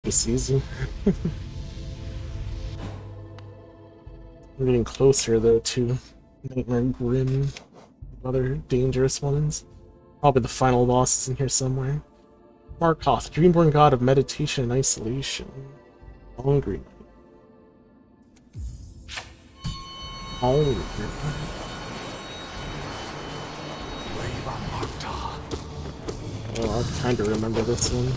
Just easy. We're getting closer though to Nightmare Grim, other dangerous ones. Probably the final boss is in here somewhere. Markoth, Dreamborn God of Meditation and Isolation. Hungry. Hungry. Oh, I kinda remember this one.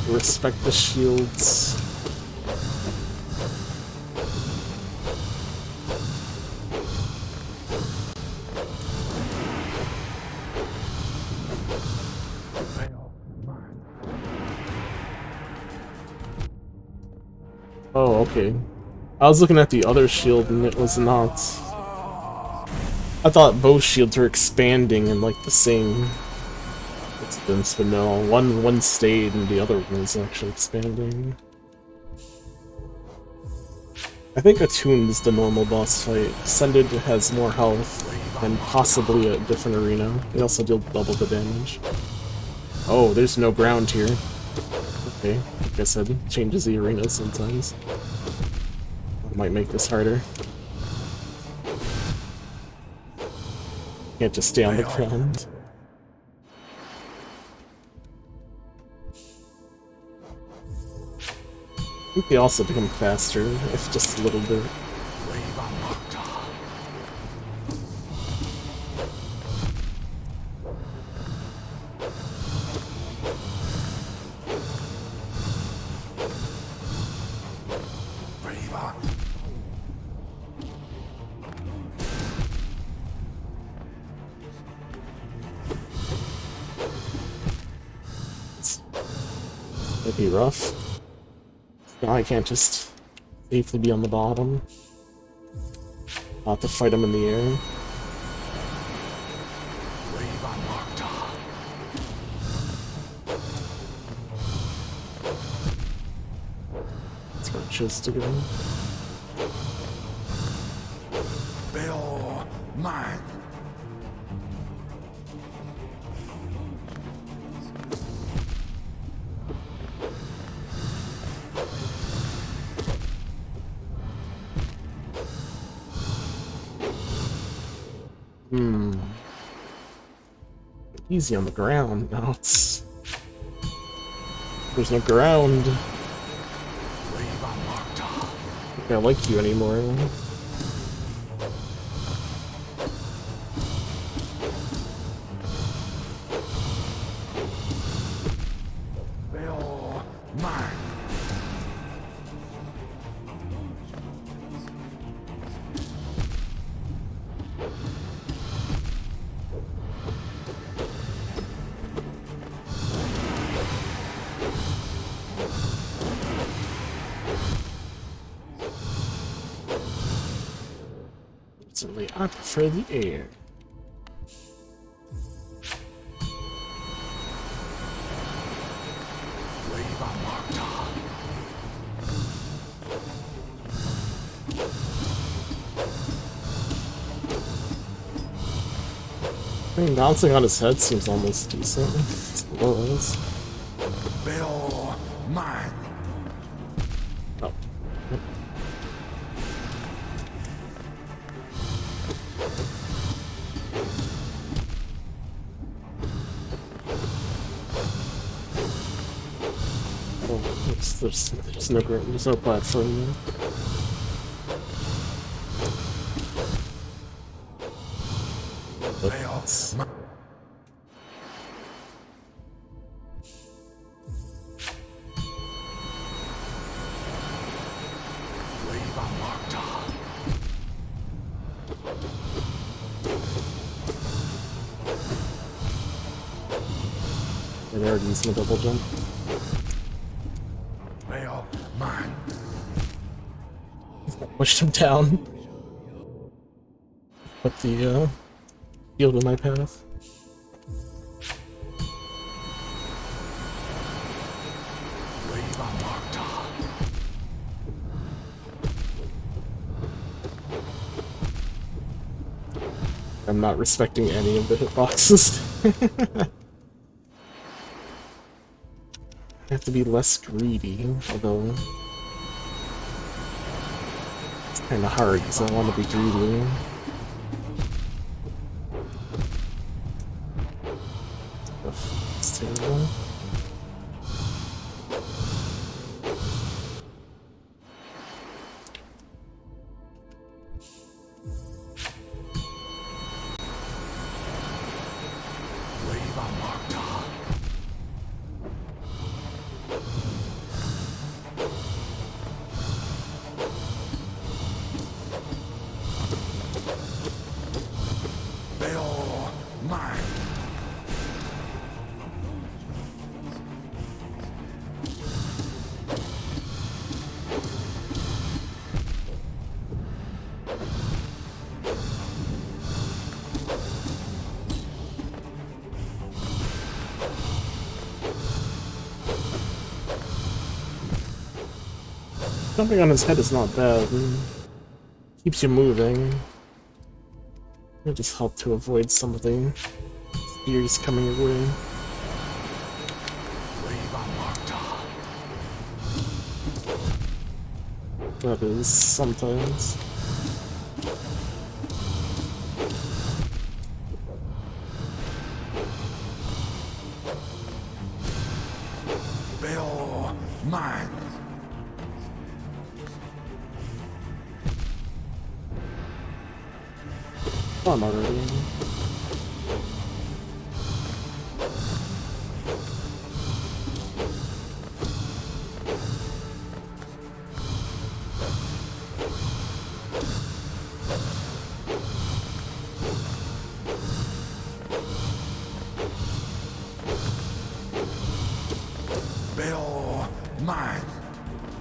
Respect the shields. Oh, okay. I was looking at the other shield and it was not. I thought both shields were expanding in like the same distance, but no, one stayed and the other one was actually expanding. I think Attuned is the normal boss fight. Ascended has more health and possibly a different arena. They also deal double the damage. Oh, there's no ground here. Okay, like I said, changes the arena sometimes. Might make this harder. Can't just stay on the ground. I think they also become faster, if just a little bit. It'd be rough. Now I can't just safely be on the bottom. I'll have to fight him in the air. That's where it chose to go. Mine. Easy on the ground. Now it's... There's no ground. I don't think I like you anymore. Certainly, I prefer the air. I mean, bouncing on his head seems almost decent. It's below us. Mine. Oh. There's no platform there. And there it is in the double jump. Mine. Pushed him down. Put the shield in my path. I'm not respecting any of the hitboxes. I have to be less greedy, although it's kind of hard because I want to be greedy. It's terrible. Jumping on his head is not bad. Keeps you moving. It'll just help to avoid some of the spears coming your way. That is sometimes. Mine. I'm already.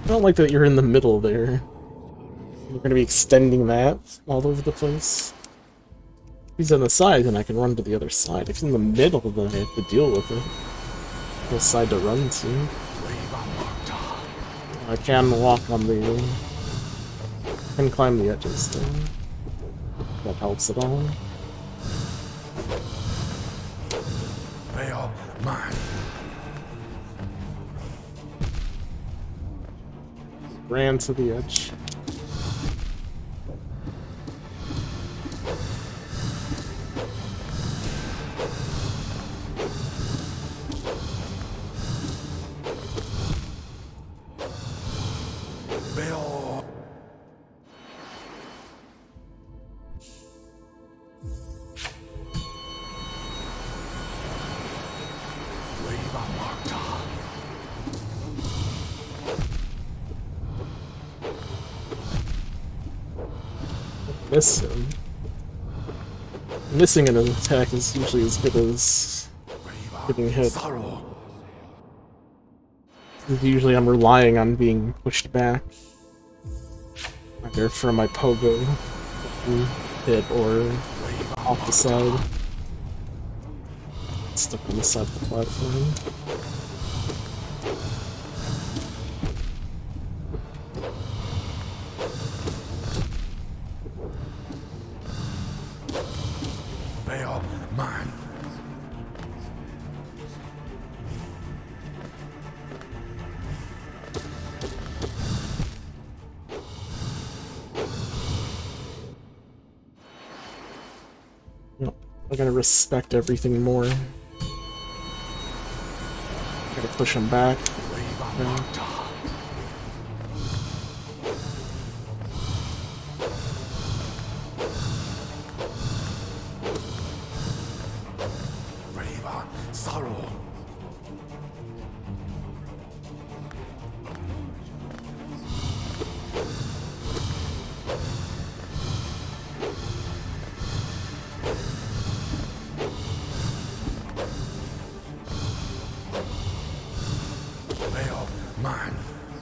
I don't like that you're in the middle there. You're gonna be extending that all over the place. If he's on the side, then I can run to the other side. If he's in the middle, then I have to deal with it. No side to run to. I can walk on the... I can climb the edges, though. That helps at all. Mine. Ran to the edge. Miss him. Missing an attack is usually as good as getting hit. Usually I'm relying on being pushed back. Either from my pogo hit or off the side. Stuck on the side of the platform. Mine. No, I gotta respect everything more. Gotta push him back. Okay.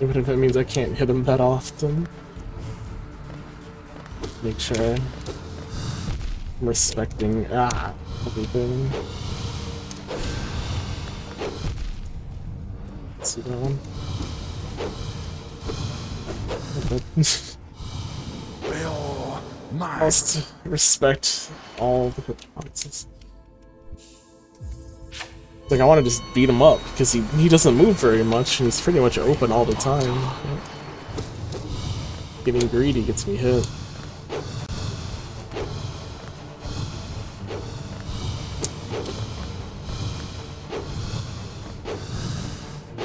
Even if it means I can't hit him that often. Make sure I'm respecting everything. See that one? Will mine. Must respect all the responses. Like, I want to just beat him up, because he doesn't move very much, and he's pretty much open all the time. Getting greedy gets me hit.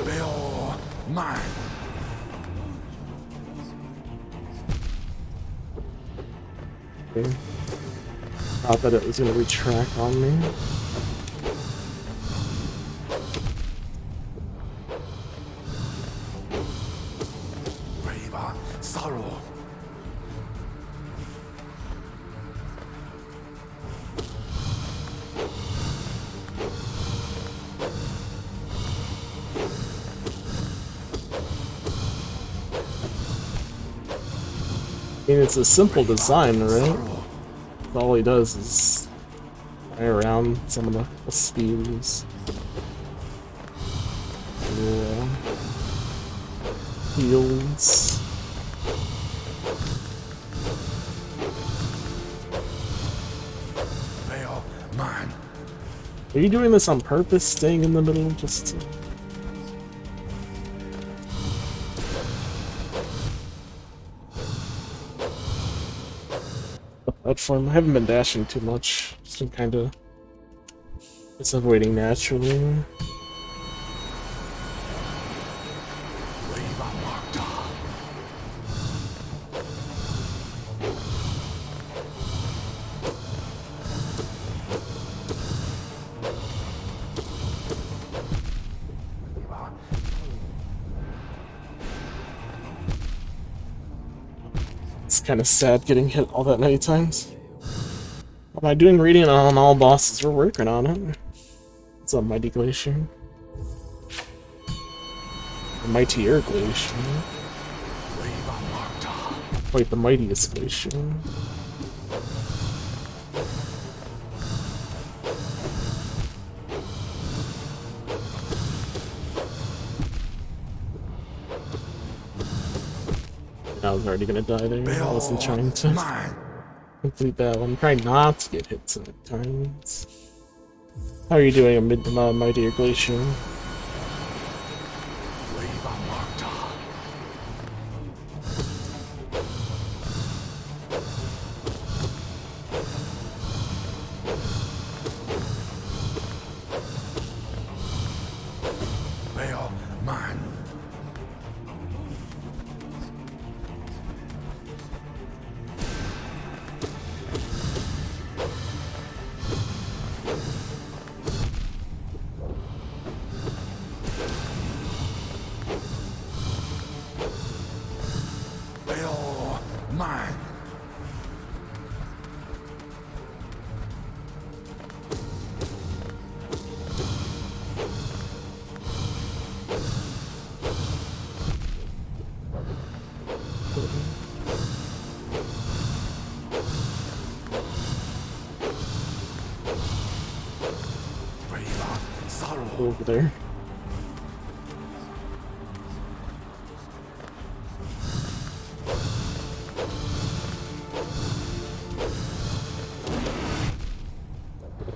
Will mine. Okay. Thought that it was going to retract on me. Braver sorrow. I mean, it's a simple design, right? All he does is fly around some of the spears. Yeah. Fields. Will mine. Are you doing this on purpose, staying in the middle just to... Platform. I haven't been dashing too much. Just been kind of just avoiding naturally. It's kind of sad getting hit all that many times. Am I doing reading on all bosses? We're working on it. What's up, Mighty Glacier? The Mighty Air Glacier. Quite the mightiest glacier. I was already gonna die there. I wasn't trying to complete that one. Try not to get hit so many times. How are you doing amid the Mighty Glacier? Over there.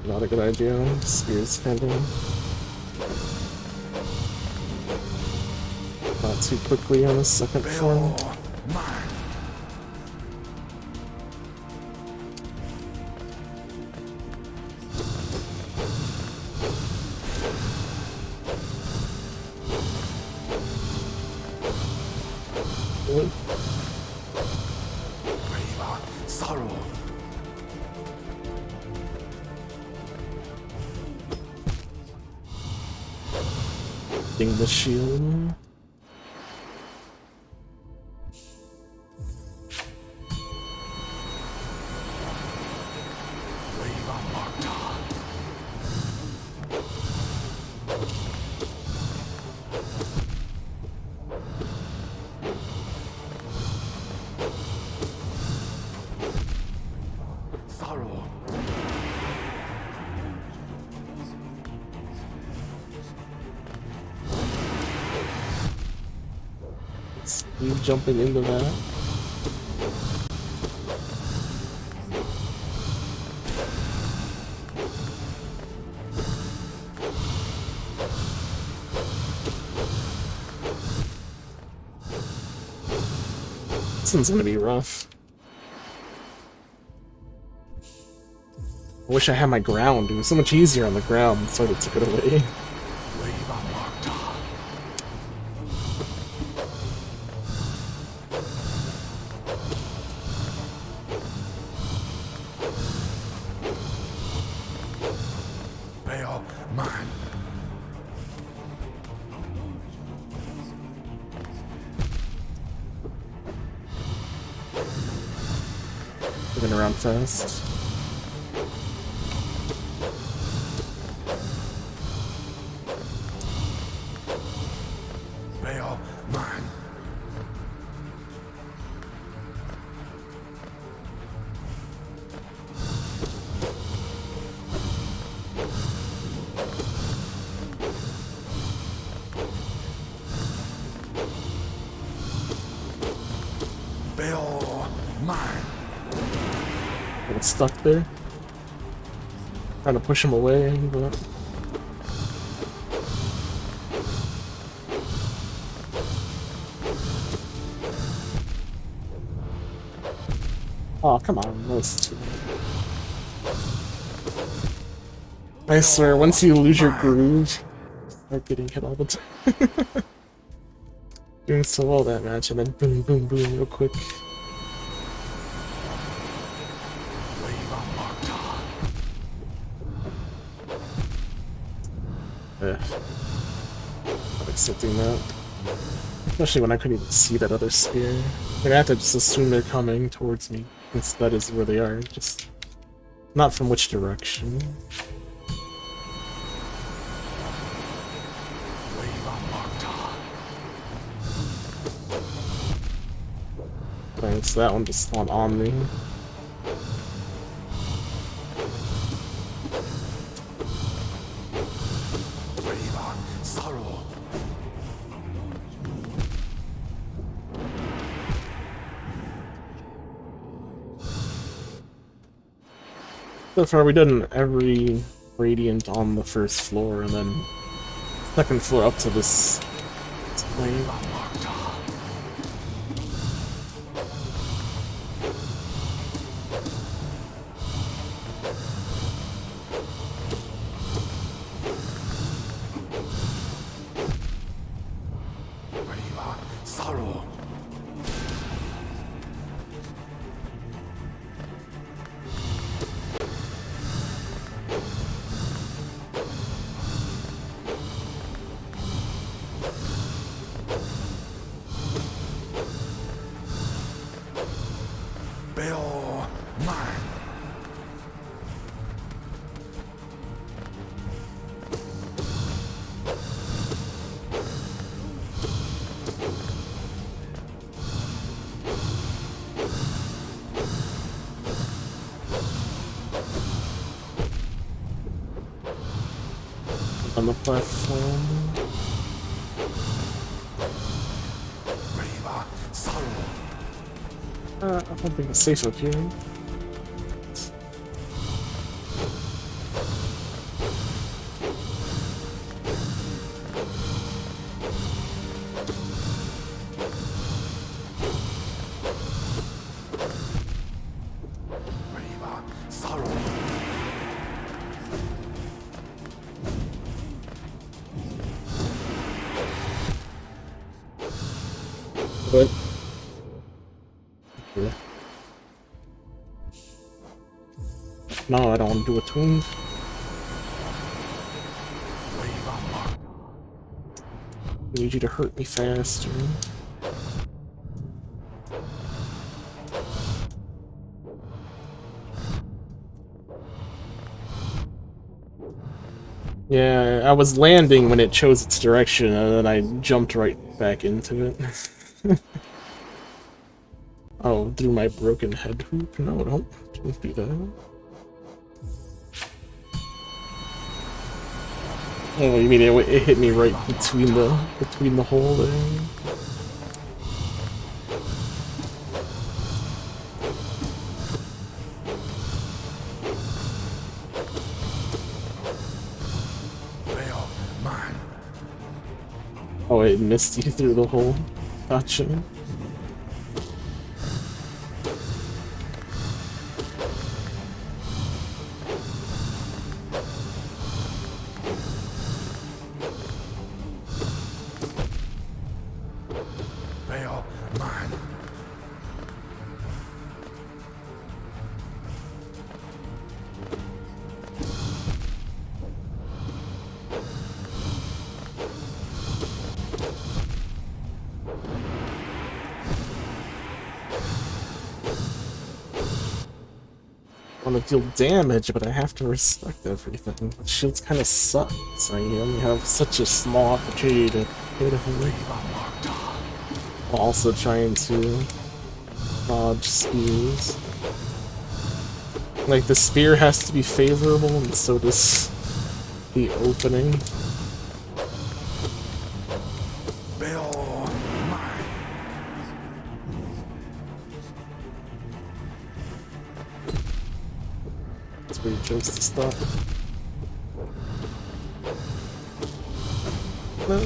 Not a good idea. Spears kind of not too quickly on the second form. The shield. Speed jumping into that. This one's gonna be rough. I wish I had my ground. It was so much easier on the ground, so I took it away. Mine. Moving around fast. Bail. Mine. Bail. Mine. Getting stuck there. Trying to push him away, but... Oh, come on, that was too... I swear, once you lose your groove, you start getting hit all the time. Doing so well that match, and then boom, boom, boom, real quick. Not accepting that. Especially when I couldn't even see that other spear. Like, I have to just assume they're coming towards me, since that is where they are, just... not from which direction. Thanks, that one just spawned on me. So far, we've done every radiant on the first floor, and then second floor up to this plane. On the platform. I don't think it's safe up here. But yeah. No, I don't want to do a tune. I need you to hurt me faster. Yeah, I was landing when it chose its direction, and then I jumped right back into it. Oh, through my broken head hoop? No, don't do that. Oh, you mean it hit me right between the hole there? Oh, it missed you through the hole. Gotcha. Veil mine. I want to deal damage, but I have to respect everything. Shields kind of suck, so you only have such a small opportunity to hit him. While also trying to dodge spears. Like, the spear has to be favorable, and so does the opening. Veil mine. That's where he chose to stop. No.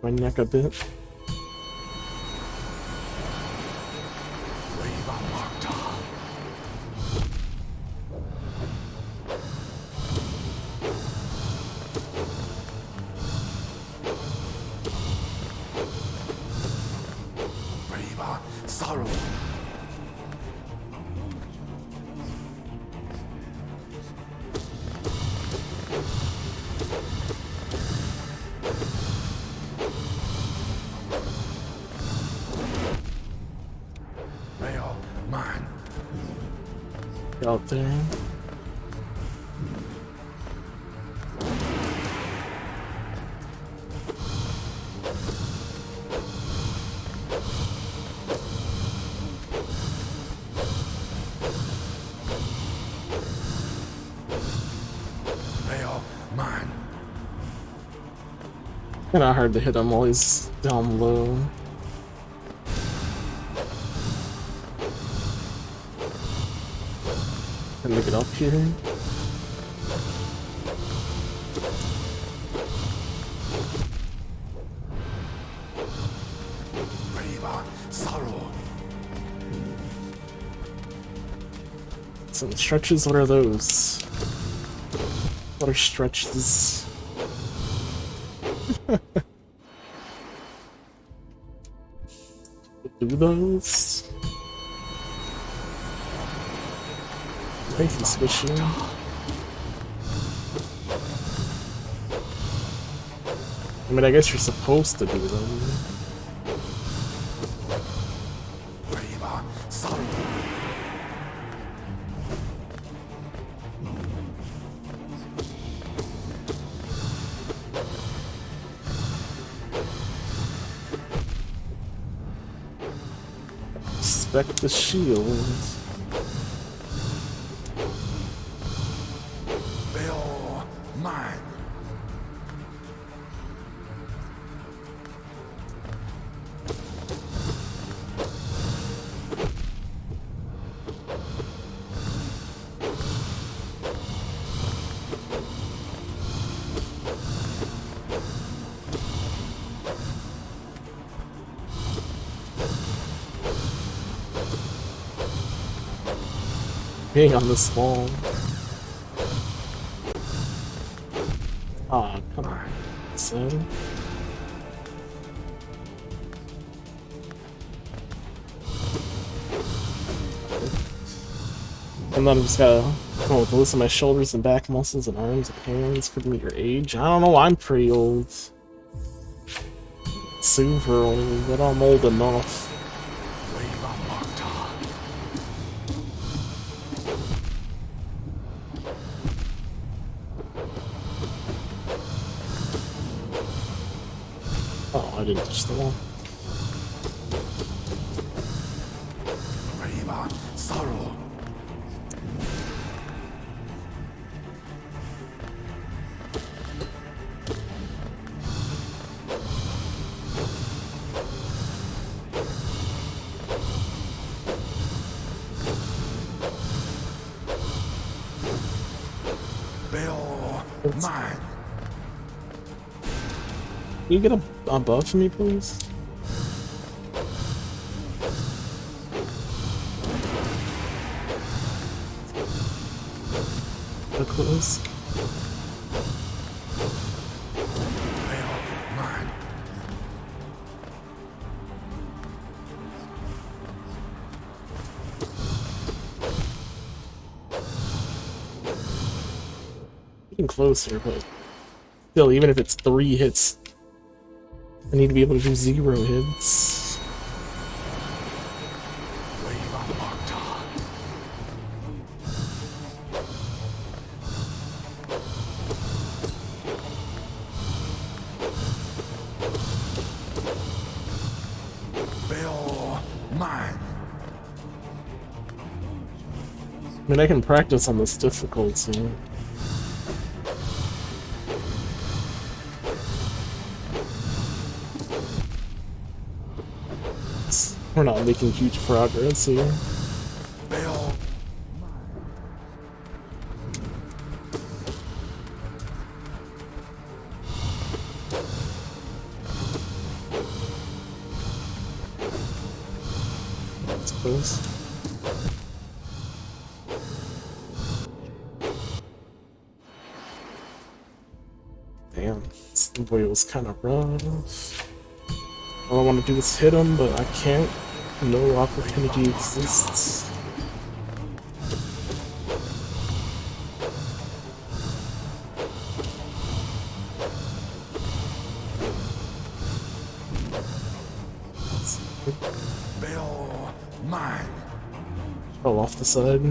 My neck a bit. Sorrow. Veil mine. Get out there. Veil mine. Kinda hard to hit him while he's down low. Can we get up here? Sorrow. Some stretches, what are those? What are stretches? Do those? Thank you, Squishy. I mean, I guess you're supposed to do them. Sorrow. Respect the shield. Veil mine. Being on this wall. Ah, come on. So. And then I'm just gotta come with the list of my shoulders and back muscles and arms and hands for me your age. I don't know, I'm pretty old. Super old, but I'm old enough. Oh, I didn't touch the wall. Sorrow. Can you get a buff for me, please? So close. Bail mine. Getting closer, but still, even if it's 3 hits, I need to be able to do 0 hits. Wave of Markoth. Bail mine. I mean, I can practice on this difficulty. We're not making huge progress here. Bail I suppose. Damn, this boy was kind of rough. All I want to do is hit him, but I can't. No opportunity exists. bail mine. Fell off the side.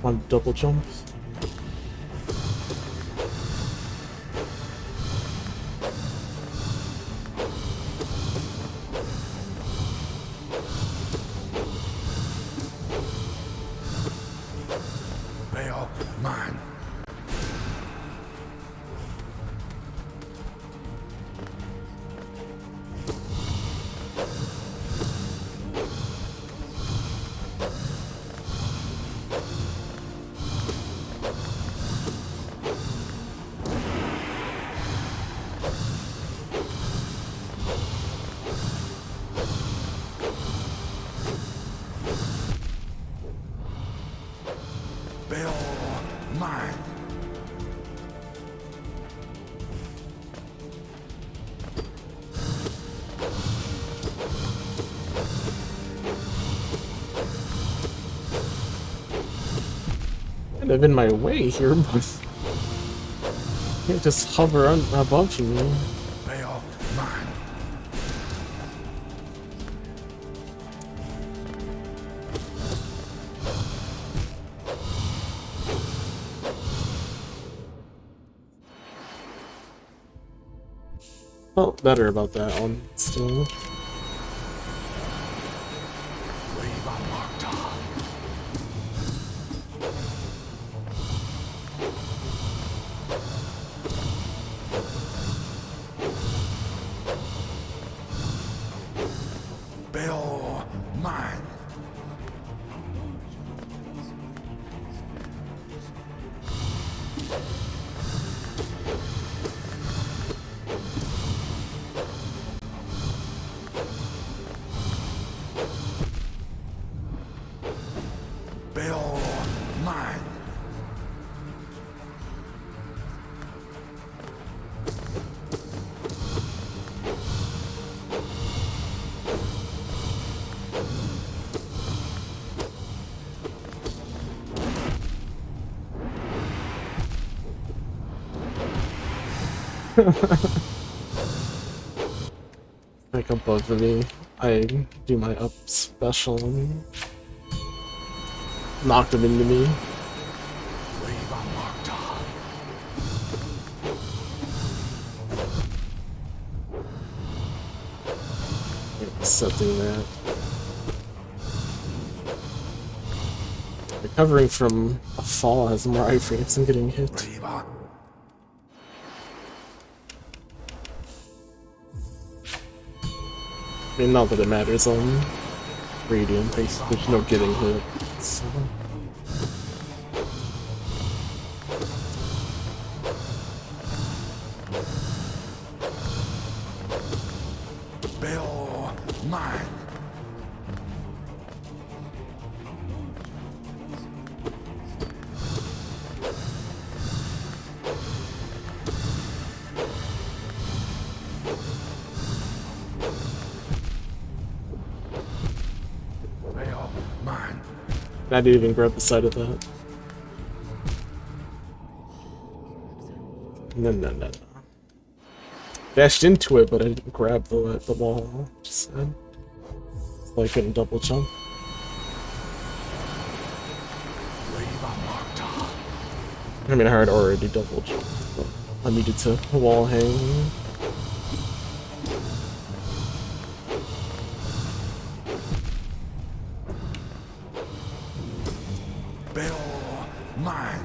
Want to double jump. Bail mine. Bail mine. Kind of in my way here, but can't just hover on above me. Bail mine. Felt better about that one still. Wave of Markoth. Bail mine. Bail mine. Like above me, I do my up special and knock them into me. Wave of Markoth. Accepting that. Recovering from a fall has more iframes than getting hit. Wave of I mean, not that it matters on Radiant, there's no getting hit. So. Bill mine. Bill mine. I didn't even grab the side of that. No. Dashed into it, but I didn't grab the wall. Just said. So I couldn't double jump. I mean, I had already double jumped, but I needed to wall hang. Bill mine.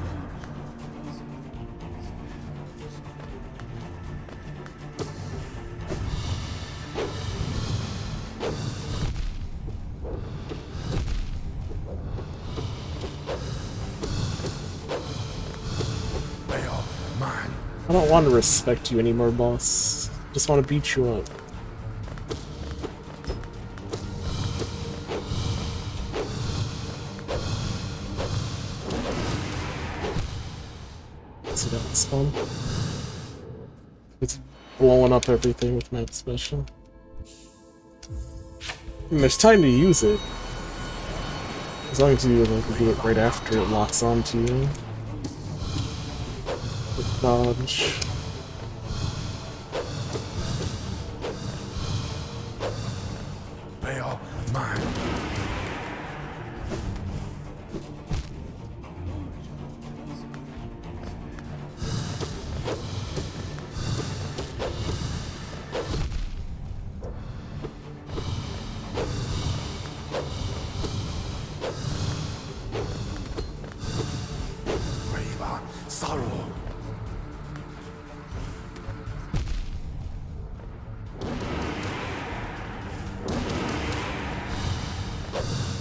Bill mine. I don't want to respect you anymore, boss. Just want to beat you up. See that spawn? It's blowing up everything with map special. And there's time to use it. As long as you do it right after it locks onto you. With dodge. Bill mine. River sorrow.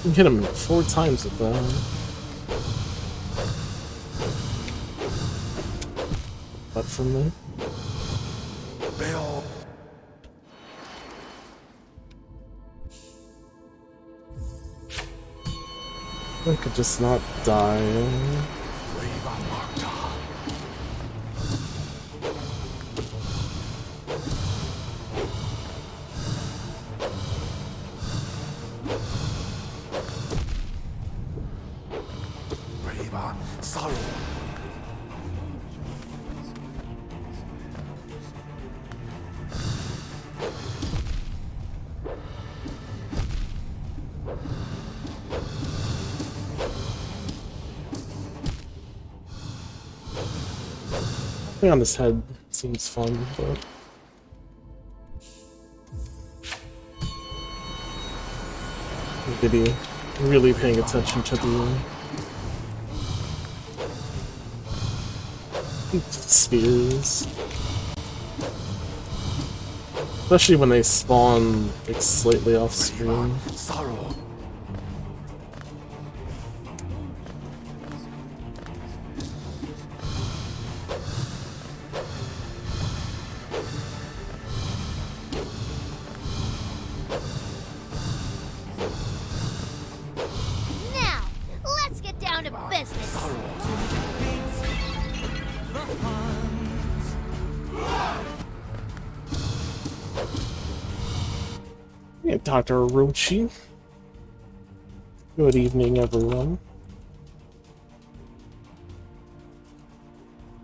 You hit him 4 times with that. But from there. Bill. I could just not die. River Markoth. River sorrow. Playing on this head seems fun, but to be really paying attention to the spheres. Especially when they spawn like slightly off screen. Sorrow. Now, let's get down to business. Yeah, Dr. Orochi. Good evening, everyone.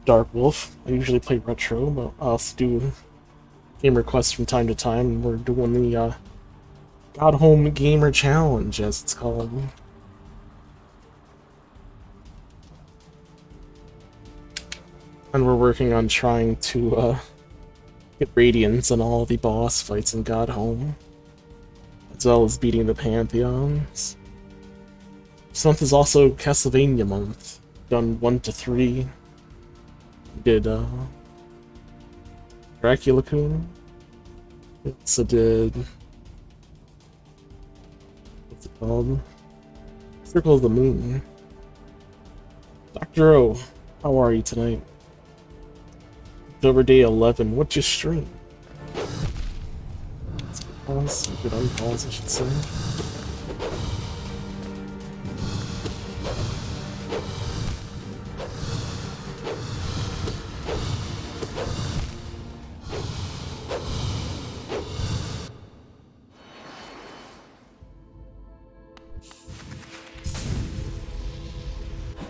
Dark Wolf. I usually play retro, but I also do game requests from time to time. We're doing the Godhome Gamer Challenge, as it's called. And we're working on trying to get Radiance on all the boss fights in Godhome, as well as beating the Pantheons. This month is also Castlevania month. Done 1 to 3. Did Dracula Kun. Also did, what's it called? Circle of the Moon. Dr. O, how are you tonight? October day 11. What's your stream? pause. You could unpause, I should say.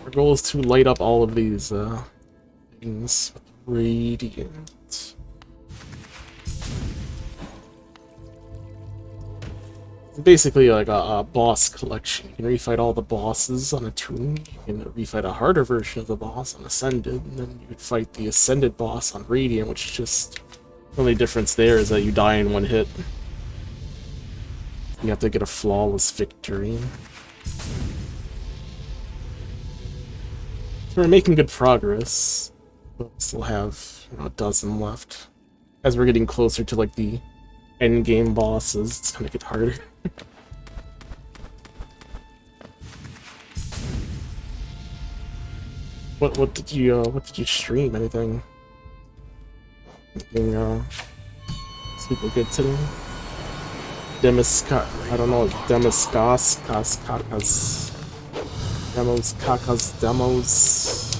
Our goal is to light up all of these things with radiant. Basically like a boss collection. You can refight all the bosses on Attuned, you can refight a harder version of the boss on Ascended, and then you could fight the Ascended boss on Radiant, which is just... The only difference there is that you die in one hit. You have to get a flawless victory. So we're making good progress, but we still have, you know, a dozen left. As we're getting closer to like the end game bosses, it's gonna get harder. What did you stream? Anything super good today? I don't know, Demos Kakas Demos.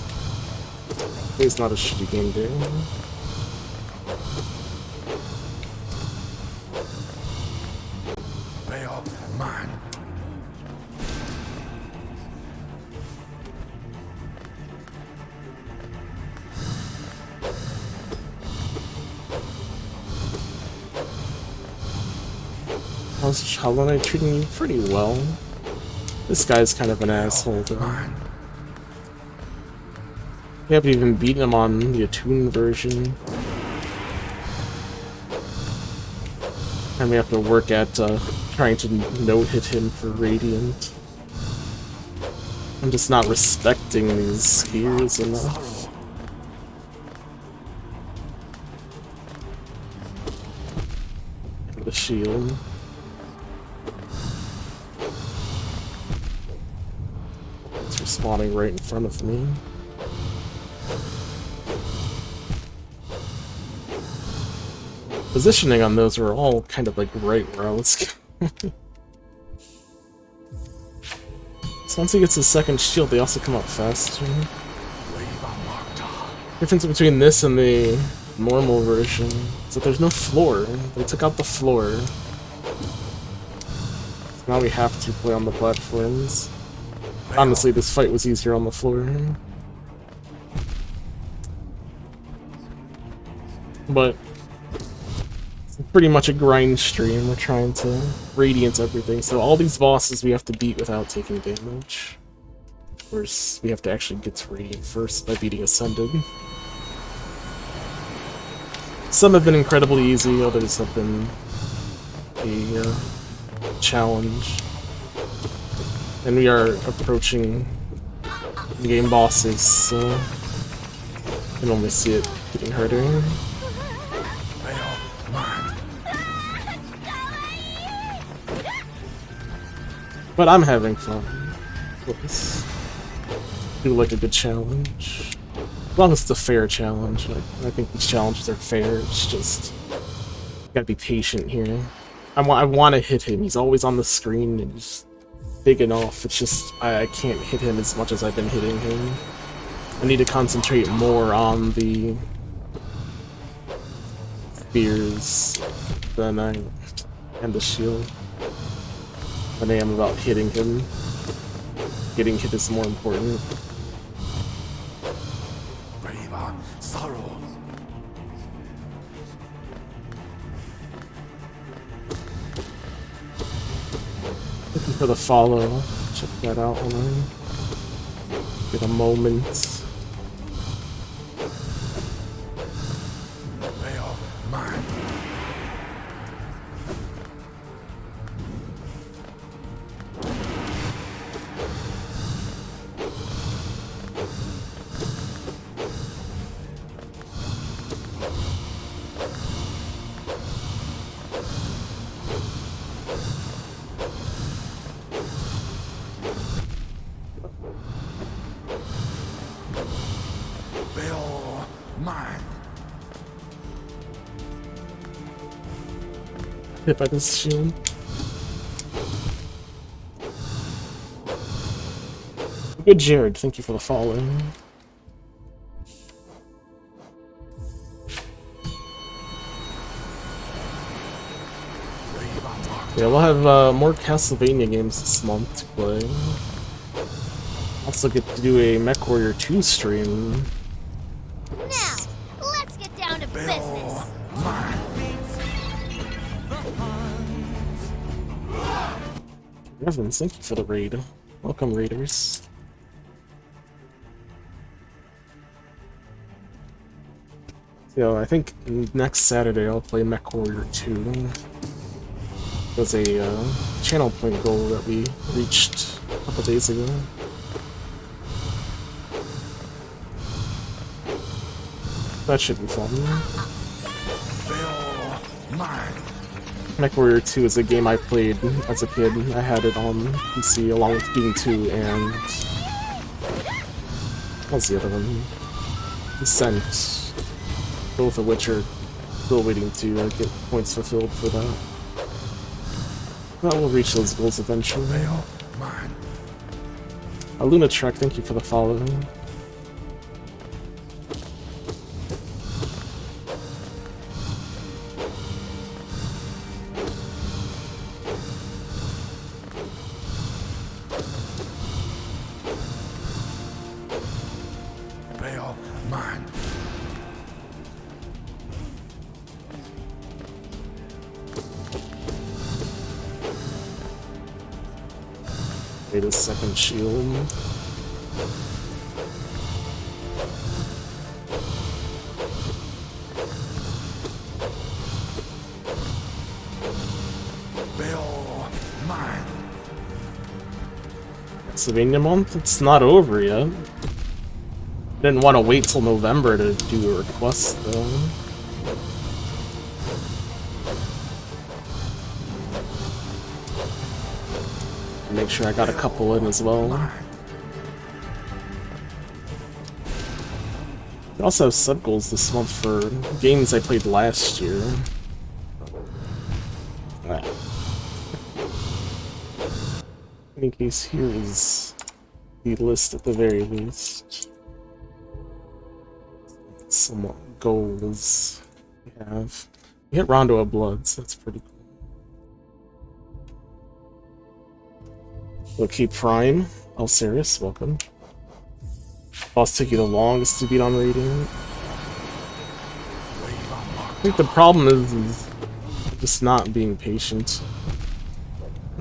It's not a shitty game, dude. Bail, mine. How's Hollow Knight treating you? Pretty well. This guy's kind of an asshole, though. We haven't even beaten him on the Attuned version. And we have to work at trying to no-hit him for Radiant. I'm just not respecting these spears enough. The shield. It's respawning right in front of me. Positioning on those are all kind of like right where I was going. So once he gets his second shield, they also come up faster. Difference between this and the normal version is that there's no floor. They took out the floor. So now we have to play on the platforms. Honestly, this fight was easier on the floor. But it's pretty much a grind stream. We're trying to radiance everything. So all these bosses we have to beat without taking damage. Of course, we have to actually get to Radiant first by beating Ascended. Some have been incredibly easy, others have been a challenge. And we are approaching game bosses, so I can only see it getting harder. But I'm having fun with this. I do like a good challenge. As long as it's a fair challenge. I think these challenges are fair, it's just... gotta be patient here. I want to hit him, he's always on the screen and he's big enough, it's just... I can't hit him as much as I've been hitting him. I need to concentrate more on the... spears than and the shield. Than I am about hitting him. Getting hit is more important. Sorrow. Looking for the follow. Check that out when I get a moment. hit by this shield. Good Jared, thank you for the follow. Yeah, we'll have more Castlevania games this month to play. Also get to do a MechWarrior 2 stream. Now, let's get down to business. Evans, thank you for the raid. Welcome, raiders. So I think next Saturday I'll play MechWarrior 2. It was a channel point goal that we reached a couple days ago. That should be fun. MechWarrior 2 is a game I played as a kid. I had it on PC along with Doom 2 and... what was the other one? Descent. Both of which are still waiting to get points fulfilled for that. But we'll reach those goals eventually. Luna Trek, thank you for the follow. Wait a second, shield. Castlevania month? It's not over yet. Didn't want to wait till November to do a request though. Make sure I got a couple in as well. We also have sub goals this month for games I played last year. Alright. In case, here is the list at the very least. Some goals we have. We hit Rondo of Bloods, that's pretty cool. Okay, Prime. Alcerius, welcome. Boss took you the longest to beat on rating. I think the problem is just not being patient.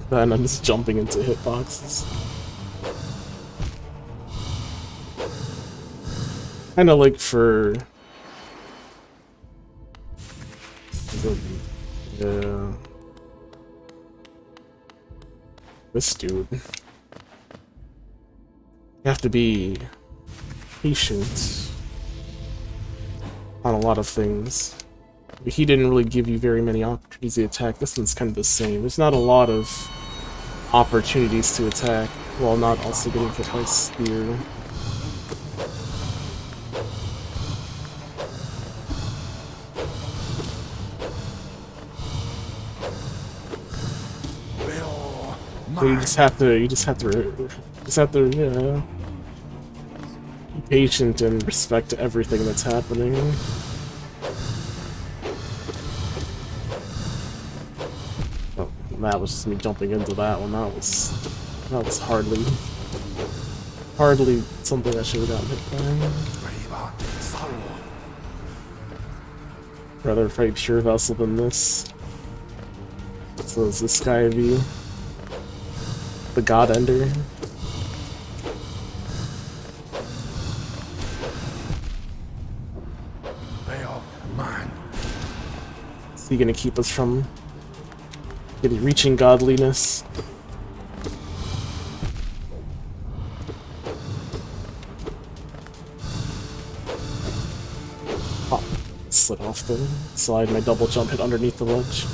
Then I'm just jumping into hitboxes. Kinda like for... yeah... this dude. You have to be patient on a lot of things. He didn't really give you very many opportunities to attack. This one's kind of the same. There's not a lot of opportunities to attack while not also getting hit by spear. So you just have to, you know, be patient and respect everything that's happening. Oh, that was just me jumping into that one. That was hardly something I should have gotten hit by. Rather fight Pure Vessel than this. So is this guy view? The God Ender. Is he gonna keep us from reaching godliness? Oh, slid off the slide. My double jump hit underneath the ledge.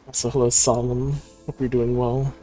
Also, hello, Solemn. Hope you're doing well.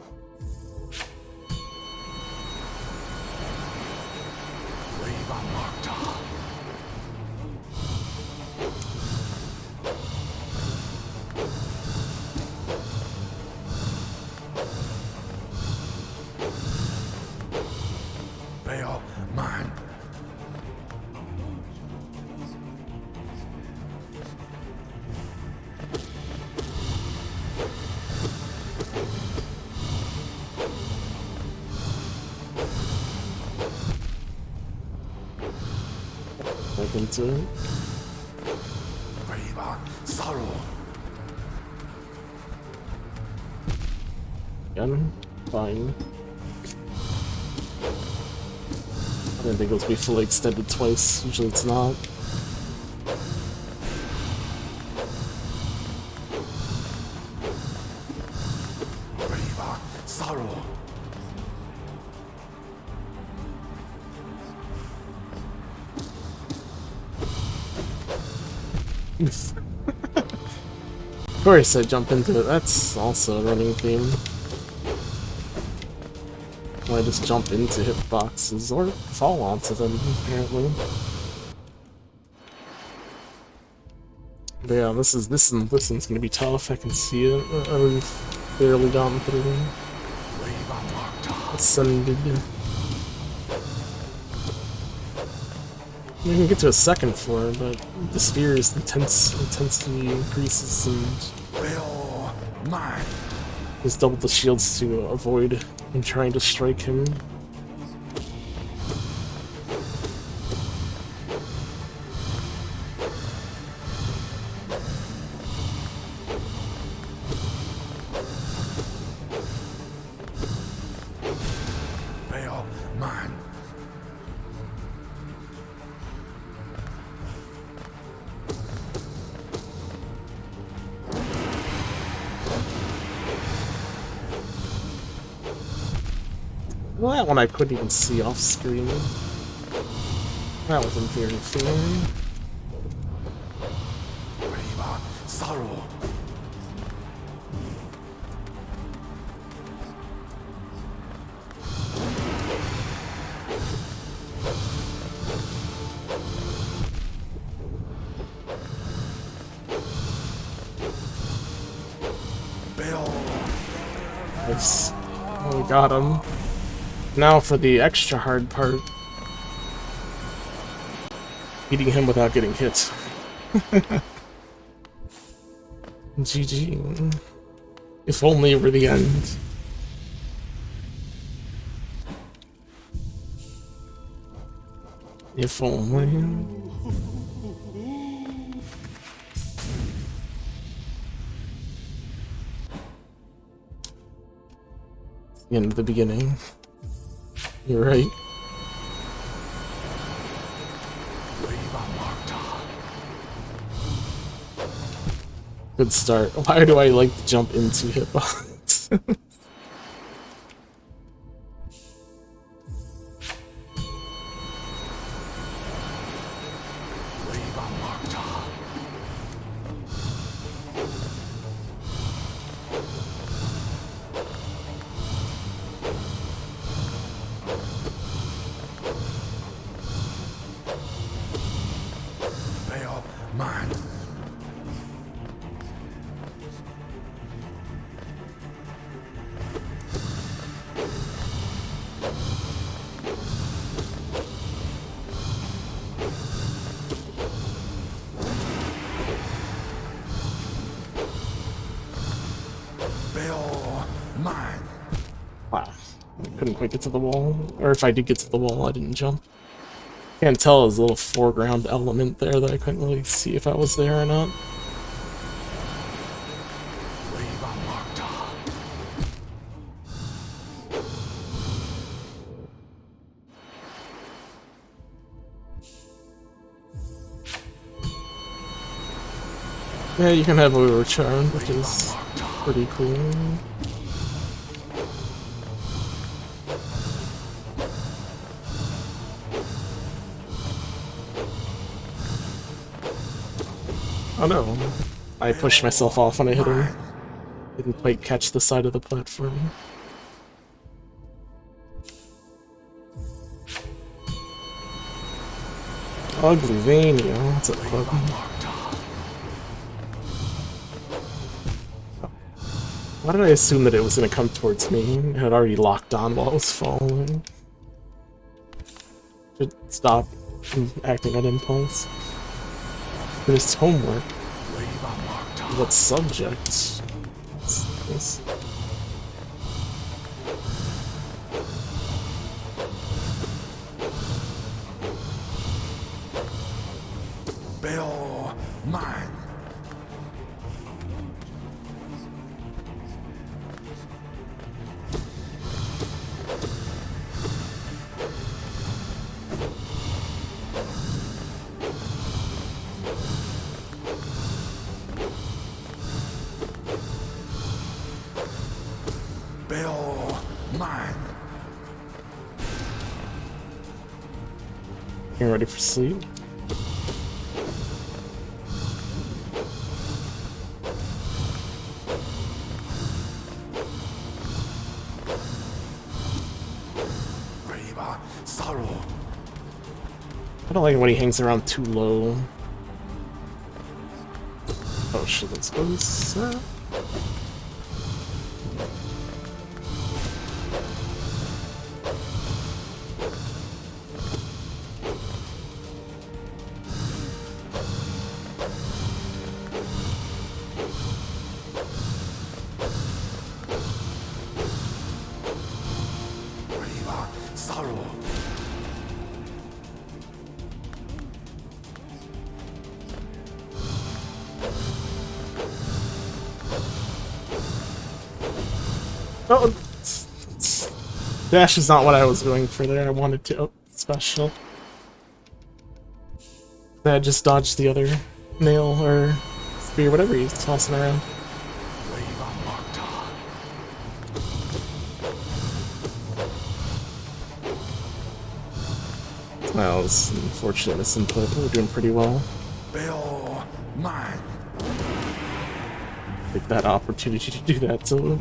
into it. Brave sorrow. Again, fine. I didn't think it was be fully extended twice. Usually it's not. Brave sorrow. Of course I jump into it. That's also a running theme. I just jump into hitboxes or fall onto them, apparently. But yeah, this one's gonna be tough. I can see it. I've barely gotten through. Ascended. You can get to a second floor, but the spear's intensity increases and Will mine. just double the shields to avoid him trying to strike him. Will mine. Well, that one I couldn't even see off screen. That wasn't very fair. Brave sorrow. Bill. Nice. Oh, we got him. Now for the extra hard part. Beating him without getting hit. GG. If only it were the end. If only. The end of the beginning. You're right. Good start. Why do I like to jump into hitbox? Bill mine. Bill mine. Wow. Couldn't quite get to the wall. Or if I did get to the wall, I didn't jump. Can't tell, there's a little foreground element there that I couldn't really see if I was there or not. Yeah, you can have overcharm, which is pretty cool. Oh no, I pushed myself off when I hit him. Didn't quite catch the side of the platform. Ugly Vania, what's up, bud? Why did I assume that it was gonna come towards me? It had already locked on while it was falling. Should stop acting on impulse. There's homework. What subject? Nice. Spell mine. Spell mine. Getting ready for sleep. River sorrow. I don't like it when he hangs around too low. Oh shit, let's go this. River sorrow. Oh, dash is not what I was going for there. I wanted to. Oh, special. I just dodged the other nail or spear, whatever he's tossing around. River Markoth. That was an unfortunate misinput. We're doing pretty well. Spell mine. Take that opportunity to do that too.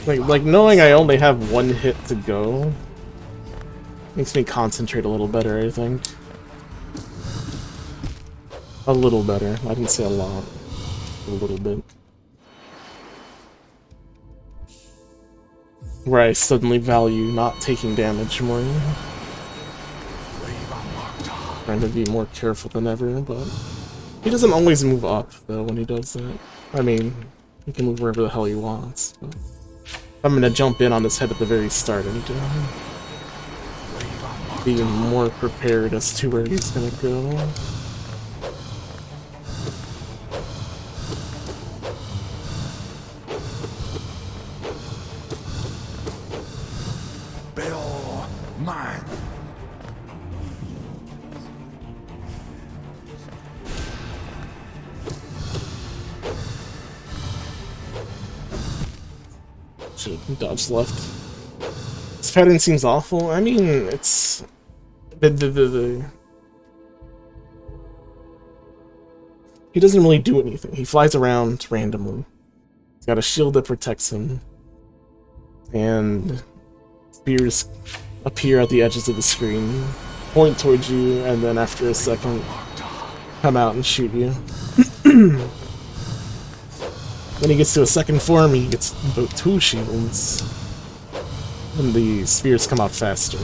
Like knowing I only have one hit to go makes me concentrate a little better, I think. A little better. I didn't say a lot. A little bit. Where I suddenly value not taking damage more. River Markoth. Trying to be more careful than ever, but he doesn't always move up though when he does that. I mean, he can move wherever the hell he wants, but I'm gonna jump in on his head at the very start and be more prepared as to where he's gonna go. Spell mine. Should've dodged left. This pattern seems awful. I mean, it's he doesn't really do anything. He flies around randomly. He's got a shield that protects him, and spears appear at the edges of the screen, point towards you, and then after a second, come out and shoot you. When he gets to a second form, he gets about 2 shields, and the spears come out faster.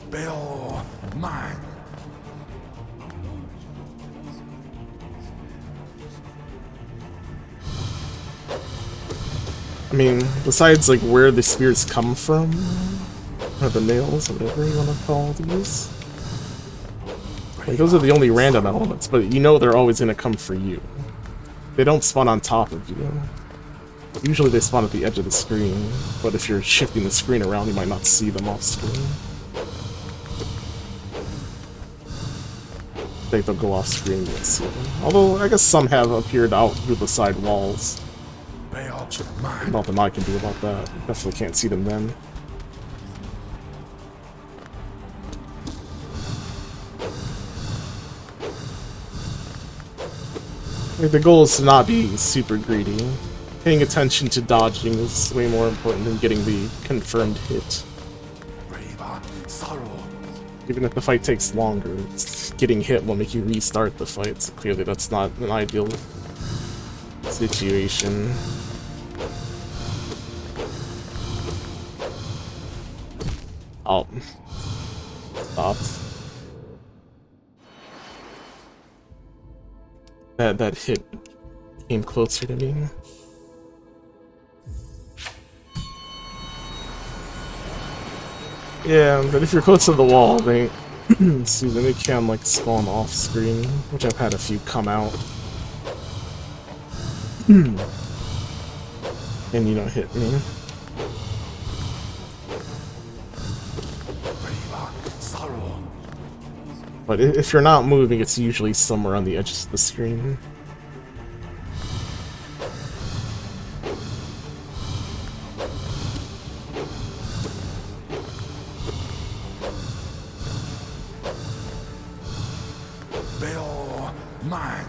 Spell mine. I mean, besides like where the spears come from, or the nails, whatever you want to call these, like those are the only random elements, but you know they're always going to come for you. They don't spawn on top of you. Usually they spawn at the edge of the screen, but if you're shifting the screen around, you might not see them off screen. I think they'll go off screen and you'll see them. Although, I guess some have appeared out through the side walls. Spell mine. Nothing I can do about that. Definitely can't see them then. Like, the goal is to not be super greedy. Paying attention to dodging is way more important than getting the confirmed hit. River sorrow. Even if the fight takes longer, getting hit will make you restart the fight, so clearly that's not an ideal situation. Oh. Stopped. That hit came closer to me. Yeah, but if you're close to the wall, they excuse me, they can like spawn off screen, which I've had a few come out. And you don't hit me. But if you're not moving, it's usually somewhere on the edges of the screen. Mine.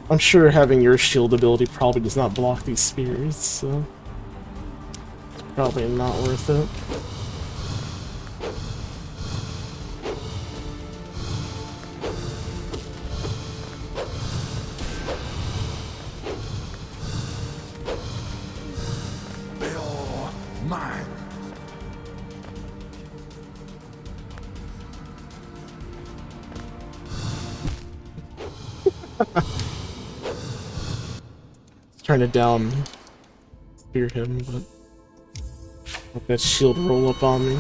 I'm sure having your shield ability probably does not block these spears, so it's probably not worth it. Mine. Trying to down spear him, but let that shield roll up on me.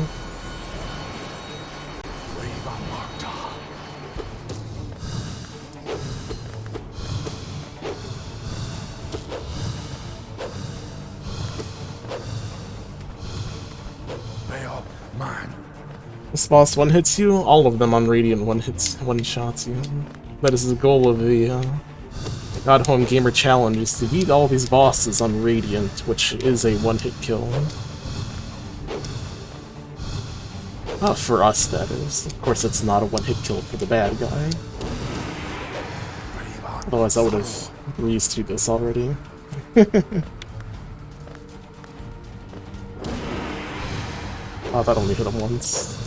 This boss one hits you, all of them on Radiant one shots you. That is the goal of the Godhome Gamer Challenge, is to beat all these bosses on Radiant, which is a one-hit kill. For us, that is. Of course, it's not a one-hit kill for the bad guy. Otherwise, I would have breezed through this already. Oh, that only hit him once.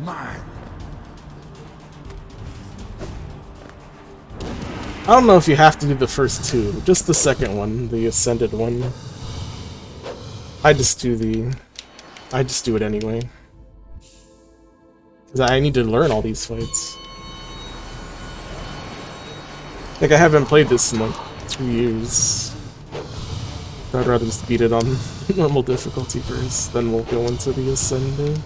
Mine. I don't know if you have to do the first two, just the second one, the Ascended one. I just do it anyway. Because I need to learn all these fights. Like, I haven't played this in like 2 years. I'd rather just beat it on normal difficulty first, then we'll go into the Ascended.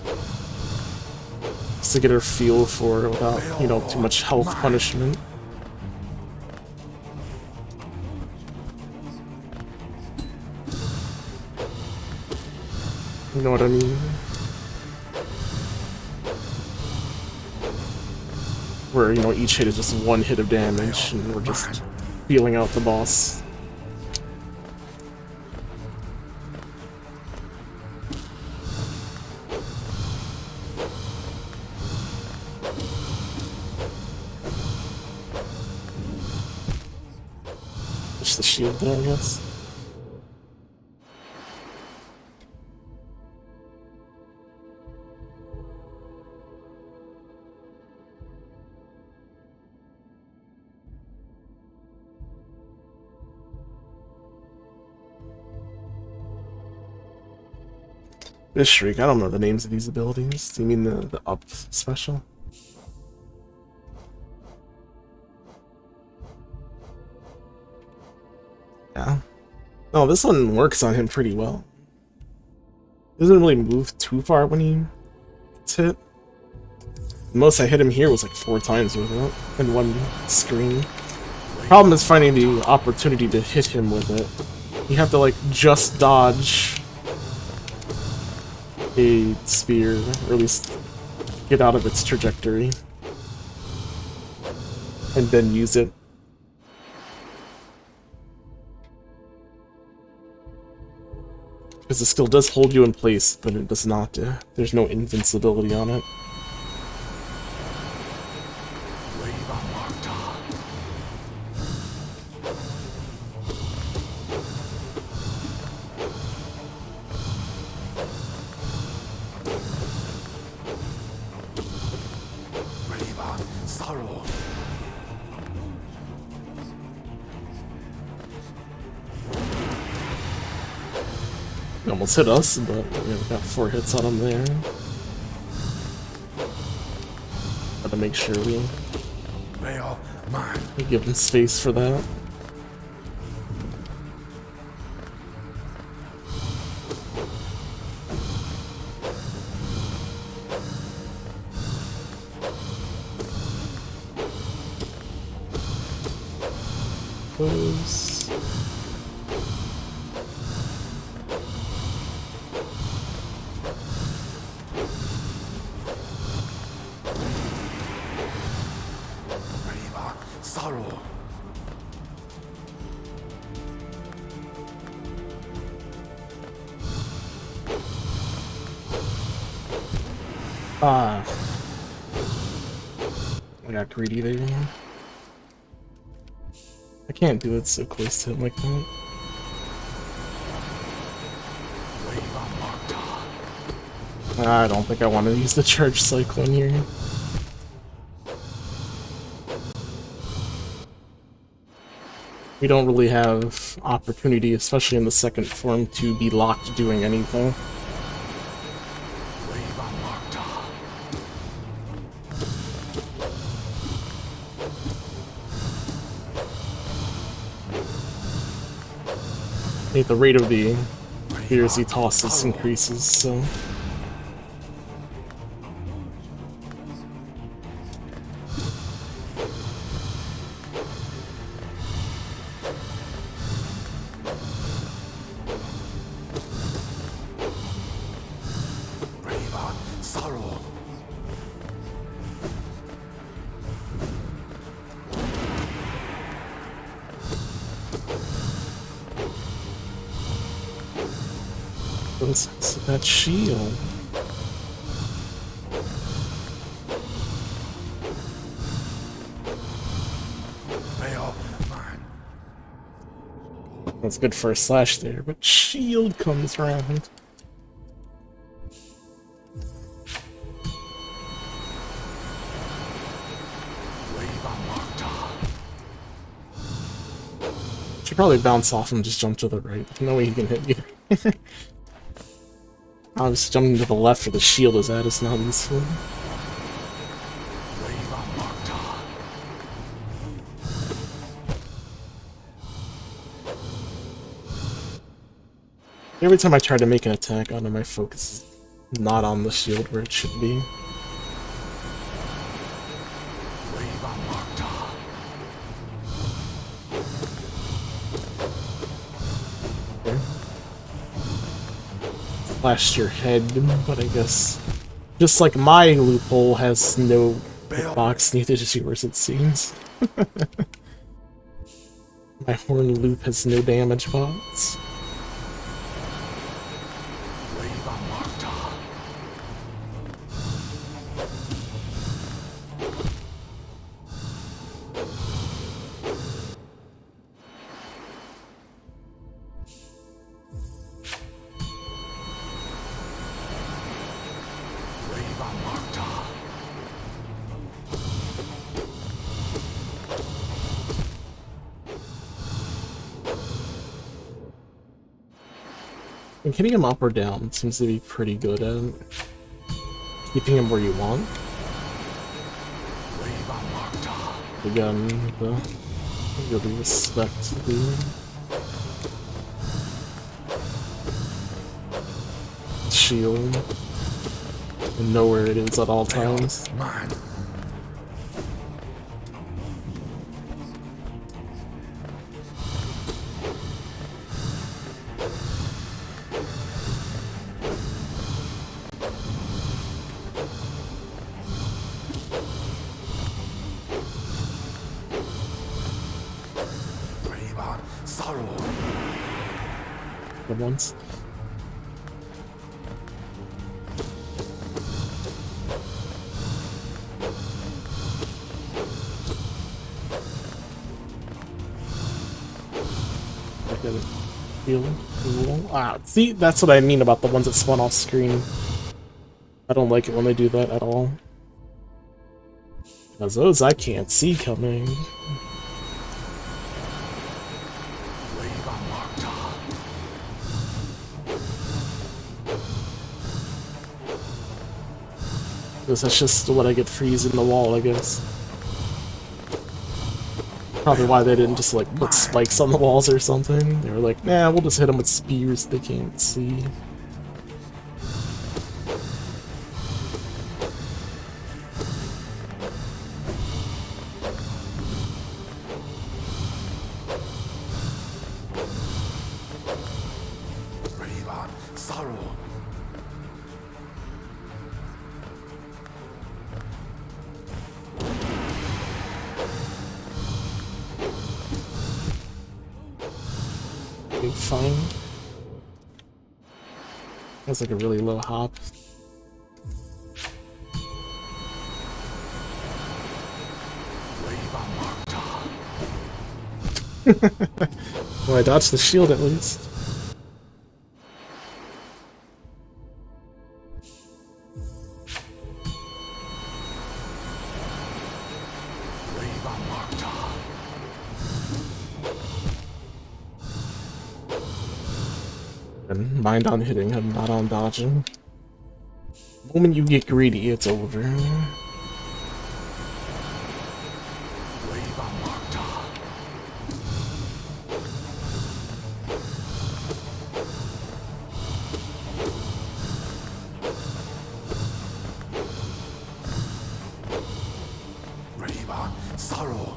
Just to get a feel for it without, you know, too much health punishment. You know what I mean? Where, you know, each hit is just one hit of damage, and we're just feeling out the boss. Just the shield there, I guess. This Shriek, I don't know the names of these abilities. Do you mean the up special? Yeah. No, this one works on him pretty well. Doesn't really move too far when he gets hit. The most I hit him here was like 4 times with it in one screen. Problem is finding the opportunity to hit him with it. You have to like just dodge a spear, or at least get out of its trajectory, and then use it. Because the skill does hold you in place, but it does not, there's no invincibility on it. He almost hit us, but we got 4 hits on him there. Gotta make sure we Baal, mine. give him space for that. Close. Brave sorrow. Ah. I got greedy there. I can't do it so close to him like that. I don't think I want to use the charge cyclone here. We don't really have opportunity, especially in the second form, to be locked doing anything. The rate of the fears he tosses increases, so... Sorrow. So that shield. Baal, mine. That's good for a slash there, but shield comes around. Should probably bounce off and just jump to the right. There's no way he can hit you. Obviously, jumping to the left where the shield is at is not useful. Every time I try to make an attack on him, my focus is not on the shield where it should be. Okay. Flashed your head, but I guess just like my loophole has no box, neither does yours, it seems. My horn loop has no damage box. And hitting him up or down seems to be pretty good at keeping him where you want. Again, the really respect the shield and know where it is at all times. Mine. Sorrow. Good ones. Cool. Ah, see, that's what I mean about the ones that spawn off screen. I don't like it when they do that at all. Because those I can't see coming. Because that's just what I get for using the wall, I guess. Probably why they didn't just like put spikes on the walls or something. They were like, nah, we'll just hit them with spears they can't see. Brave on sorrow. Okay, fine. That's like a really low hop. Brave on Markoth. Well, I dodged the shield at least. Brave on Markoth. And mind on hitting him, not on dodging. The moment you get greedy, it's over. Brave on Markoth. Brave on sorrow.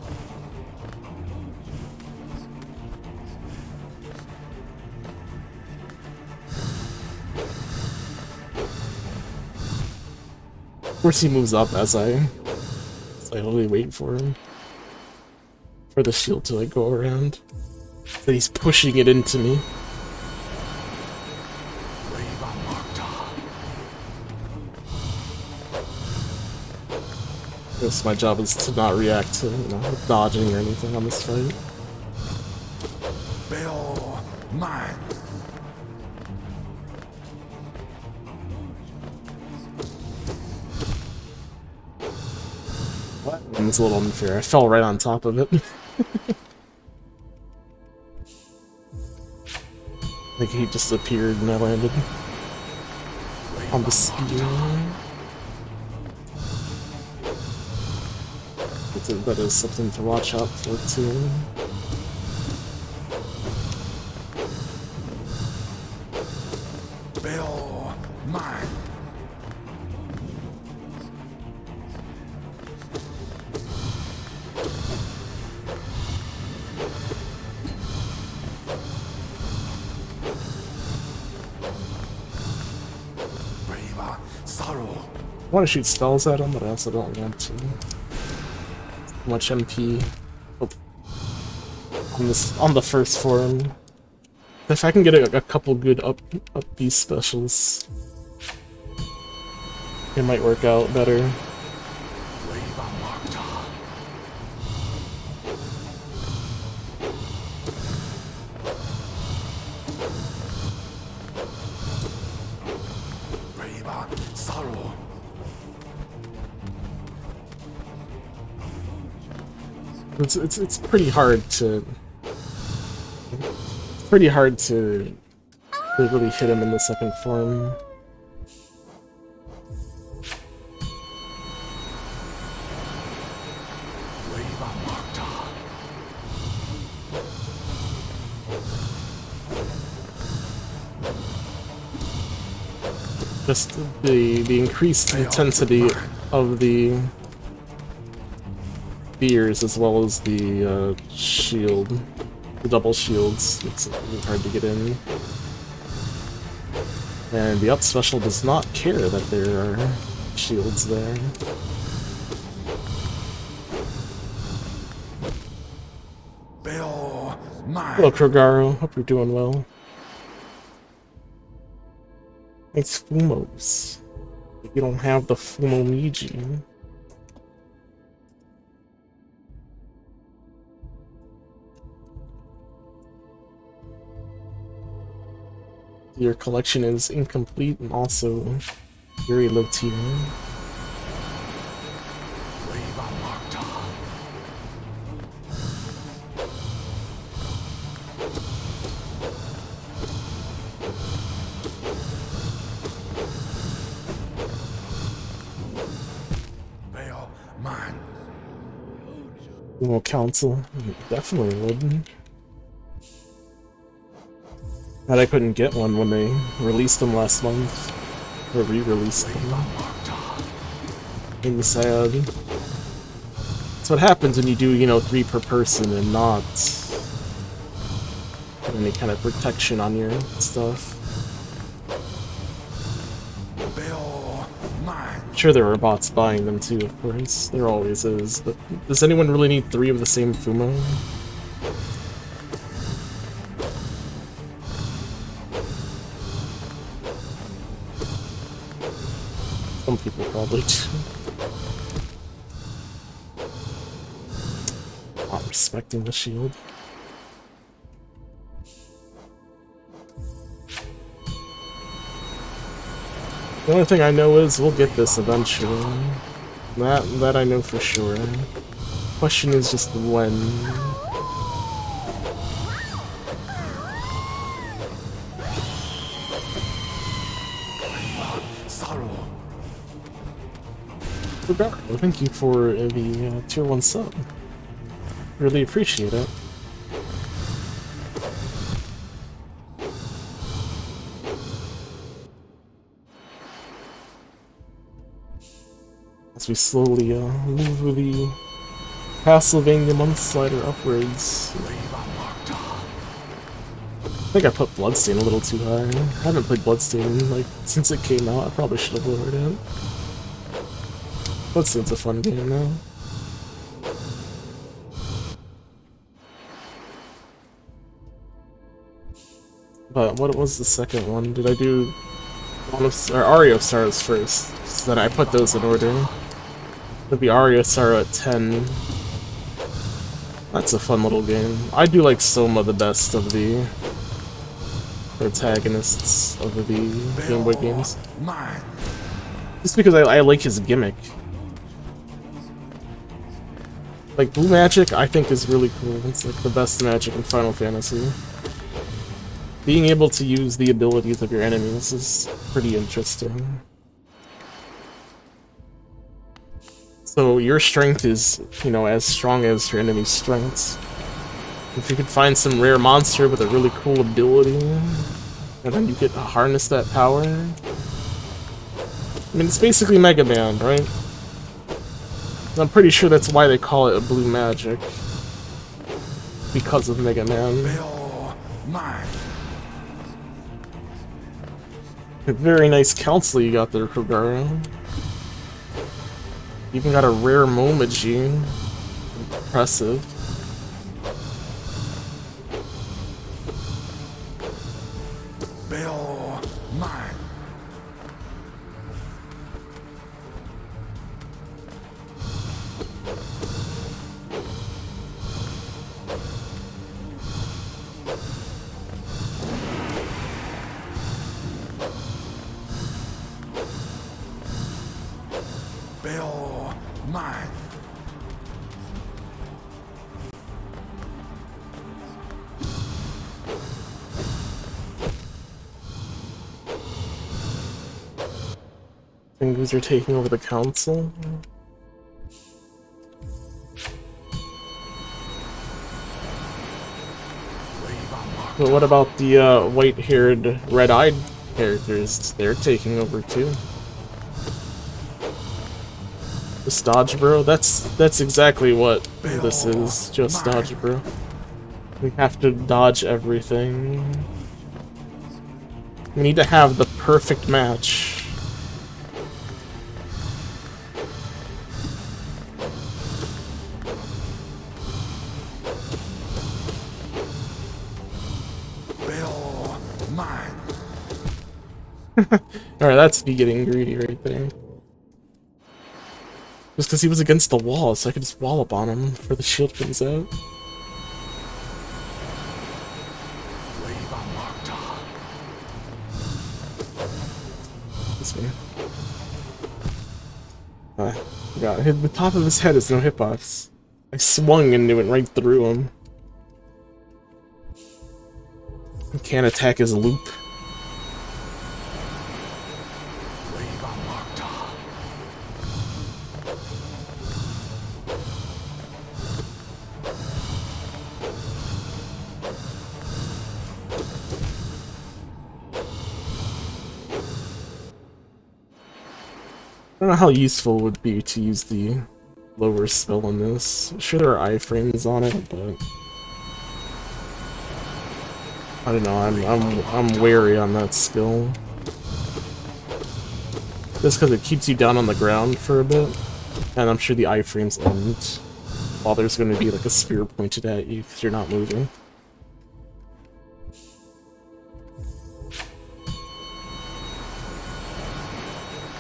Of course he moves up as I slowly wait for him. For the shield to like go around. So he's pushing it into me. Brave on Markoth. I guess my job is to not react to, you know, dodging or anything on this fight. Bear mine. It's a little unfair. I fell right on top of it. Like he just appeared and I landed on the spear. That is something to watch out for too. Bear mine. Brave on sorrow. I want to shoot spells at him, but I also don't want to. Too much MP. Oh. On the first form. If I can get a couple good up B specials, it might work out better. Brave on Markoth. Brave on sorrow. It's pretty hard to really hit him in the second form. Brave on Markoth. Just the increased intensity of the spears as well as the shield, the double shields, makes it really hard to get in. And the up special does not care that there are shields there. Bear mine. Hello, Krogaro. Hope you're doing well. Thanks, Fumos. You don't have the Fumomiji. Your collection is incomplete and also very low tier. Brave on Markoth. Well, council definitely would. But I couldn't get one when they released them last month. Or re-released them. Being sad. That's what happens when you do, you know, 3 per person and not have any kind of protection on your stuff. Sure, there are bots buying them too, of course. There always is, but does anyone really need 3 of the same Fumo? Some people probably do. Not respecting the shield. The only thing I know is we'll get this eventually. That I know for sure. Question is just when. Well, thank you for the tier 1 sub. Really appreciate it. As we slowly move the Castlevania month slider upwards. I think I put Bloodstain a little too high. I haven't played Bloodstain like since it came out. I probably should have lowered it. Bloodstain's a fun game now. But what was the second one? Did I do one of Ario Stars first? So then I put those in order. It'd be Ario Star at 10. That's a fun little game. I do like Soma the best of the protagonists of the Game Boy games. Just because I like his gimmick. Like, Blue Magic, I think, is really cool. It's like the best magic in Final Fantasy. Being able to use the abilities of your enemies is pretty interesting. So your strength is, you know, as strong as your enemy's strengths. If you could find some rare monster with a really cool ability, and then you get to harness that power. I mean, it's basically Mega Man, right? I'm pretty sure that's why they call it a Blue Magic. Because of Mega Man. A very nice council you got there, Kogara. Even got a rare Momiji. Impressive. Fingers are taking over the council. But what about the white-haired, red-eyed characters? They're taking over too. Just dodge, bro. That's exactly what this is. Just dodge, bro. We have to dodge everything. We need to have the perfect match. Alright, that's me getting greedy right there. Just because he was against the wall, so I could just wallop on him before the shield comes out. This way. God, the top of his head is no hitbox. I swung and it went right through him. I can't attack his loop. don't know how useful it would be to use the lower spell on this. Sure, there are iframes on it, but I don't know. I'm wary on that skill. Just because it keeps you down on the ground for a bit, and I'm sure the iframes end while there's going to be like a spear pointed at you because you're not moving.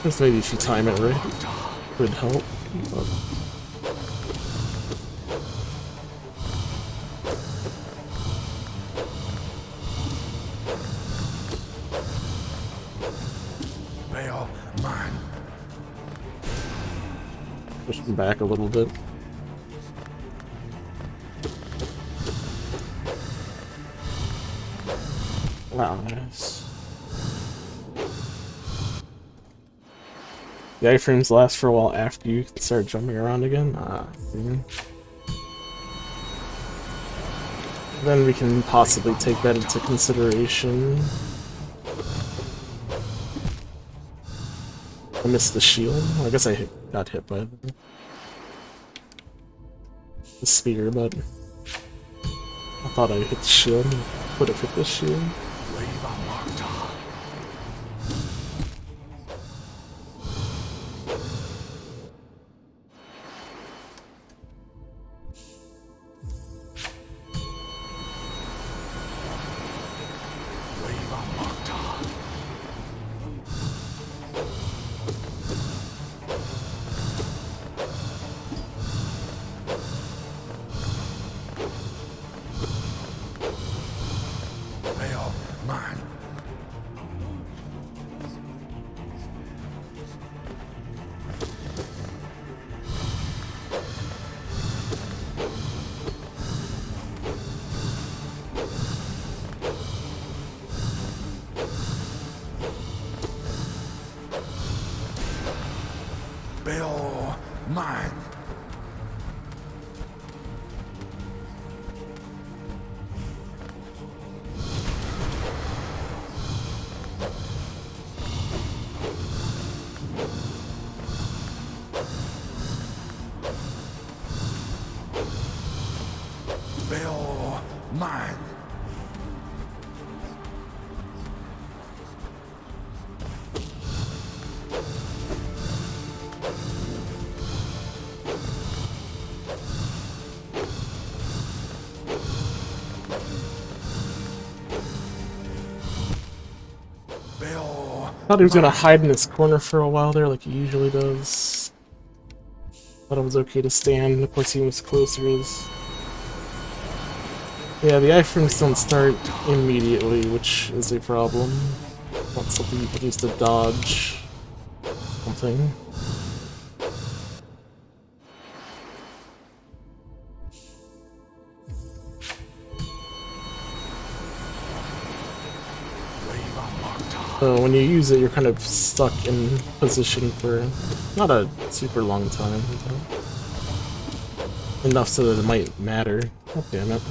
Just maybe if you time it right, would help. But Baal, mine. push them back a little bit. Wow, nice. The iframes last for a while after you start jumping around again? Ah, see. Then we can possibly take that into consideration. I missed the shield. I guess I got hit by the spear, but I thought I hit the shield. Would have hit the shield. Baal, mine. Baal, mine. Baal, mine. Baal, Thought he was gonna hide in this corner for a while there, like he usually does. Thought it was okay to stand. Of course, he was closer. Yeah, the iframes don't start immediately, which is a problem. Want something you can use to dodge something. So when you use it, you're kind of stuck in position for not a super long time, but enough so that it might matter. God damn it.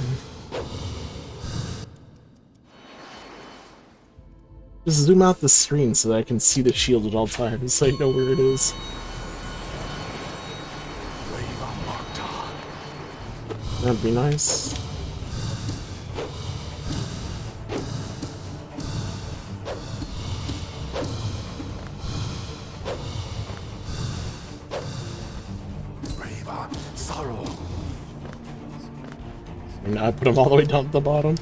Just zoom out the screen so that I can see the shield at all times, so I know where it is. That'd be nice. And I put them all the way down to the bottom.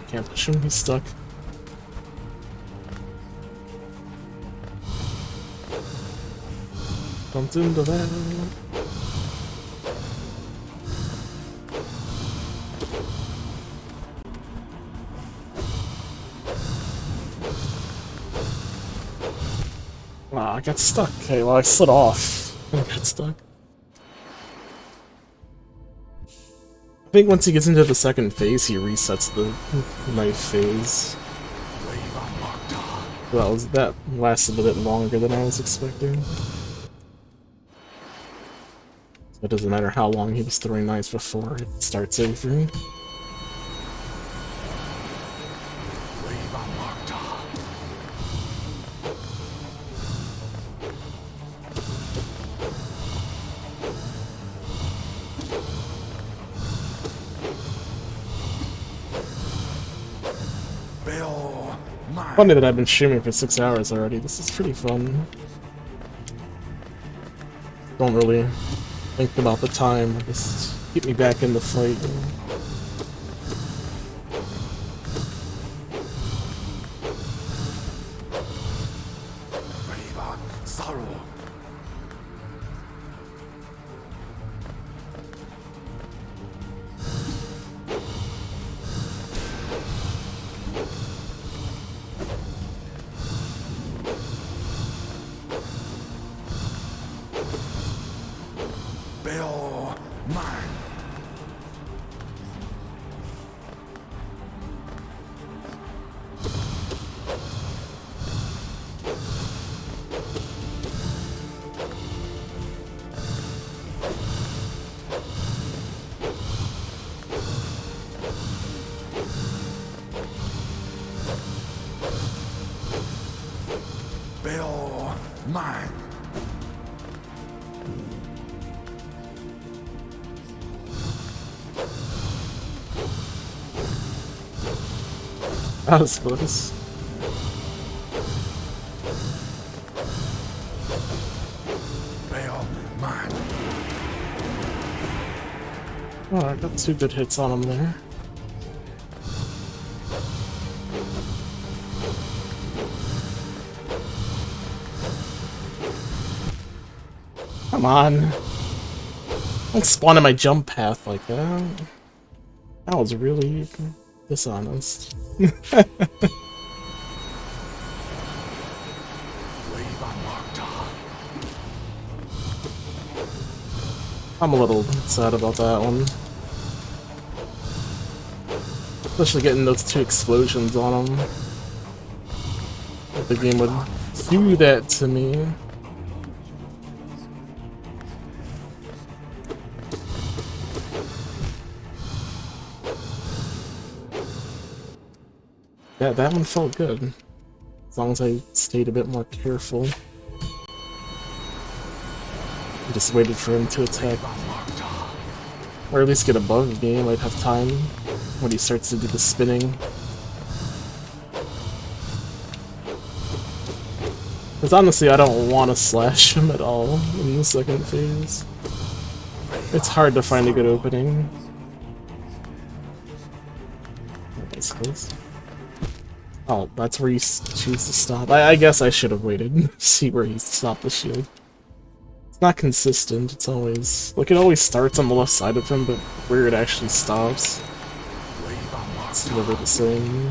Can't push him, he's stuck. Bumped into that. Wow, I got stuck. Okay, well I slid off and got stuck. I think once he gets into the second phase, he resets the knife phase. That lasted a bit longer than I was expecting. So it doesn't matter how long he was throwing knives before it starts over. Funny that I've been streaming for 6 hours already. This is pretty fun. Don't really think about the time. Just get me back in the fight. That was close. Oh, I got 2 good hits on him there. Come on. Don't spawn in my jump path like that. That was really dishonest. I'm a little sad about that one. Especially getting those 2 explosions on him. If the game would do that to me. Yeah, that one felt good. As long as I stayed a bit more careful. I just waited for him to attack. Or at least get above me, I might have time when he starts to do the spinning. Because honestly, I don't want to slash him at all in the second phase. It's hard to find a good opening. That's close. Oh, that's where you choose to stop. I guess I should have waited. See where he stopped the shield. It's not consistent, it's always... Like, it always starts on the left side of him, but where it actually stops, it's never the same.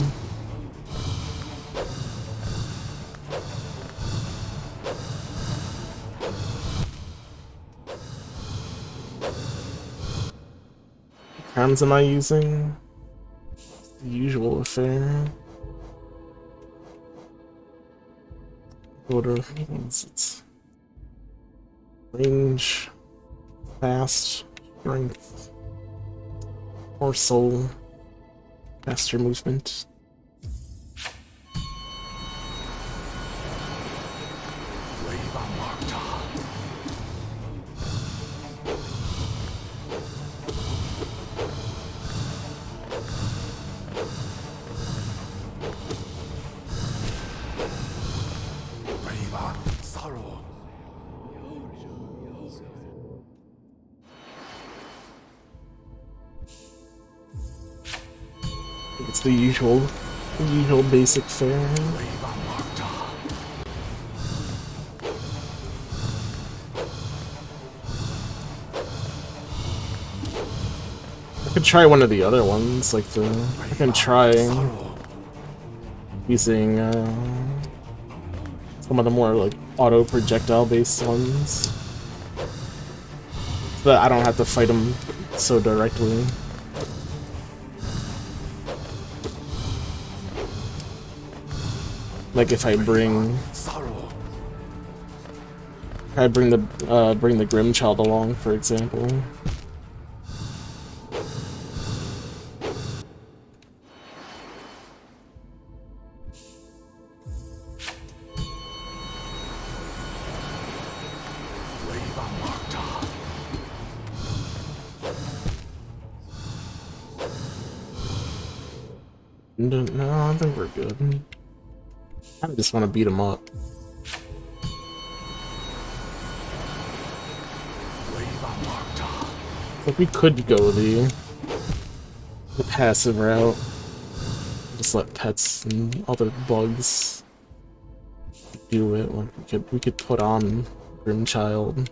What crowns am I using? The usual affair. Go to... It's range, fast, strength, more soul, faster movement. It's the usual basic fare. I could try one of the other ones, like I can try using some of the more like auto projectile based ones, so that I don't have to fight them so directly. Like if I bring Sorrow. bring the Grim Child along, for example. No, I think we're good. I just want to beat him up. Like we could go the passive route. Just let pets and other bugs do it. Like we could put on Grimchild.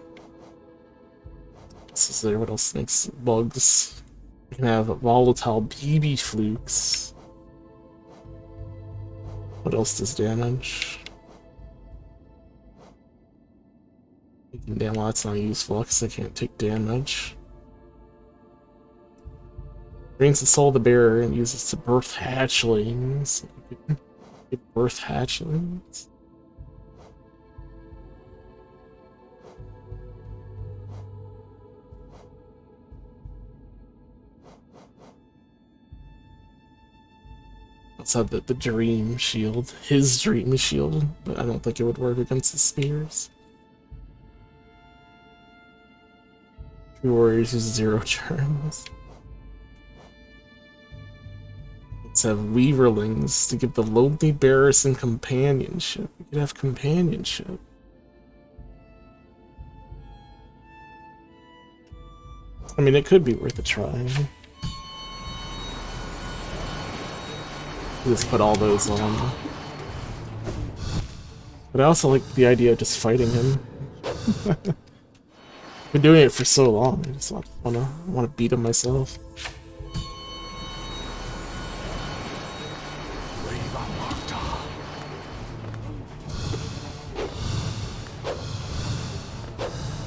This is there. What else makes bugs? We can have volatile BB flukes. What else does damage? Damn, well, that's not useful because I can't take damage. Drains the soul of the bearer and uses to birth hatchlings. Birth hatchlings? Let's have the dream shield. His dream shield, but I don't think it would work against the spears. True warriors use 0 charms. Let's have weaverlings to give the lonely bearers some companionship. We could have companionship. I mean, it could be worth a try. Just put all those on. But I also like the idea of just fighting him. Been doing it for so long. I just wanna beat him myself.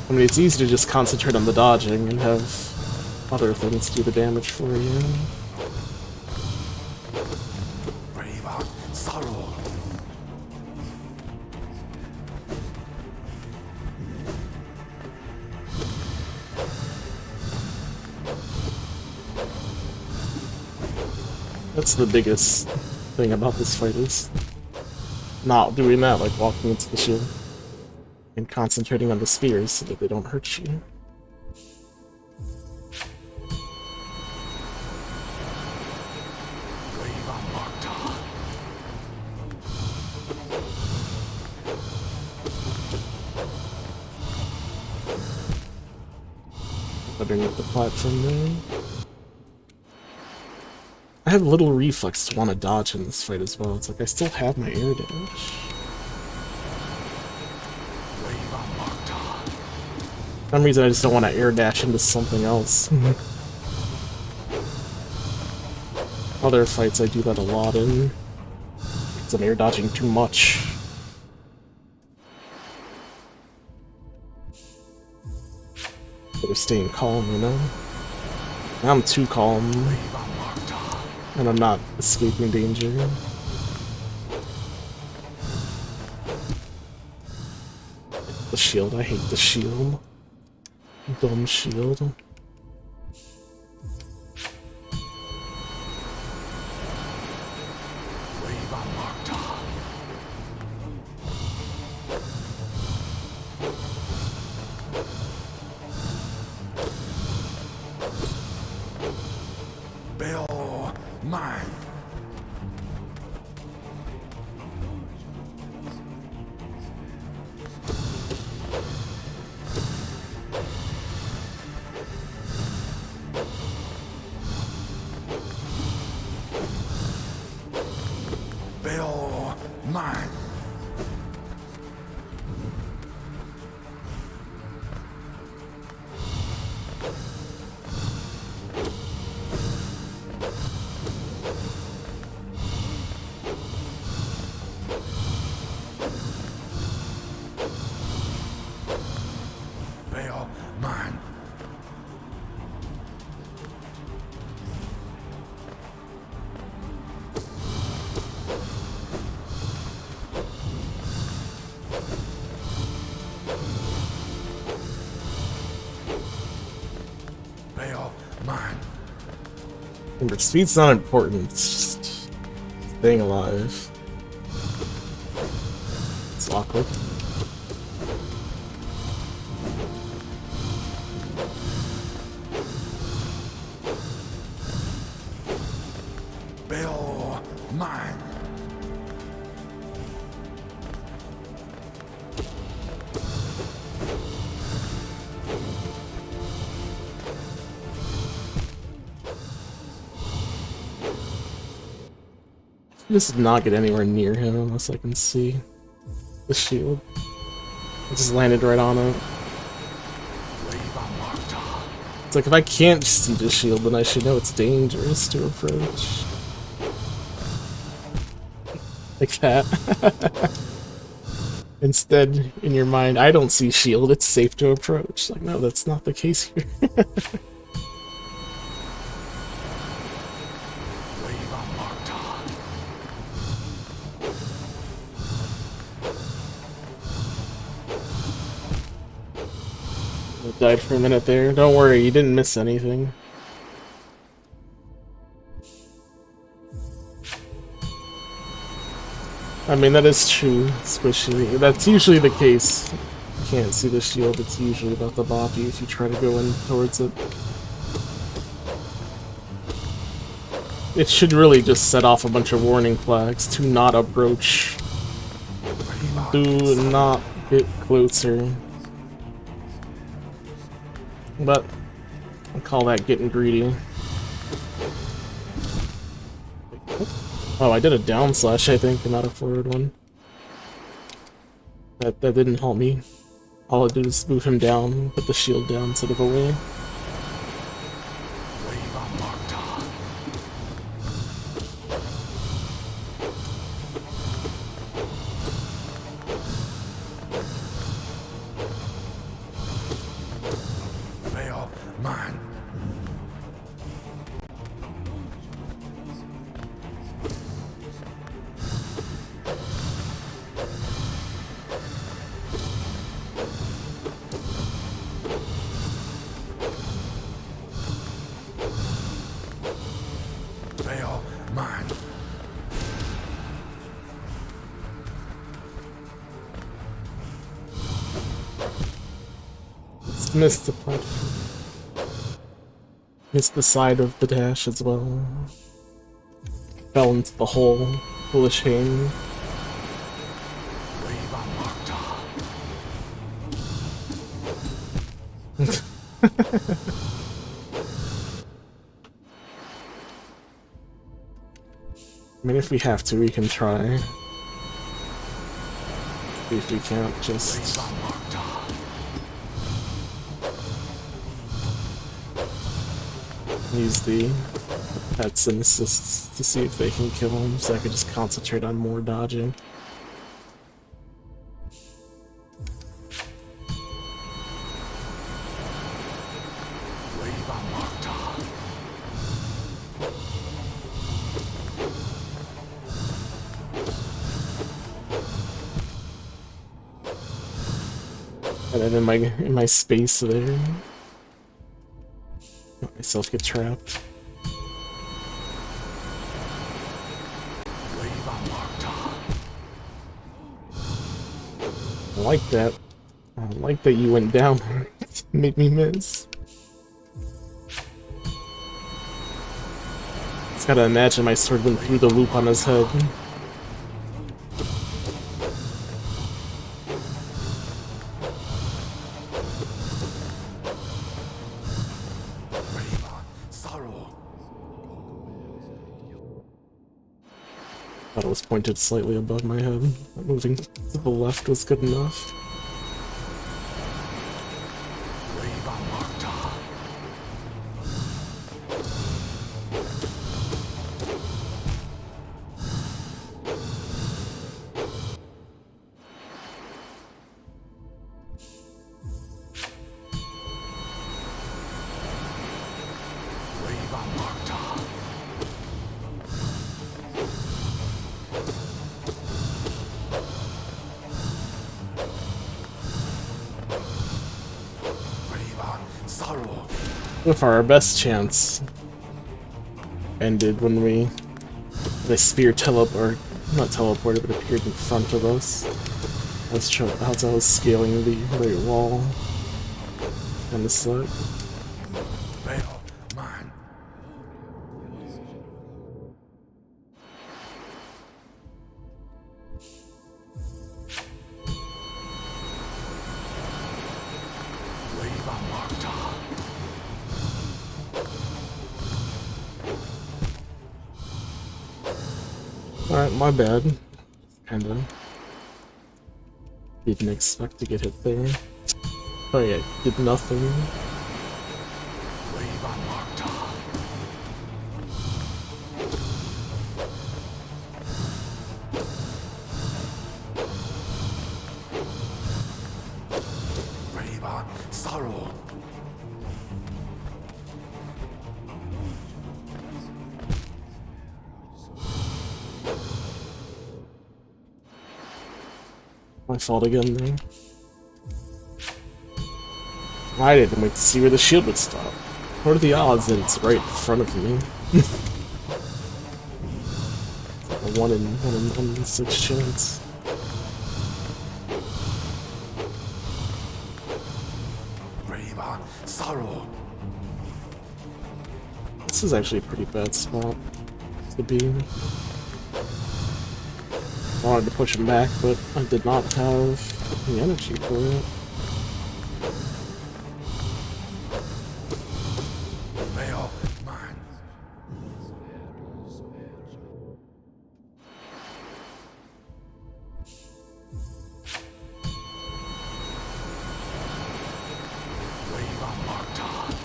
I mean, it's easy to just concentrate on the dodging and have other things do the damage for you. Sorrow. That's the biggest thing about this fight is not doing that, like walking into the shield and concentrating on the spears so that they don't hurt you. Underneath the platform there. I have little reflex to want to dodge in this fight as well. It's like I still have my air damage. For some reason I just don't want to air dash into something else. Other fights I do that a lot in. Because I'm air dodging too much. Better staying calm, you know? Now I'm too calm. And I'm not escaping danger. The shield, I hate the shield. Dumb shield. Mine. Bill, mine. Bill, mine. Remember, speed's not important, it's just staying alive. It's awkward. Bill, mine. Just not get anywhere near him unless I can see the shield. I just landed right on it. It's like if I can't see the shield, then I should know it's dangerous to approach. Like that. Instead, in your mind, I don't see shield, it's safe to approach. Like, no, that's not the case here. I died for a minute there. Don't worry, you didn't miss anything. I mean, that is true, especially. That's usually the case. You can't see the shield, it's usually about to bop you if you try to go in towards it. It should really just set off a bunch of warning flags to not approach. Do not get closer. But I call that getting greedy. Oh, I did a down slash, I think, and not a forward one. That didn't help me. All I did was move him down, put the shield down instead of away. Mine. Fail. Mine. Just missed the platform. Missed the side of the dash as well. Fell into the hole. Foolish hand. I mean, if we have to, we can try. If we can't, just... use the pets and assists to see if they can kill him, so I could just concentrate on more dodging. And then in my space there, let myself get trapped. I like that. I like that you went down. It made me miss. Just gotta imagine my sword went through the loop on his head. Thought it was pointed slightly above my head. Moving to the left was good enough. So far, our best chance. ended when the spear not teleported, but appeared in front of us. As I was scaling the Great Wall and the set. Veil, mine. Wave on Markoth. Alright, my bad. Kinda. Didn't expect to get hit there. Oh yeah, did nothing. Wave on Markoth. Wave on sorrow. My fault again there. I didn't wait to see where the shield would stop. What are the odds that it's right in front of me? A 1 in 6 chance. Wave on sorrow. This is actually a pretty bad spot to be. I wanted to push him back, but I did not have the energy for it. Veil, mine. Wave on Markoth.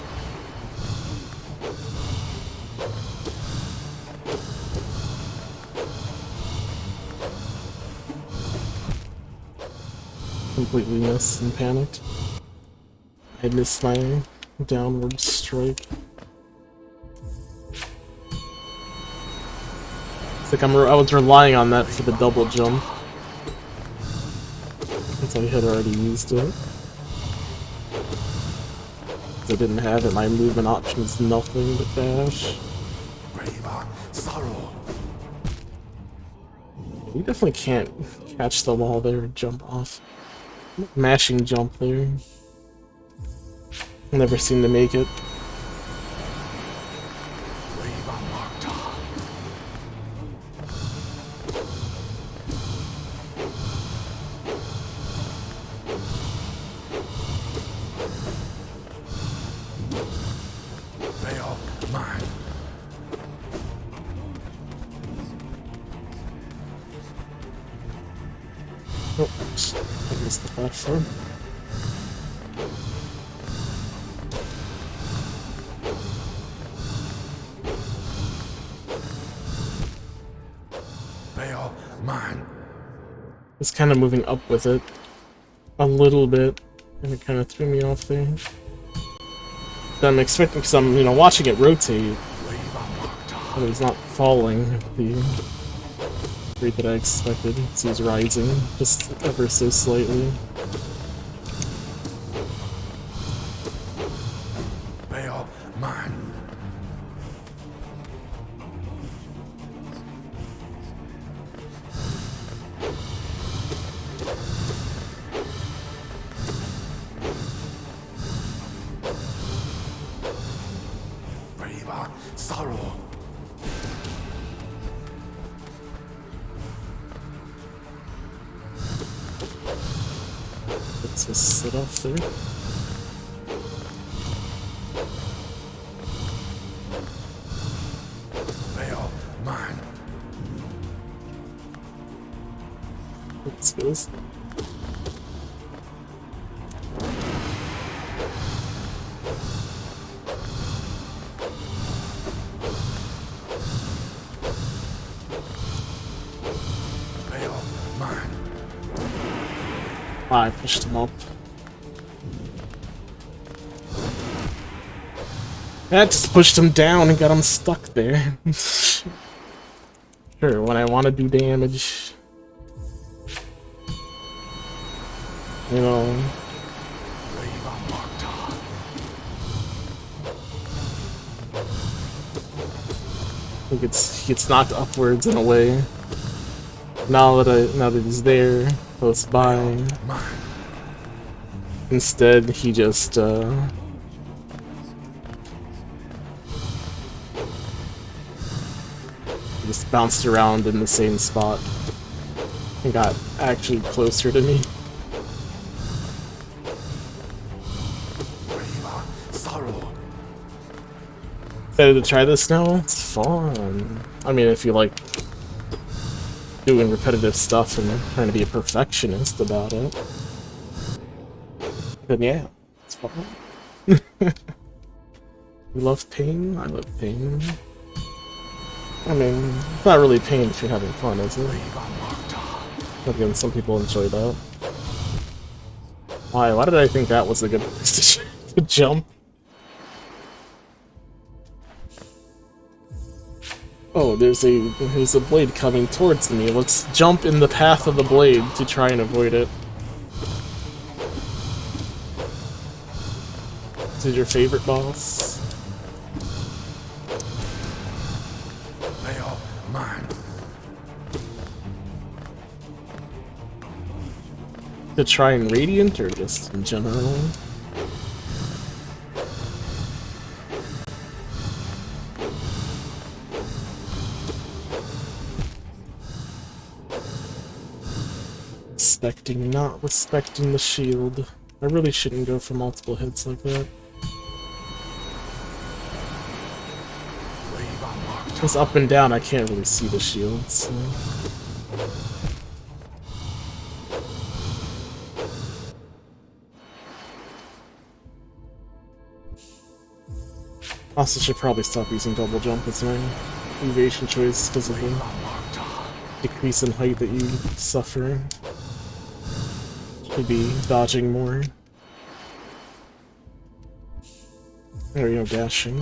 Completely missed and panicked. I missed my downward strike. It's like I was relying on that for the double jump. Since I had already used it. Since I didn't have it, my movement option is nothing but dash. Wave on sorrow. You definitely can't catch the wall there and jump off. Mashing jump there. Never seem to make it. Wave on Markoth. Veil, mine. Oops, I missed the platform. Veil, mine. It's kind of moving up with it a little bit, and it kind of threw me off there. I'm expecting, because I'm, watching it rotate, Wave on Markoth. but it's not falling at the rate that I expected. So he's rising just ever so slightly. Veil, mine. Wave on sorrow. Let's just sit off there. Veil, mine. Let's go. Veil, mine. I pushed him up. That just pushed him down and got him stuck there. Sure, when I want to do damage. Wave on Markoth. He gets knocked upwards in a way. Now that he's there, close by. Instead, he just bounced around in the same spot and got actually closer to me. Excited to try this now? It's fun. I mean, if you like doing repetitive stuff and trying to be a perfectionist about it, then yeah, it's fun. You love pain? I love pain. I mean, it's not really pain if you're having fun, is it? But again, some people enjoy that. Why? Why did I think that was a good place to jump? Oh, there's a blade coming towards me. Let's jump in the path of the blade to try and avoid it. This is your favorite boss? They are mine. To try and Radiant, or just in general? Not respecting the shield. I really shouldn't go for multiple hits like that. Because up and down I can't really see the shield, so... Also should probably stop using double jump as my evasion choice because of the decrease in height that you suffer. Should be dodging more. There we go, dashing.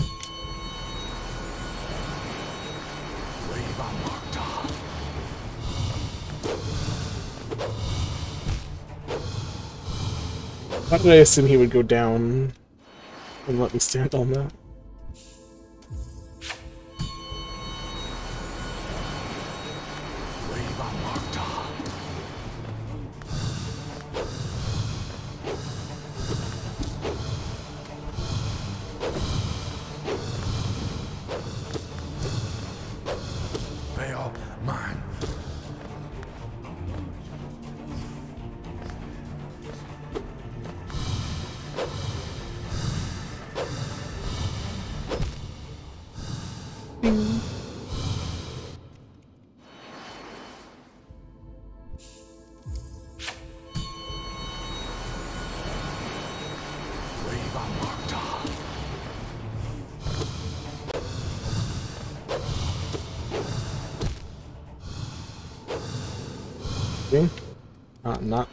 Why did I assume he would go down and let me stand on that?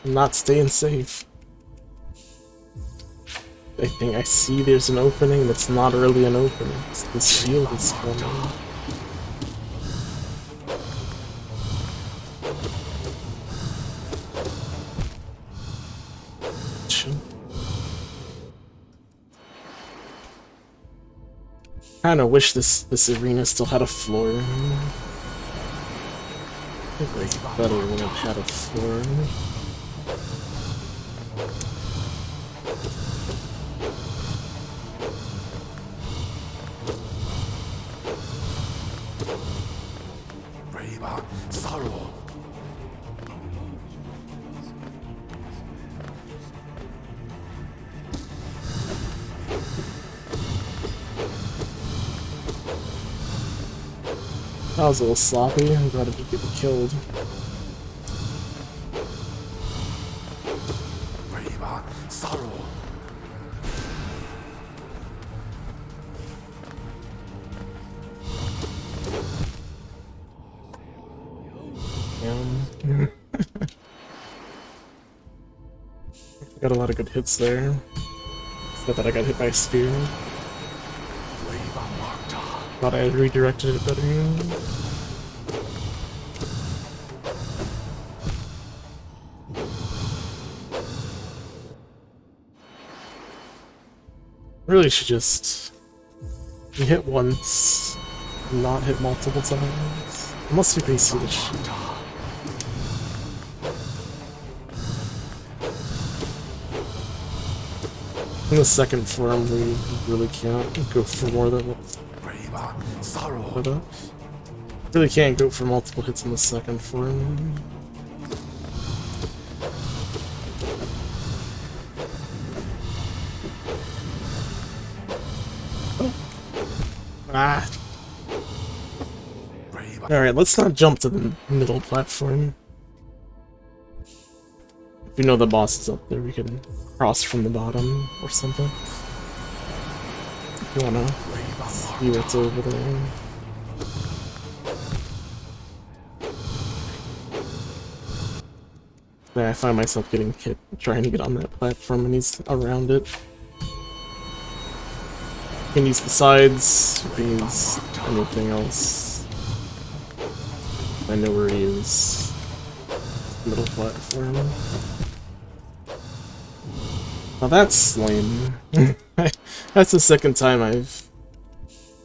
Not staying safe. I think I see there's an opening that's not really an opening. The shield is coming. Kinda wish this arena still had a floor. I think it's better when it had a floor. That was a little sloppy. I'm glad I didn't get killed. Got a lot of good hits there. Except that I got hit by a spear. Thought I had redirected it better. Really should just... You hit once, not hit multiple times. Unless you can see the shield. In the second form, we really can't go for more than what up. Really can't go for multiple hits in the second form. Oh. Ah. Alright, let's not jump to the middle platform. If we know the boss is up there, we can cross from the bottom or something. If you wanna see what's over there. Yeah, I find myself getting hit trying to get on that platform and he's around it. You can use the sides, you can use anything else. I know where he is. Middle platform. Now that's lame. That's the second time I've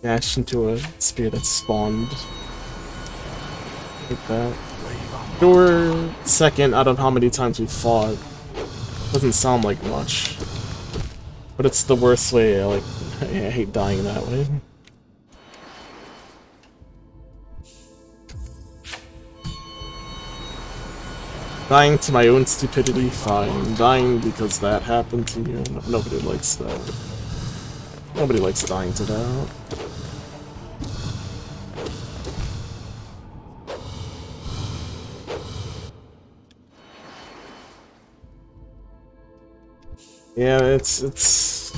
dashed into a spear that spawned like that. Or second out of how many times we fought. Doesn't sound like much. But it's the worst way, I hate dying that way. Dying to my own stupidity, fine. Dying because that happened to you, nobody likes that. Nobody likes dying to that. Yeah, it's...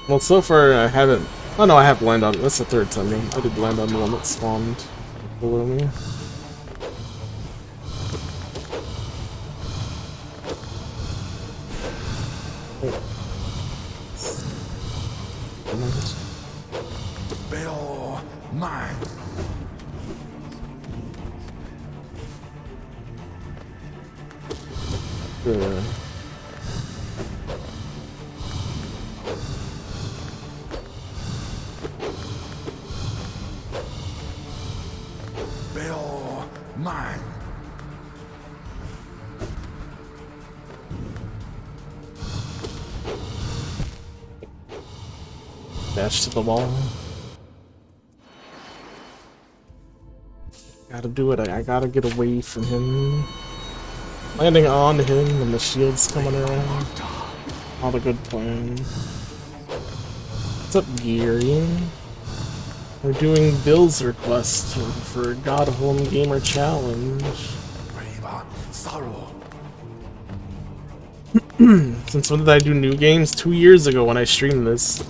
Well, so far I haven't... Oh no, I have landed on... That's the third time. I did land on the one that spawned below me. Bill, mine. Bill, mine. Dash to the wall. Gotta do it, I gotta get away from him. Landing on him and the shield's coming around. Not a good plan. What's up, Gary? We're doing Bill's request for Godhome Gamer Challenge. Since when did I do new games? 2 years ago when I streamed this.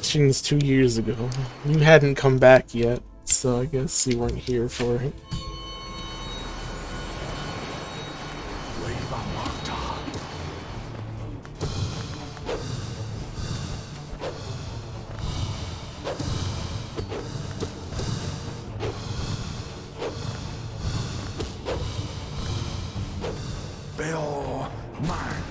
Streamed 2 years ago. You hadn't come back yet, so I guess you weren't here for it. Bill, mine.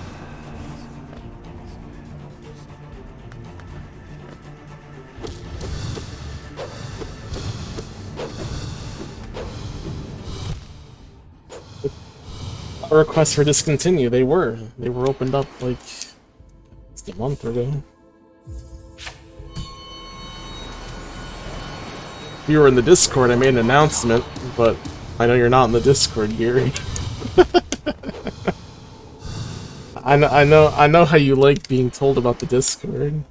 Requests for discontinue, they were opened up like just a month ago. If you were in the Discord, I made an announcement, but I know you're not in the Discord, Gary. I know how you like being told about the Discord.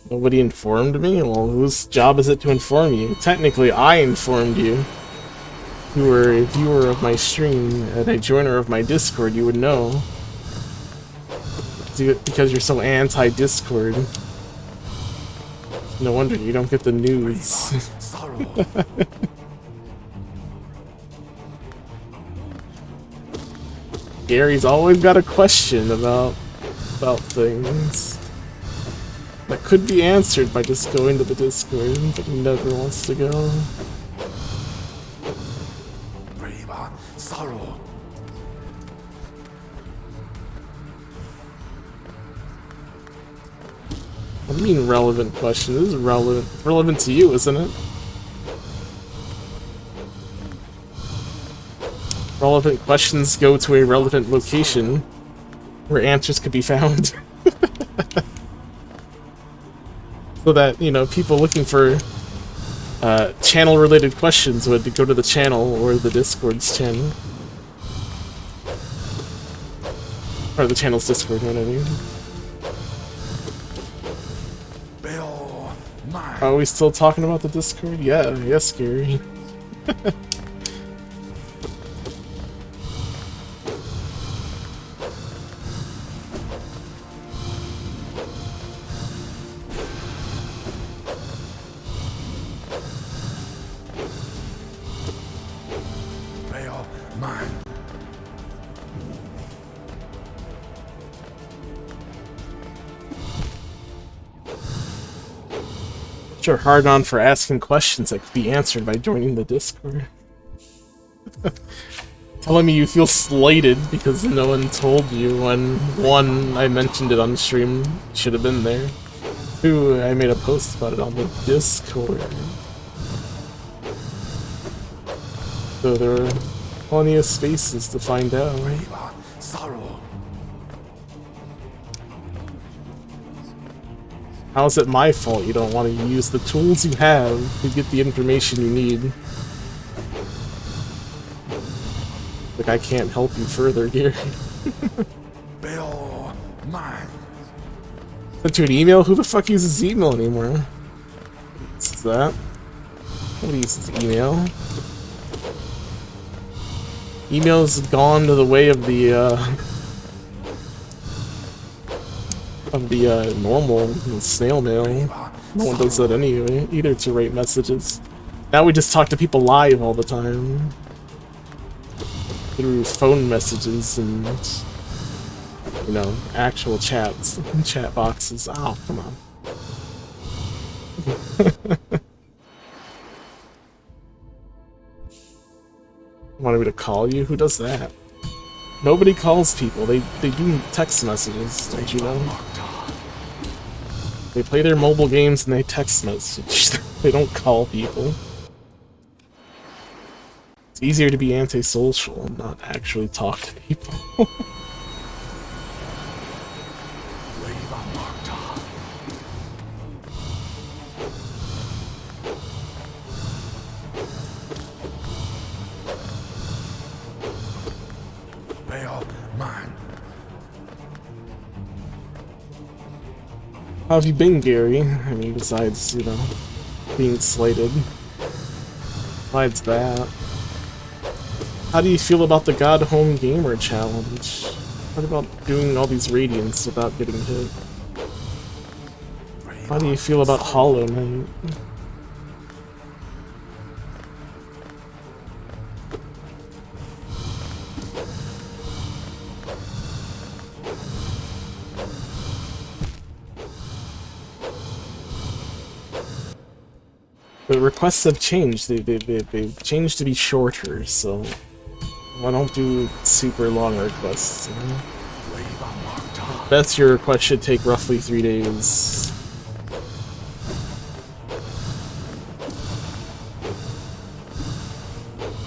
Nobody informed me? Well, whose job is it to inform you? Technically, I informed you. If you were a viewer of my stream and a joiner of my Discord, you would know. Because you're so anti-Discord. No wonder you don't get the news. Gary's always got a question about things that could be answered by just going to the Discord, but he never wants to go. you mean relevant question? This is relevant to you, isn't it? Relevant questions go to a relevant location where answers could be found. So that, you know, people looking for channel-related questions would go to the channel or the Discord's channel. Or the channel's Discord, you know what I mean? Bill mine. Are we still talking about the Discord? Yeah, yes, Gary. Bill mine. You're hard on for asking questions that could be answered by joining the Discord. Telling me you feel slighted because no one told you when, one, I mentioned it on stream, should have been there. Two, I made a post about it on the Discord. So there are plenty of spaces to find out. Sorrow. How is it my fault you don't want to use the tools you have to get the information you need? Like, I can't help you further, Gary. Bill mine. Sent you an email? Who the fuck uses email anymore? What is that? Nobody uses email. Email's gone to the way of the normal snail mail. No one does that anyway, either to write messages. Now we just talk to people live all the time. Through phone messages and, you know, actual chats, chat boxes. Oh, come on. Wanted me to call you? Who does that? Nobody calls people. They do text messages, don't you know? They play their mobile games and they text message. They don't call people. It's easier to be antisocial and not actually talk to people. Bill mine. How have you been, Gary? I mean, besides, you know, being slighted. Besides that. How do you feel about the Godhome Gamer Challenge? What about doing all these radiants without getting hit? How do you feel about Hollow Knight? The requests have changed. They've changed to be shorter, so I don't do super long requests. You know? That's your request should take roughly 3 days.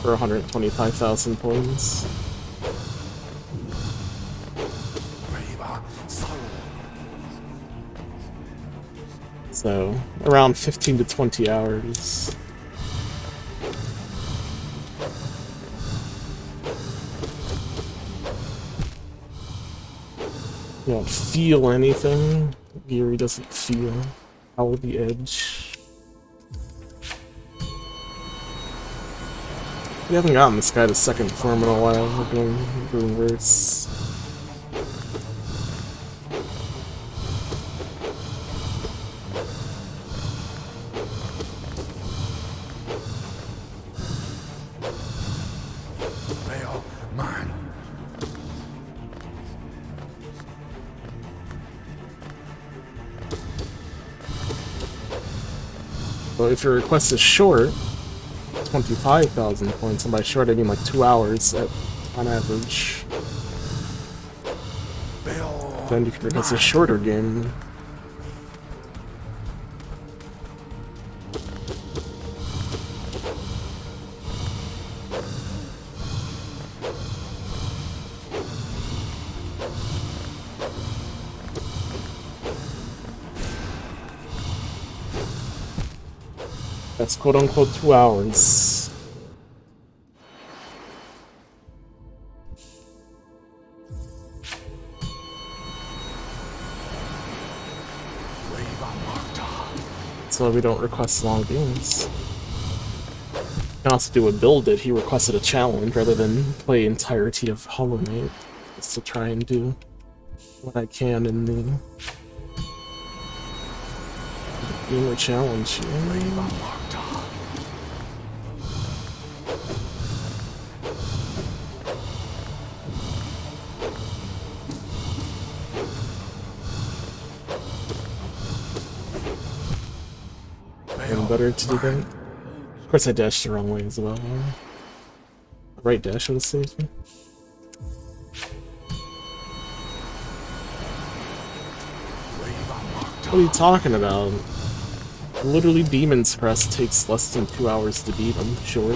For 125,000 points. So, around 15 to 20 hours. You don't feel anything. Geary doesn't feel. Follow the edge. We haven't gotten this guy to second form in a while. We're doing worse. Bill mine. So if your request is short, 25,000 points, and by short I mean like 2 hours on average, Bill then you can request a shorter game. That's quote-unquote 2 hours. So we don't request long games. You can also do a build it. He requested a challenge rather than play entirety of Hollow Knight. Just to try and do what I can in the gamer challenge here. And better to do that. Of course I dashed the wrong way as well. Right dash would have saved me. What are you talking about? Literally Demon's Crest takes less than 2 hours to beat, I'm sure.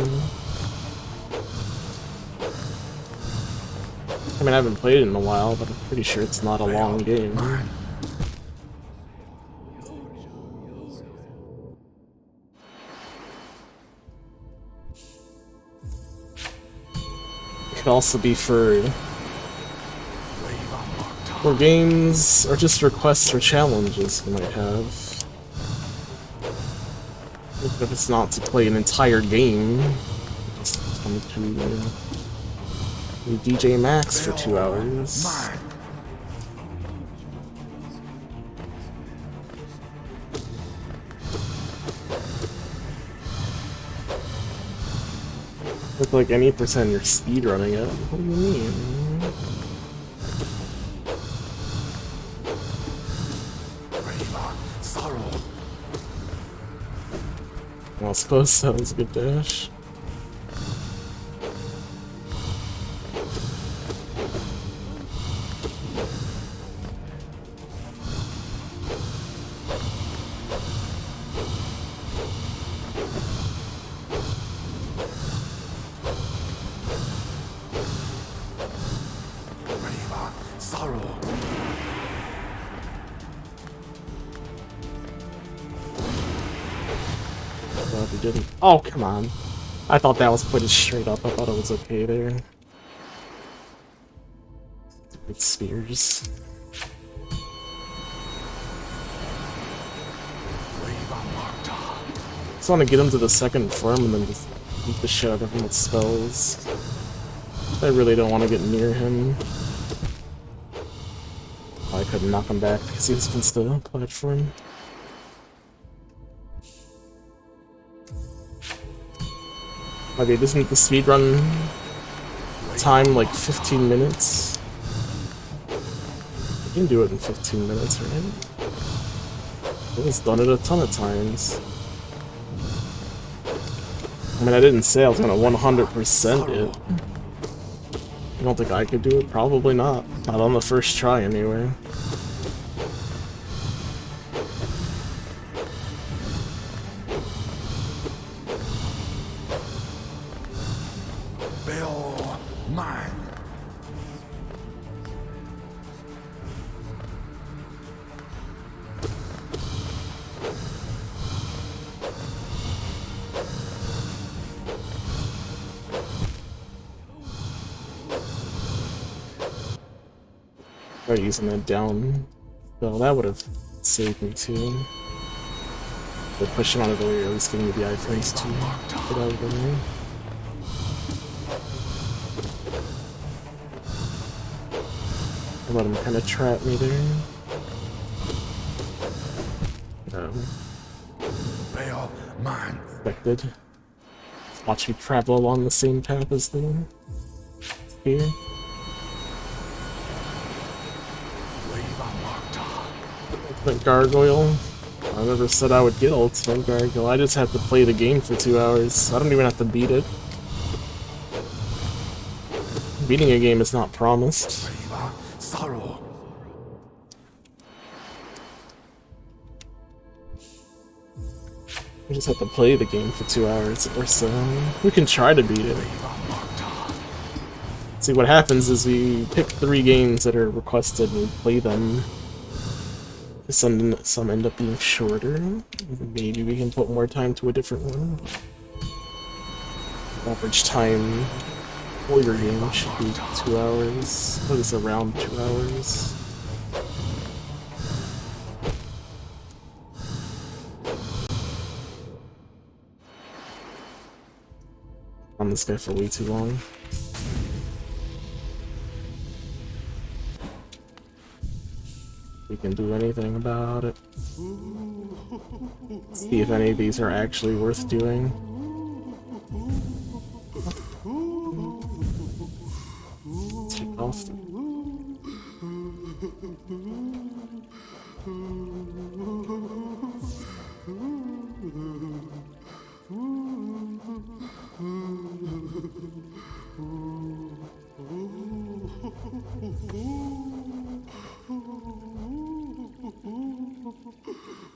I mean, I haven't played it in a while, but I'm pretty sure it's not a long game. It could also be for games, or just requests or challenges you might have. Even if it's not to play an entire game, just come to DJ Max for 2 hours. Look like any percent you're speedrunning it. What do you mean? Well, I suppose that was a good dash. Oh, come on. I thought that was put it straight up. I thought it was okay there. Stupid spears. Just want to get him to the second form and then just beat the shit out of him with spells. I really don't want to get near him. I couldn't knock him back because he was against the platform. Okay, isn't the speedrun time like 15 minutes? You can do it in 15 minutes, right? I was done it a ton of times. I mean, I didn't say I was gonna 100% it. You don't think I could do it? Probably not. Not on the first try, anyway. Try using that down. Well, that would have saved me too. But push him out of the way, or at least giving me the iframes to get out of the way. I let him kind of trap me there. Expected. Watch me travel along the same path as the spear. Ultimate Gargoyle. I never said I would get Ultimate Gargoyle. I just have to play the game for 2 hours. I don't even have to beat it. Beating a game is not promised. We just have to play the game for 2 hours or so. We can try to beat it. See, what happens is we pick 3 games that are requested and we play them. Some end up being shorter. Maybe we can put more time to a different one. Average time for your game should be 2 hours. What is around 2 hours? On this guy for way too long. We can do anything about it. See if any of these are actually worth doing. Take off.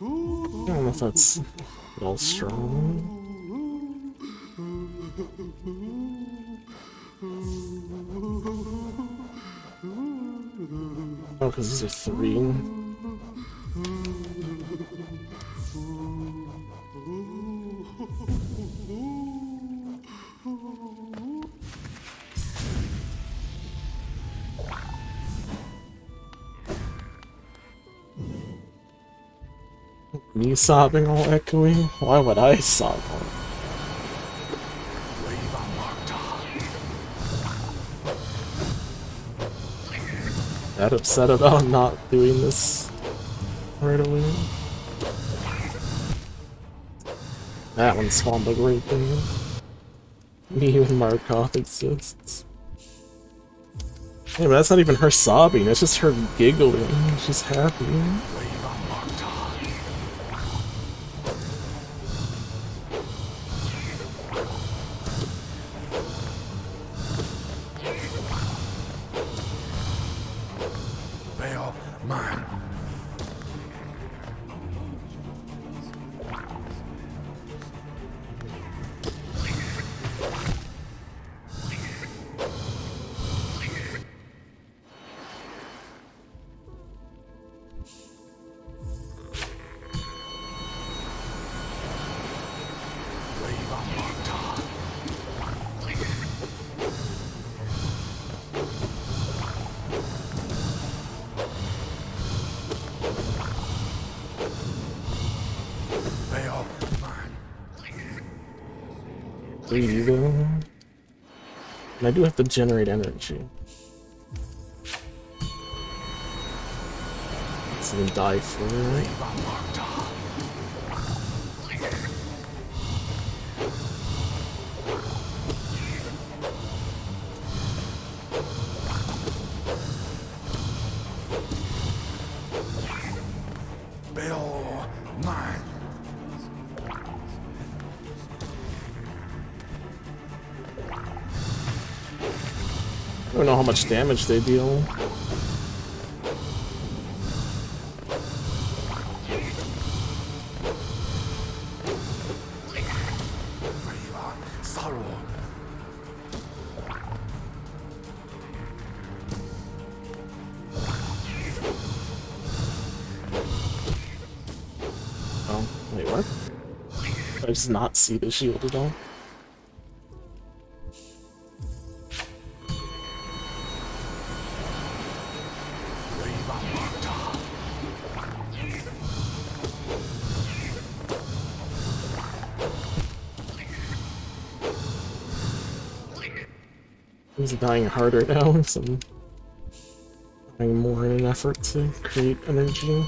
I don't know if that's at all strong. Oh, because these are 3. Me sobbing all echoing? Why would I sob? That upset about not doing this right away. That one spawned a great thing. Me and Markoth exists. Yeah, but that's not even her sobbing, it's just her giggling. She's happy. Mine. Greedy though. And I do have to generate energy. So I can die for it. Bill, mine. I don't know how much damage they deal. Sorrow. Oh, wait, what? Did I just not see the shield at all? He's dying harder now, so I'm dying more in an effort to create energy.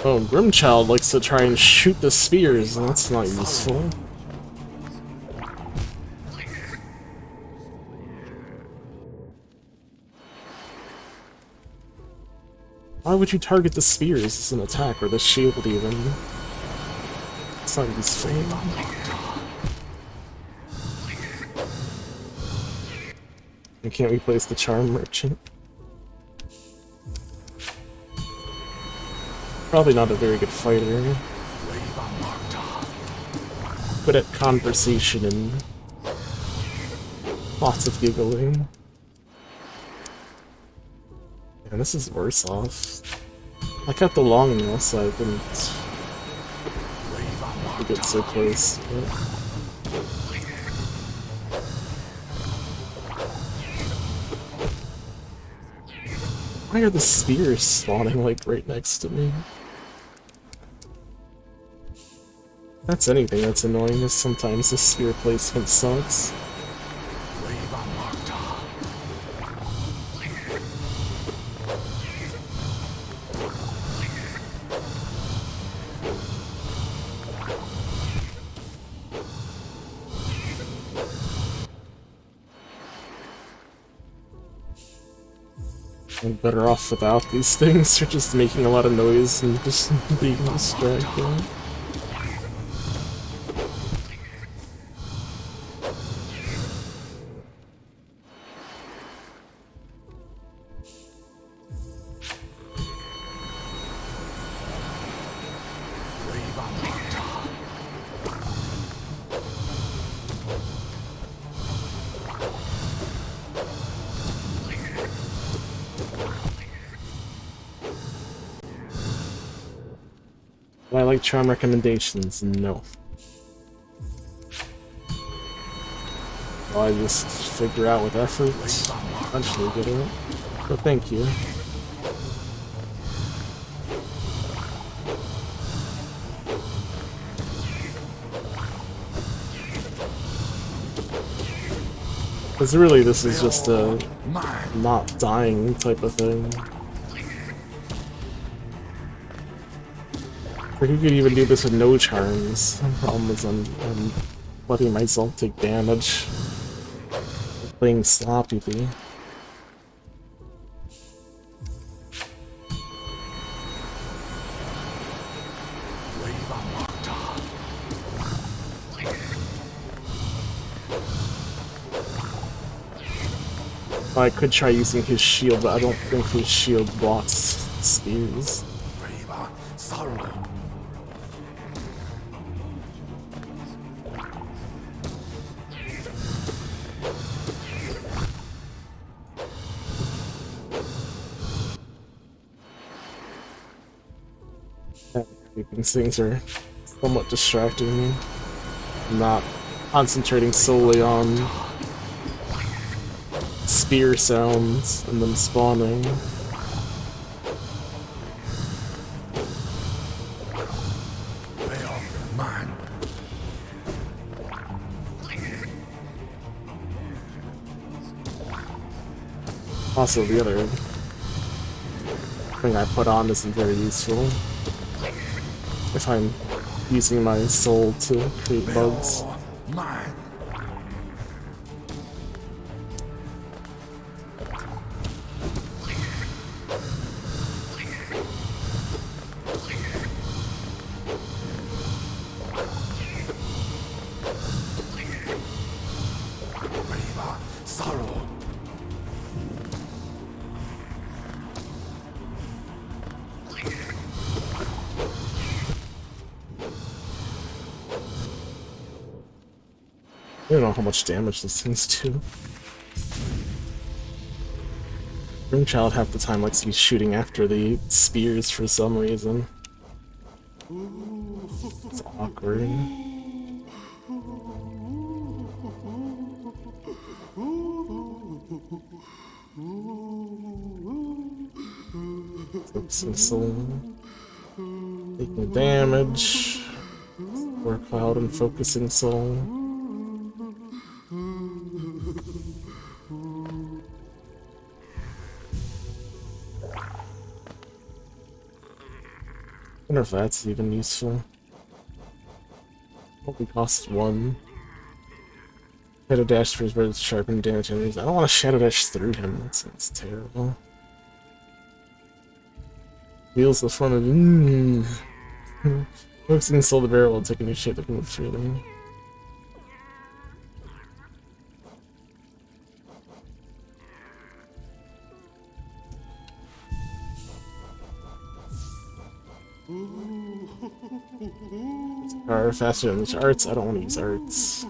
Oh, Grimchild likes to try and shoot the spears, and that's not useful. Why would you target the spears as an attack, or the shield even? It's not useful. And can't replace the Charm Merchant? Probably not a very good fighter. Good at conversation and lots of giggling. And this is worse off. I kept the long nail so I didn't get so close. Why are the spears spawning like right next to me? That's anything that's annoying, is sometimes the spear placement sucks. I'm better off without these things. They're just making a lot of noise and just being distracting. Do I like charm recommendations? No. Will I just figure out with effort? Eventually get it. But thank you. Because really this is just a not dying type of thing. Like you could even do this with no charms. The problem is I'm letting myself take damage. Playing sloppily. I could try using his shield, but I don't think his shield blocks spears. These things are somewhat distracting me. I'm not concentrating solely on spear sounds and them spawning. Also, the other thing I put on isn't very useful if I'm using my soul to create bugs. I don't know how much damage this thing's do. Ringchild half the time likes to be shooting after the spears for some reason. It's awkward. Focusing soul. Taking damage. Work cloud and focusing soul. I wonder if that's even useful. Only costs 1. Shadow dash for his birds sharpen damage enemies. I don't want to shadow dash through him. That sounds terrible. Feels the fun of focusing soul the barrel will take a new shape that can move freely. Are faster than the arts? I don't want to use arts.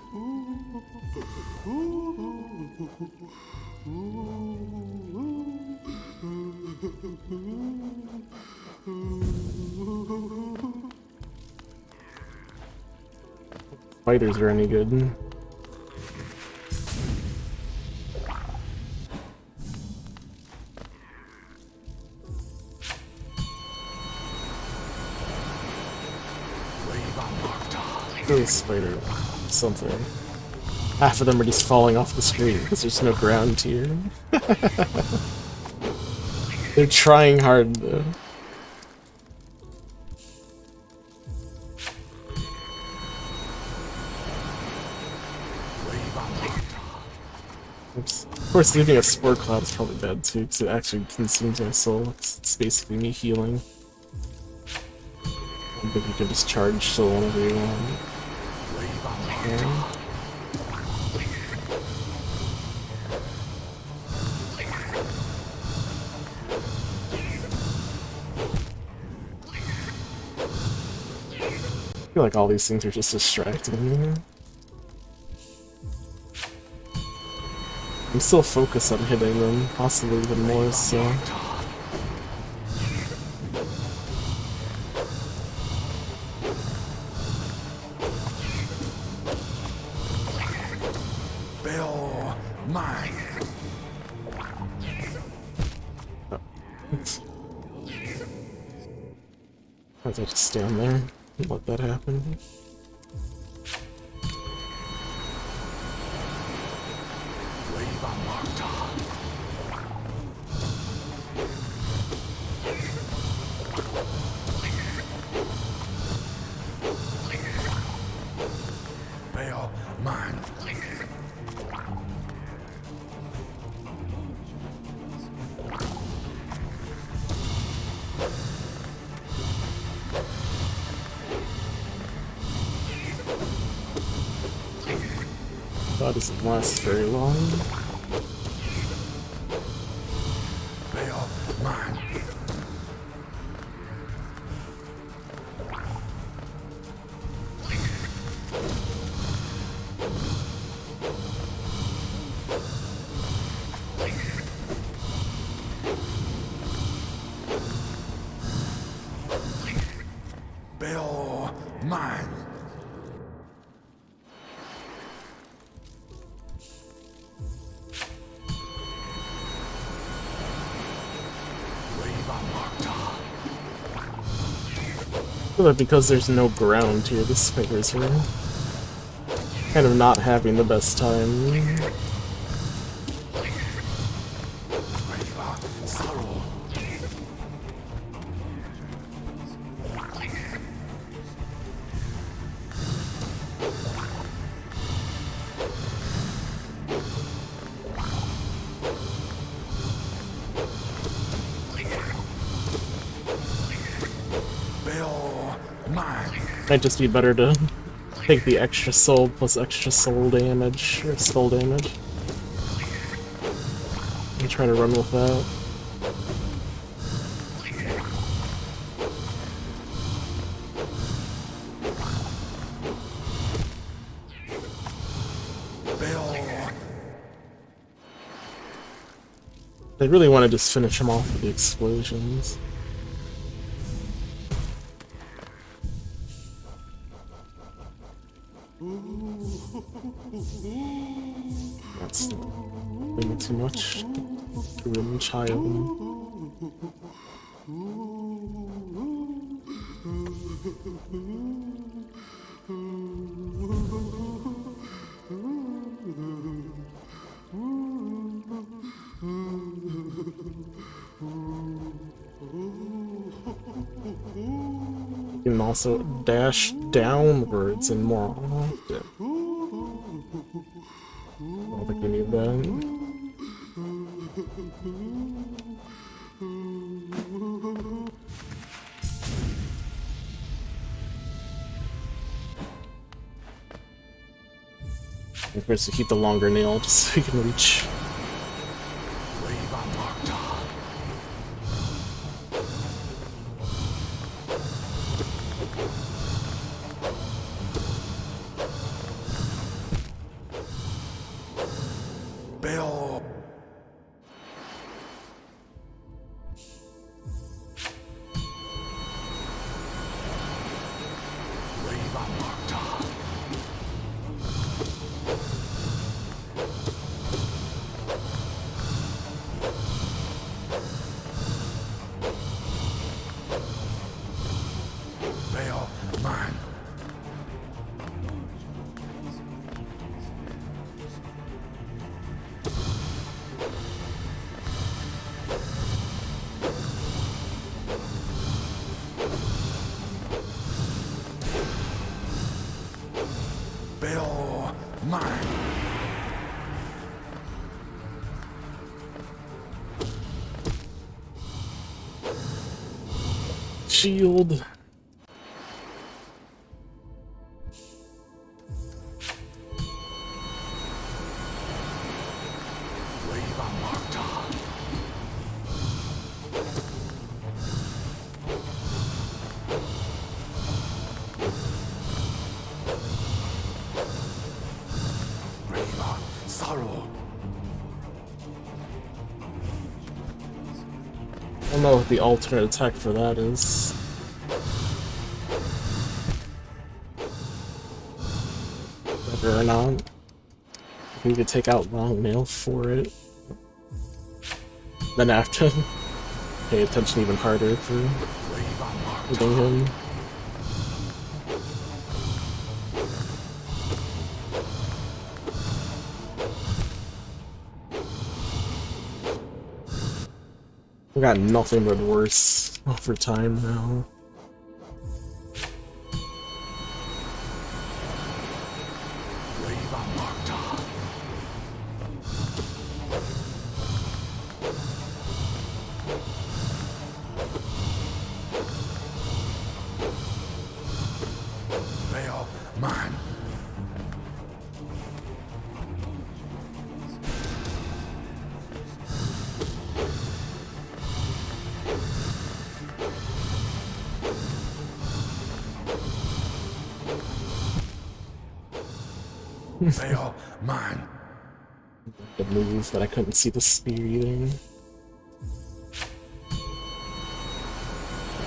Spiders are any good. Really spider something. Half of them are just falling off the screen because there's no ground here. They're trying hard though. Oops. Of course, leaving a spore cloud is probably bad too, because it actually consumes my soul. It's basically me healing. I think you can just charge soul whenever you want. Okay. I feel like all these things are just distracting me. I'm still focused on hitting them, possibly even more so. Bill, mine. Oh, oops. I have to just stand there and let that happen. Bill, mine. That doesn't last very long. Bill, mine. Bill, mine. I feel like because there's no ground here, the spiders are kind of not having the best time. Bill, mine. Might just be better to take the extra soul plus extra soul damage, or skull damage. And try to run with that. Bill. I really want to just finish him off with the explosions. That's way too much. Grim child. You can also dash downwards and more often. I don't think you need that. Of course, to keep the longer nail just so you can reach. Bail mine. Bail mine. Shield. Sorrow. I don't know what the alternate attack for that is. Whether or not. I need to take out long nail for it. Then I have to pay attention even harder for hitting him. We got nothing but worse over time now. Bail mine. Bail mine. The move, but I couldn't see the spear either.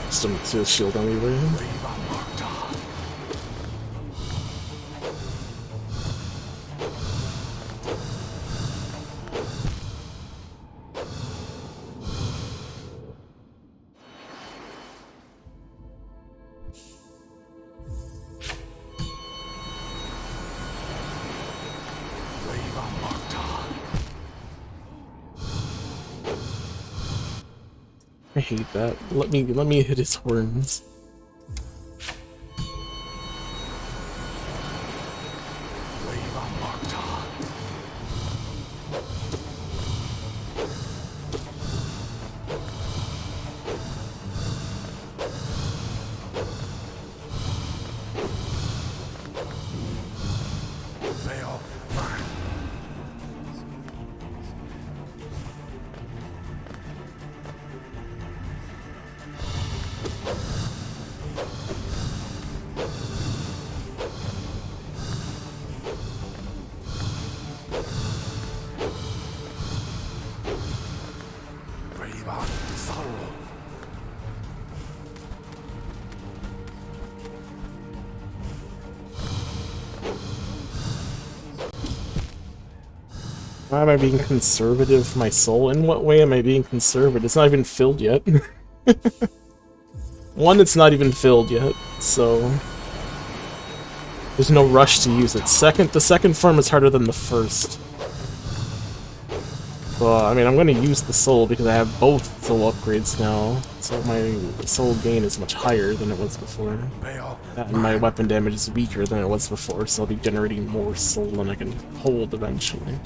Still need to shield anyway. I hate that. Let me hit his horns. Bail mine. Sorrow. Why am I being conservative with my soul? In what way am I being conservative? It's not even filled yet. One, it's not even filled yet, so there's no rush to use it. Second, the second form is harder than the first. Well, I mean, I'm gonna use the soul because I have both soul upgrades now, so my soul gain is much higher than it was before. And my weapon damage is weaker than it was before, so I'll be generating more soul than I can hold eventually.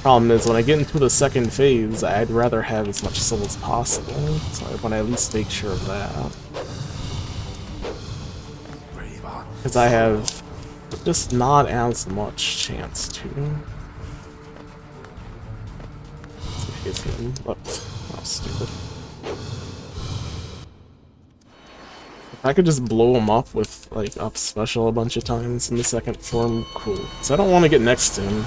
Problem is, when I get into the second phase, I'd rather have as much soul as possible, so I want to at least make sure of that. Because I have just not as much chance to hit him, but that was stupid. If I could just blow him up with, like, up special a bunch of times in the second form, cool. So I don't want to get next to him.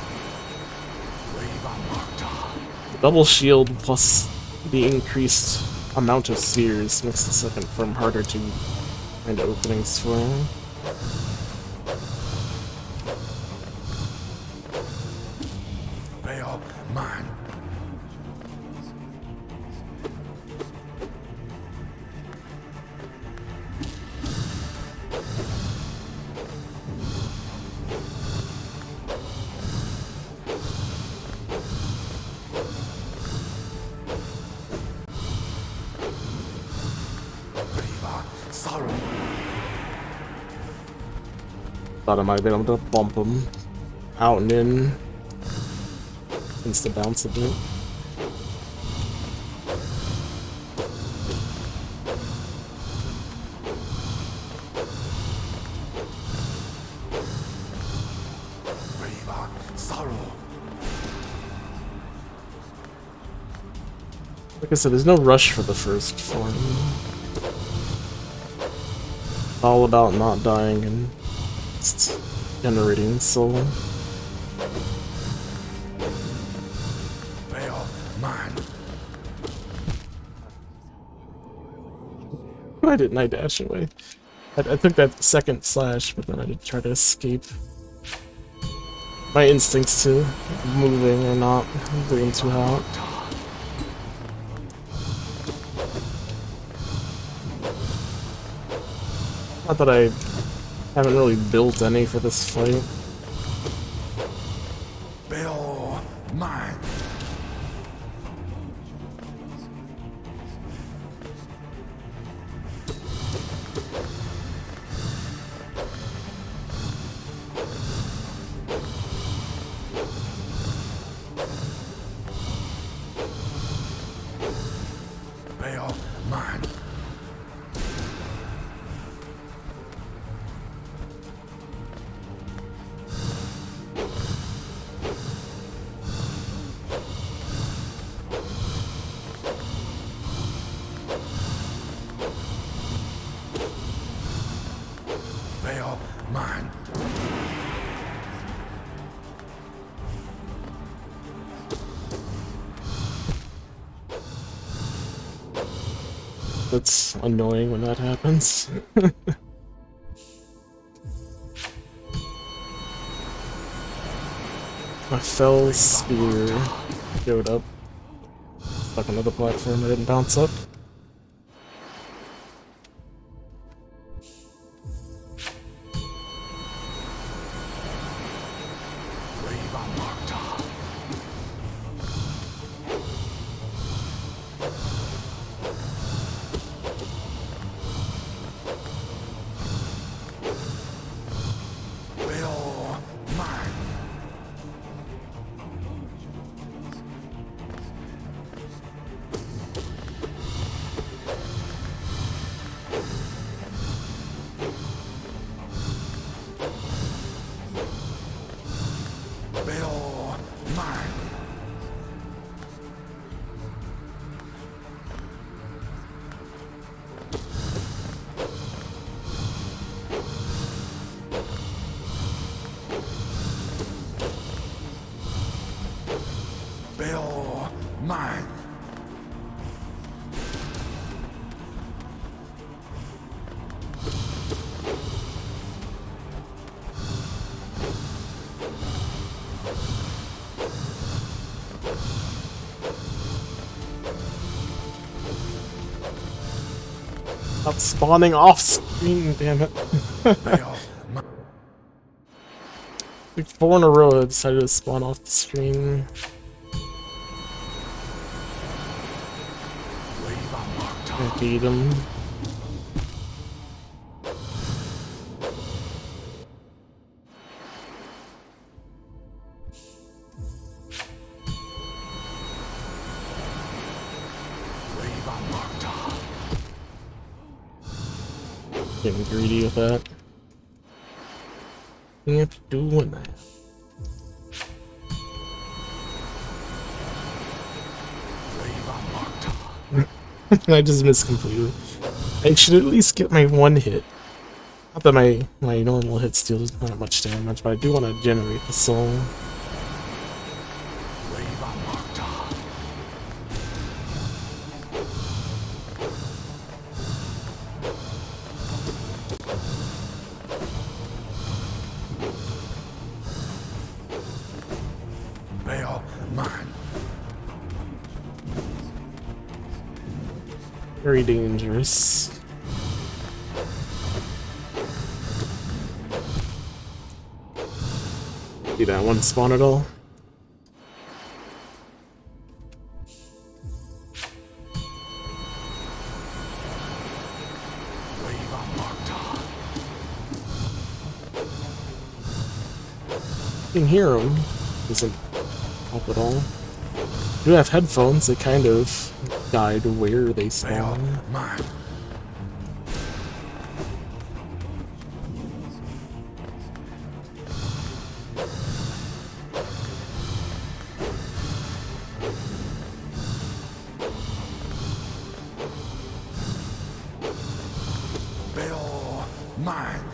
Double shield plus the increased amount of spheres makes the second form harder to find openings for. Baal, mine. Sorrow. Thought I might have been able to bump him out and in. Since the bounce a bit. Sorrow. Like I said, there's no rush for the first form. It's all about not dying and just generating soul. Baal, mine. Why didn't I dash away? I took that second slash, but then I did try to escape. My instincts to moving are not doing too hot. Not that I haven't really built any for this fight. Baal, mine. Baal, mine. Baal, mine. That's annoying when that happens. My fell spear showed up. Stuck another platform, I didn't bounce up. Baal, mine. Baal, mine. Baal, mine. Stop spawning off screen, damn it. Baal, mine. Like 4 in a row I decided to spawn off the screen. I beat him. Getting greedy with that. Can't doing that. I just missed completely. I should at least get my one hit. Not that my normal hit steal does not much damage, but I do want to generate the soul. Very dangerous. See that one spawn at all? You can hear him. Doesn't help at all. Do have headphones that kind of guide where they spawn. Mine. They all mine.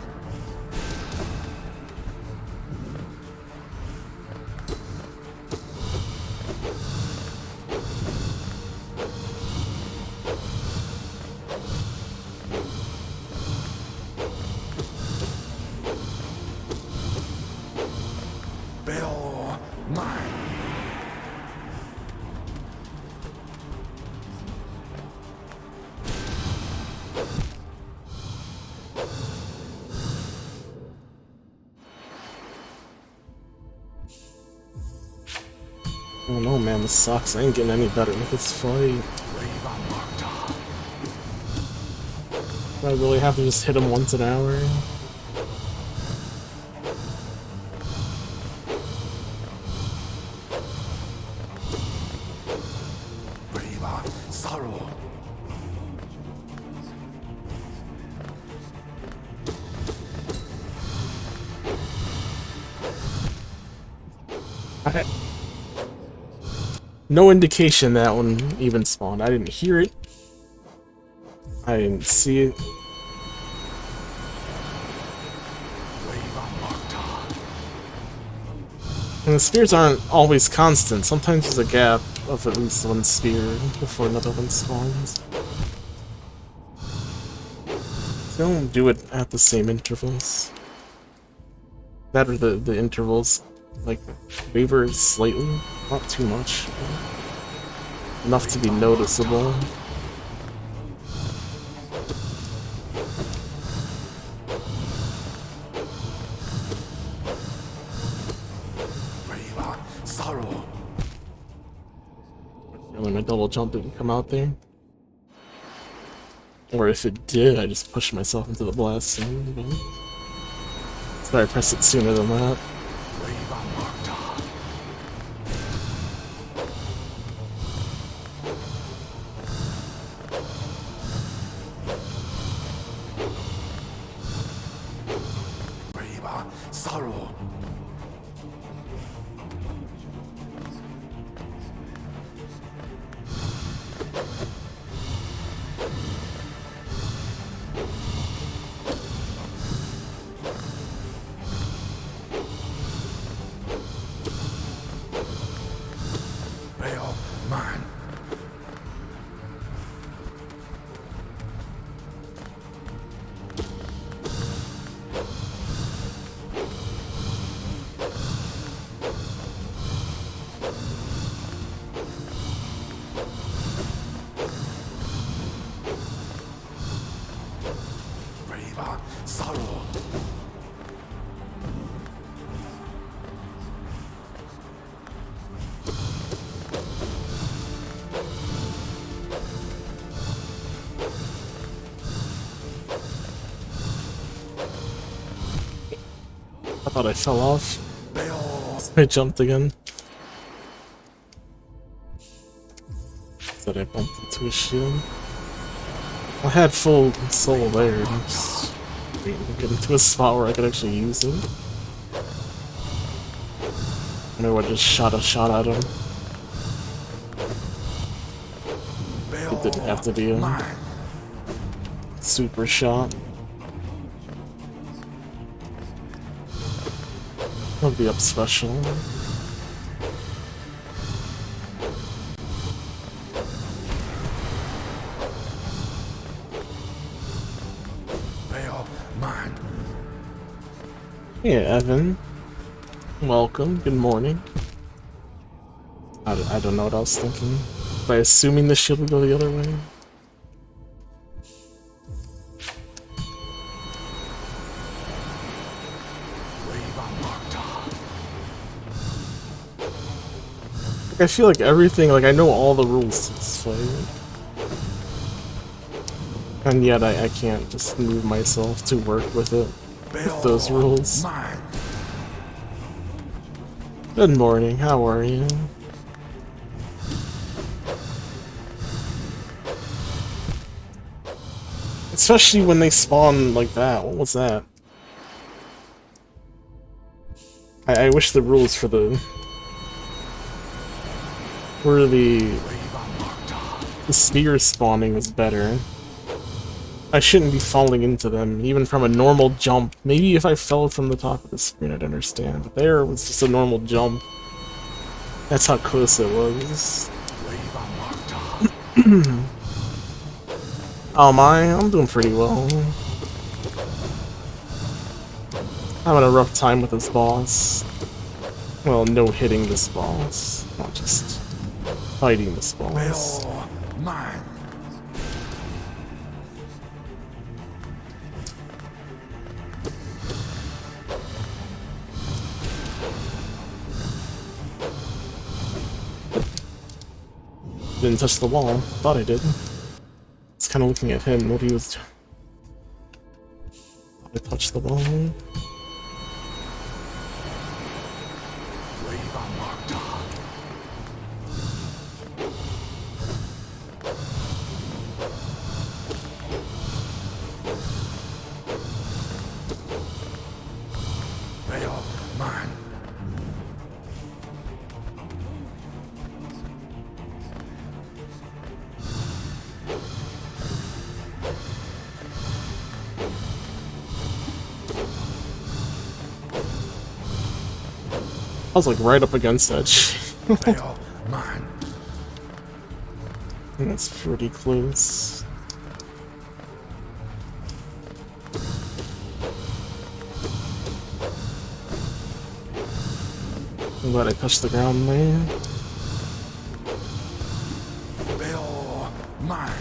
They all mine. I don't know, man. This sucks. I ain't getting any better with this fight. Do I really have to just hit him once an hour? Sorrow. No indication that one even spawned. I didn't hear it. I didn't see it. And the spears aren't always constant. Sometimes there's a gap of at least one spear before another one spawns. They don't do it at the same intervals. That or the intervals, like, waver slightly. Not too much. Enough to be noticeable. Sorrow. When I double jump, it can come out there. Or if it did, I just pushed myself into the blast zone. But so I pressed it sooner than that. Sorrow. They all mine. Sorrow. I thought I fell off. They all I jumped again. Said I bumped into a shield. I had full soul there. Just waiting to get into a spot where I could actually use it. I know I just shot a shot at him. It didn't have to be a super shot. I'll be up special. mine. Hey, Evan. Welcome. Good morning. I don't know what I was thinking. By assuming the shield would go the other way. Like, I feel like everything, like, I know all the rules to this fight. And yet I can't just move myself to work with it, with those rules. Mine. Good morning, how are you? Especially when they spawn like that. What was that? I wish the rules for the spear spawning was better. I shouldn't be falling into them, even from a normal jump. Maybe if I fell from the top of the screen I'd understand, but there it was just a normal jump. That's how close it was. Oh my, I'm doing pretty well. Having a rough time with this boss. Well, no hitting this boss, not just fighting this boss. Mine. Didn't touch the wall. Thought I did. It's kind of looking at him, what he was doing. Thought I touched the wall. Mine. I was like right up against that shit. Veil. Mine. That's pretty close. I'm glad I touched the ground there. Veil. Mine.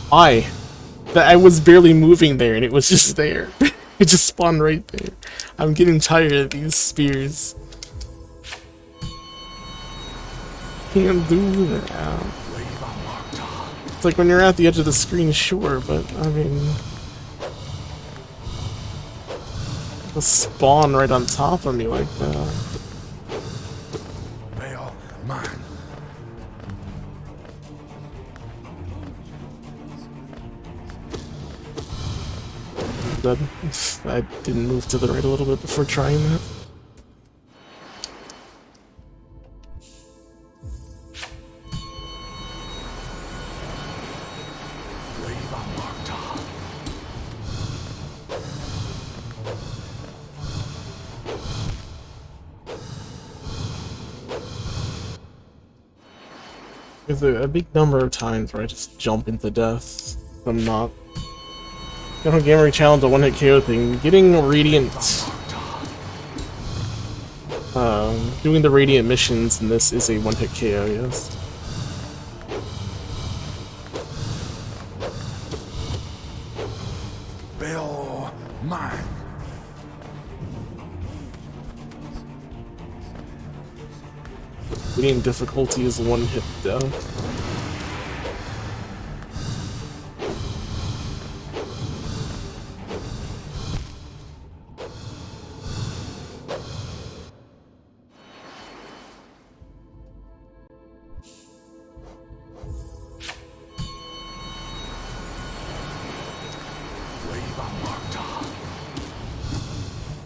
Why? That I was barely moving there and it was just there. It just spawned right there. I'm getting tired of these spears. Can't do that. It's like when you're at the edge of the screen, sure, but I mean, they'll spawn right on top of me like that. Veil. Mine. That I didn't move to the right a little bit before trying that. There's a big number of times where I just jump into death. I'm not. Godhome Gamer Challenge, a one-hit KO thing. Getting Radiant. Doing the Radiant missions in this is a one-hit KO, yes. Veil. Mine. Radiant difficulty is one-hit death.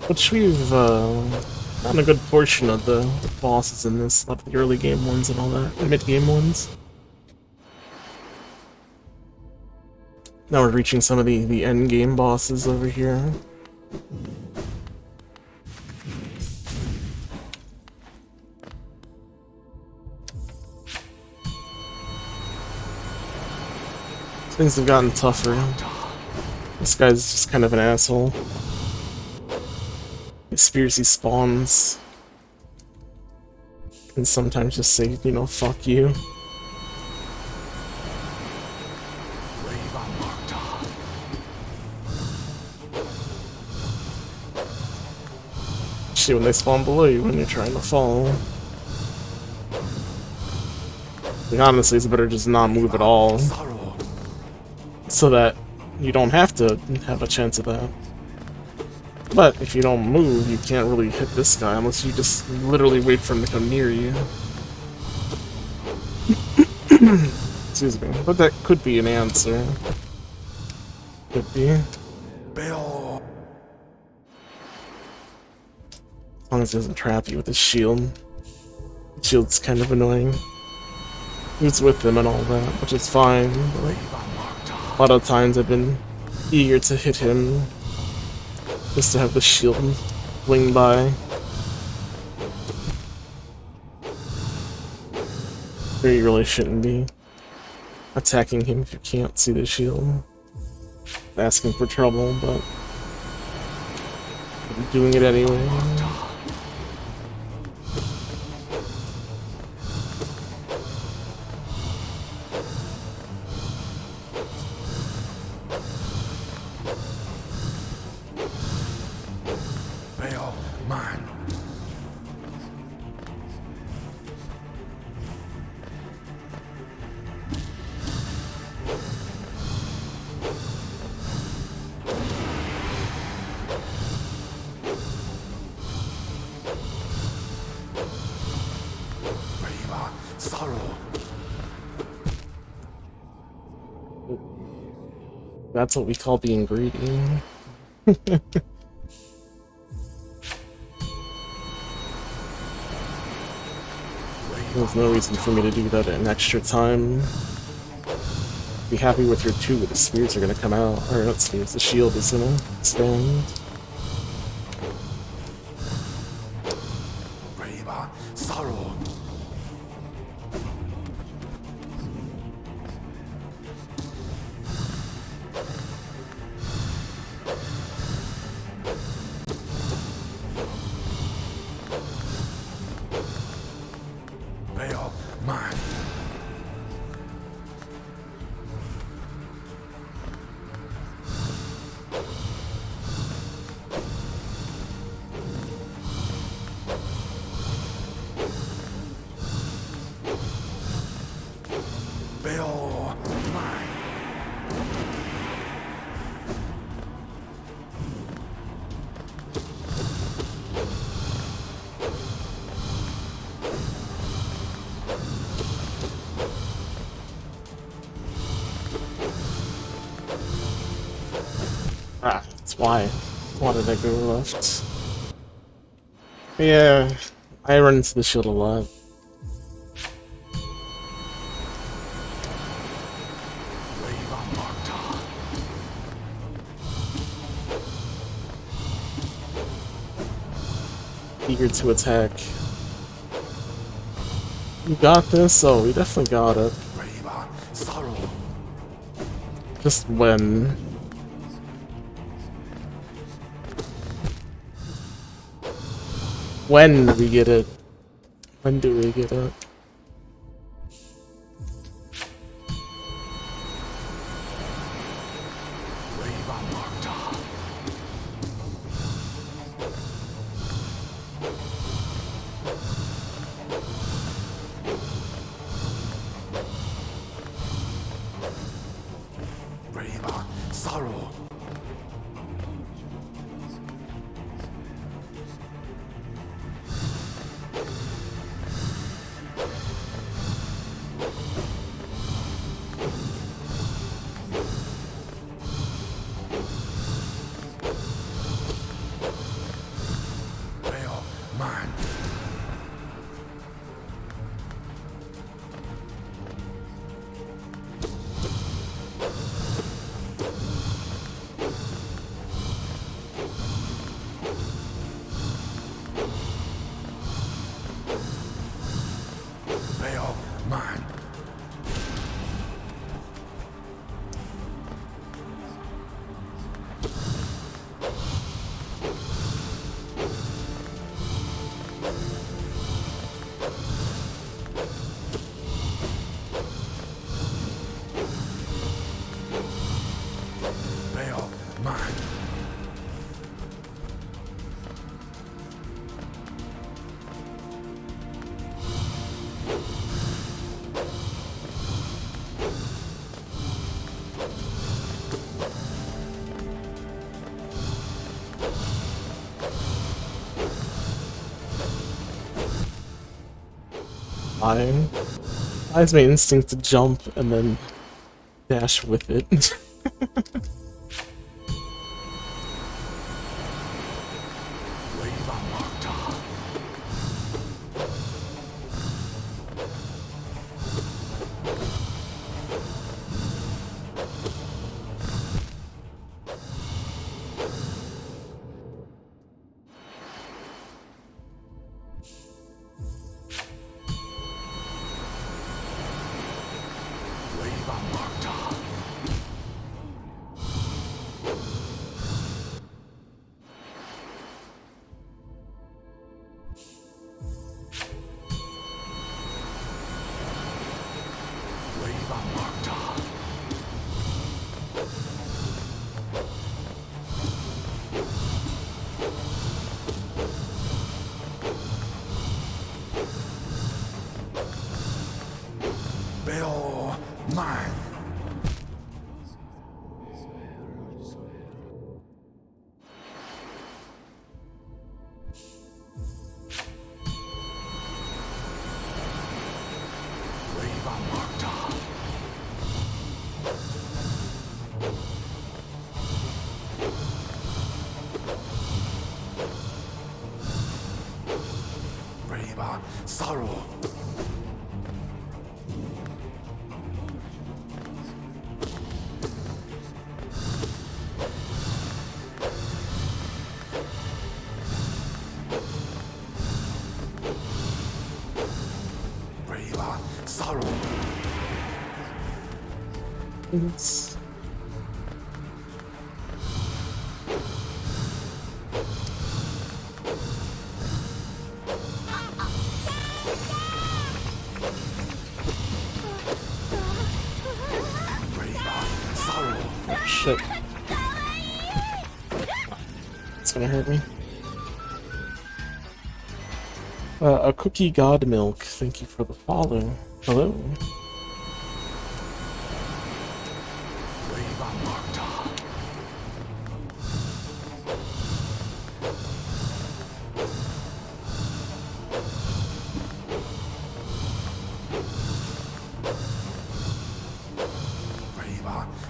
Which we've gotten a good portion of the bosses in this, a lot of the early game ones and all that, the mid-game ones. Now we're reaching some of the end game bosses over here. Things have gotten tougher. This guy's just kind of an asshole. Conspiracy spawns. And sometimes just say, you know, fuck you. Especially when they spawn below you when you're trying to fall. Like, honestly, it's better just not move at all, Sorrow. so that you don't have to have a chance of that. But if you don't move, you can't really hit this guy unless you just literally wait for him to come near you. Excuse me. But that could be an answer. Could be. Bell. As long as he doesn't trap you with his shield. Shield's kind of annoying. He's with them and all that, which is fine. But a lot of times I've been eager to hit him just to have the shield fling by. Or you really shouldn't be attacking him if you can't see the shield. Asking for trouble, but I'm doing it anyway. Bell. Mine. River. Sorrow. That's what we call being greedy. There's no reason for me to do that in extra time. Be happy with your 2, the spears are gonna come out. Or not spears, the shield is gonna expand. River. Sorrow. Bell. Mine. Bell. Mine. Ah, that's why. Why did I go left? Yeah, I run into the shield a lot. River. Markoth. Eager to attack. You got this? Oh, we definitely got it. River. Sorrow. Just when. When do we get it? When do we get it? River. Markoth. River. Sorrow. Bell. Mine. Bell. Mine. Bell. Mine. Why? Why is my instinct to jump and then dash with it? Bill, mine. Brave sorrow. Sorrow. It's... Sorrow. Oh, shit. It's gonna hurt me. A cookie god milk. Thank you for the follow. Hello.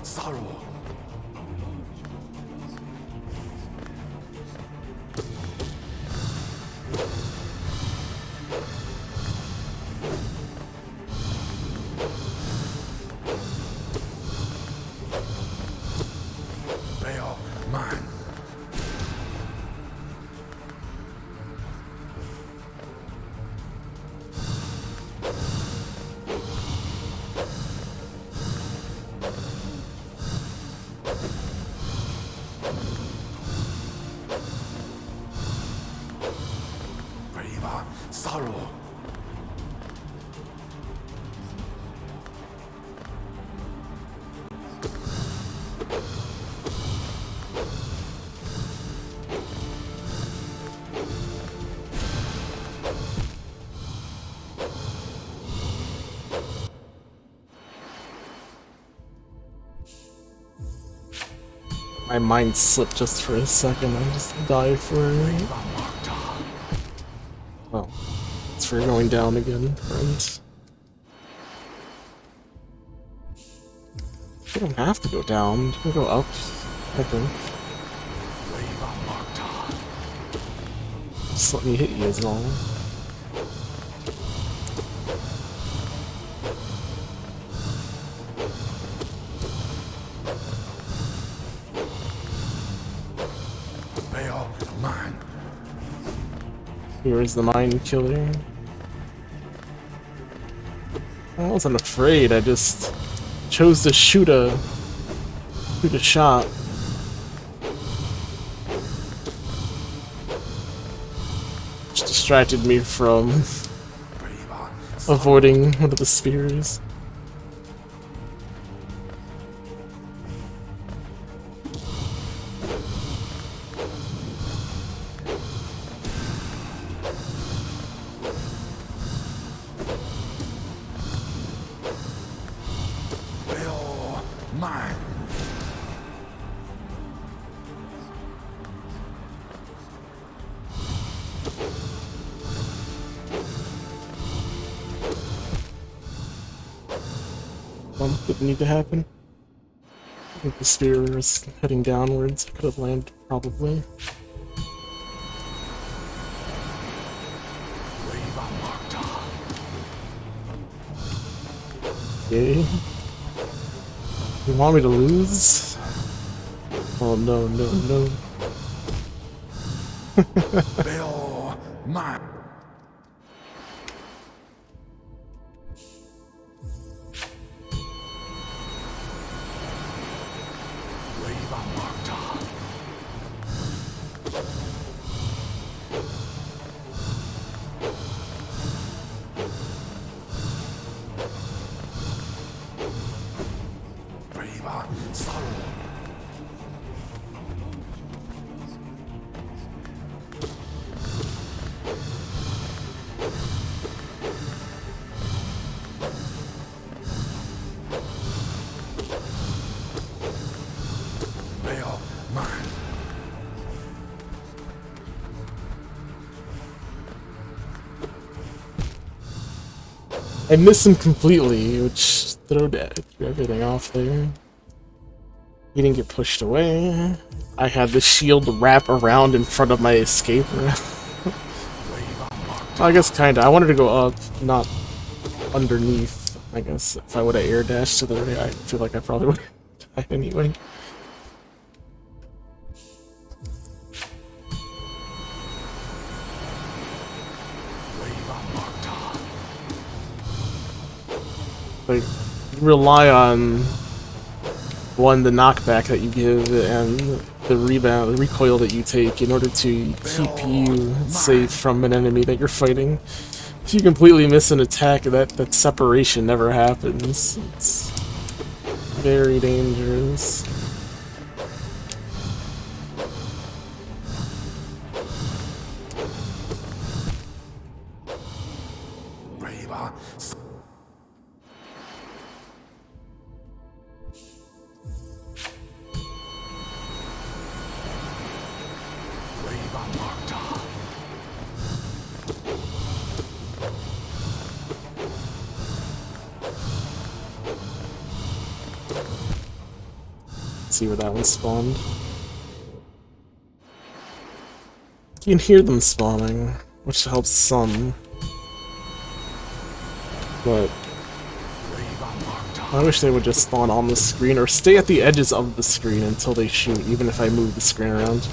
Sorrow. Bill, mine. Sorrow. My mind slipped just for a second. I just died for it. Oh. It's for going down again, friends. You don't have to go down. You can go up, I think. Just let me hit you is all. Bill, mine. Here's the mind killer. I wasn't afraid, I just chose to shoot a shot. Which distracted me from avoiding one of the spears. Bill, mine. bump that need to happen. I think the spear is heading downwards. I could have landed probably. Okay. You want me to lose? Oh no, no, no. They are mine. I miss him completely, which threw everything off there. He didn't get pushed away. I had the shield wrap around in front of my escape route. I guess kinda. I wanted to go up, not underneath. I guess if I would have air dashed to the right, I feel like I probably would have died anyway. Like, rely on one, the knockback that you give, and the rebound, the recoil that you take in order to keep you safe from an enemy that you're fighting. If you completely miss an attack, that separation never happens. It's very dangerous. See where that one spawned. You can hear them spawning, which helps some. But I wish they would just spawn on the screen or stay at the edges of the screen until they shoot, even if I move the screen around.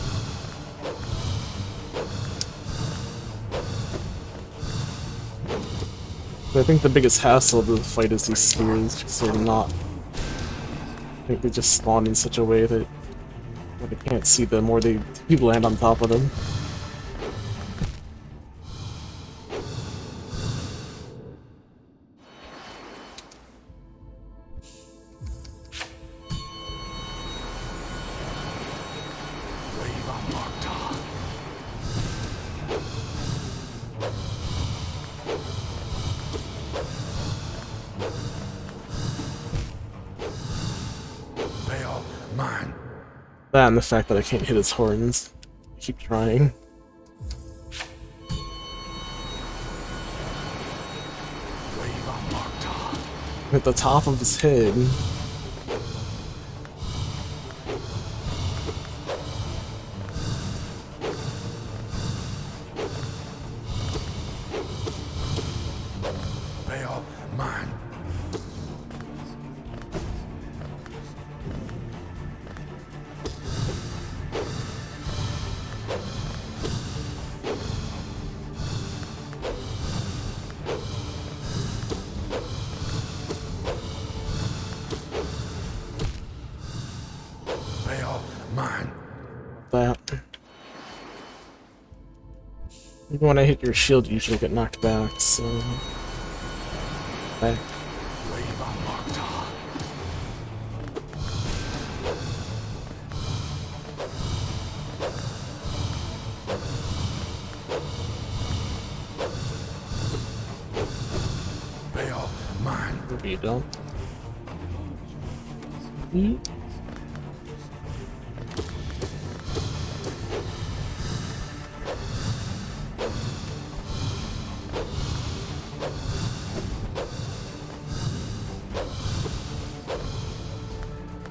But I think the biggest hassle of the fight is these spears, because they're not. I think they just spawn in such a way that they can't see them or you land on top of them. That and the fact that I can't hit his horns. I keep trying. At the top of his head. That. Even when I hit your shield, you usually get knocked back, so... Back. Maybe you don't.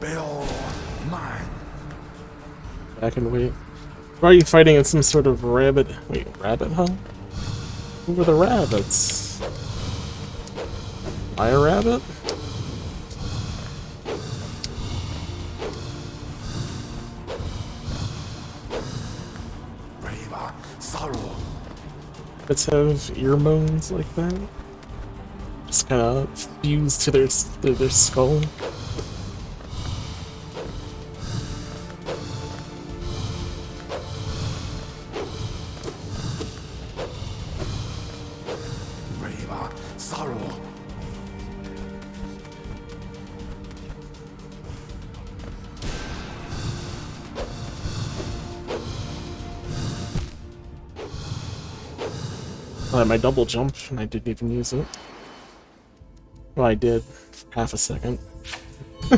Bill, mine. Back and wait. Why are you fighting in some sort of rabbit? Wait, rabbit hole? Who were the rabbits? Am I a rabbit? Brave sorrow. Rabbits have ear bones like that? Just kind of fused to their skull. Brave sorrow. I had my double jump, and I didn't even use it. Well, I did, for half a second. For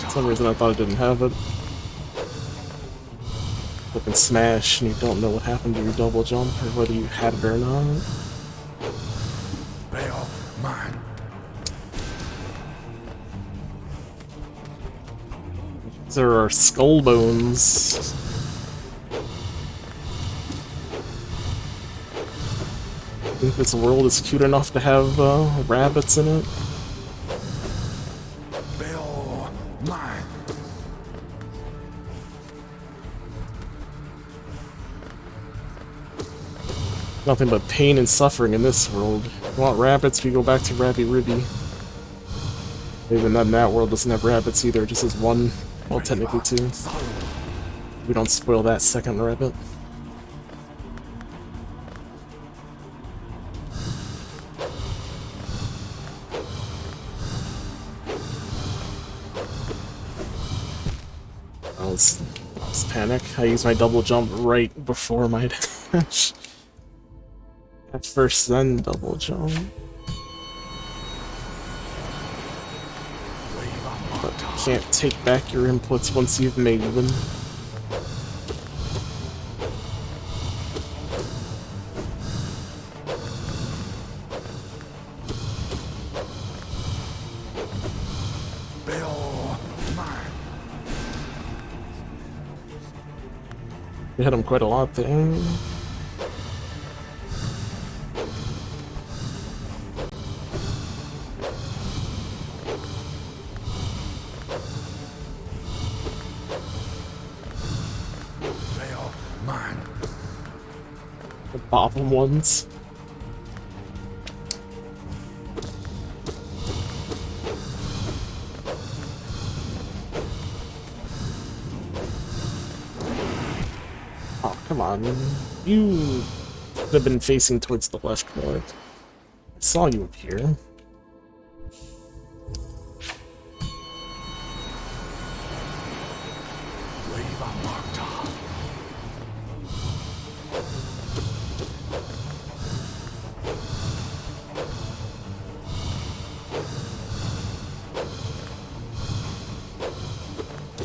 some reason I thought I didn't have it. Look and smash, and you don't know what happened to your double jump, or whether you had it or not. Bill, mine. There are skull bones. I think this world is cute enough to have rabbits in it. Bill, mine. Nothing but pain and suffering in this world. If you want rabbits, we go back to Rabby Ribby. Even then, that world doesn't have rabbits either, it just has one. Well, technically two. We don't spoil that second rabbit. I was panic. I used my double jump right before my dash. At first, then double jump. But you can't take back your inputs once you've made them. Bill, mine. We hit him quite a lot there. Bill, mine. The bottom ones. Oh, come on. You should have been facing towards the left more. I saw you up here. Brave Markoth.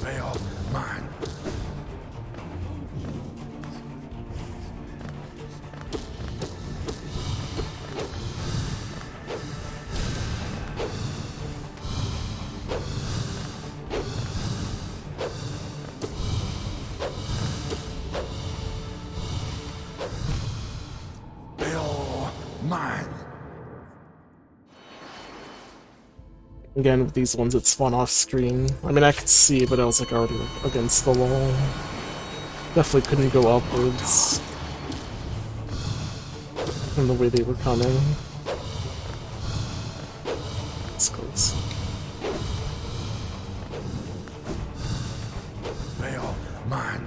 Bill, mine. Bill, mine. Again, with these ones that spawn off screen. I mean, I could see, but I was like already against the wall. Definitely couldn't go upwards from the way they were coming. It's close. Bill, mine.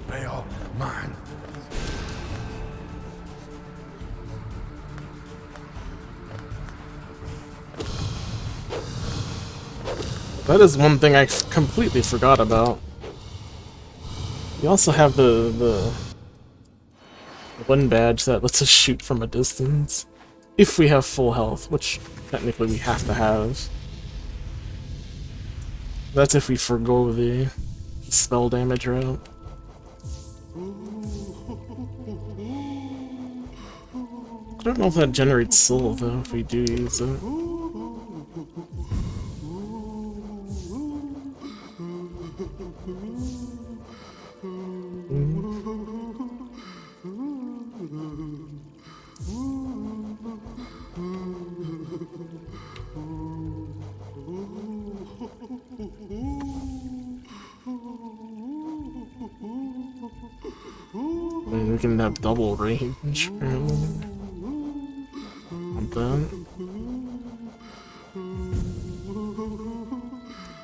Bill, mine. That is one thing I completely forgot about. You also have the one badge that lets us shoot from a distance. If we have full health, which technically we have to have. That's if we forgo the spell damage route. I don't know if that generates soul though, if we do use it. I mean, we can have double range. Want that.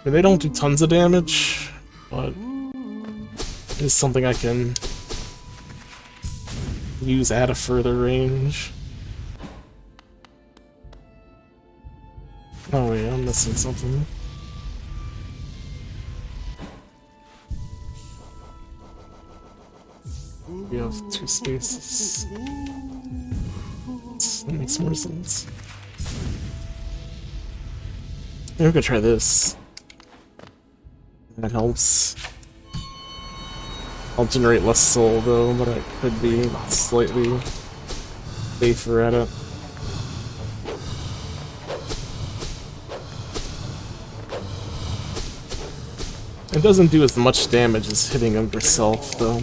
I mean, they don't do tons of damage, but it's something I can use at a further range. Oh wait, I'm missing something. We have 2 spaces. That makes more sense. Maybe we could try this. That helps. I'll generate less soul though, but I could be slightly safer at it. It doesn't do as much damage as hitting him yourself though.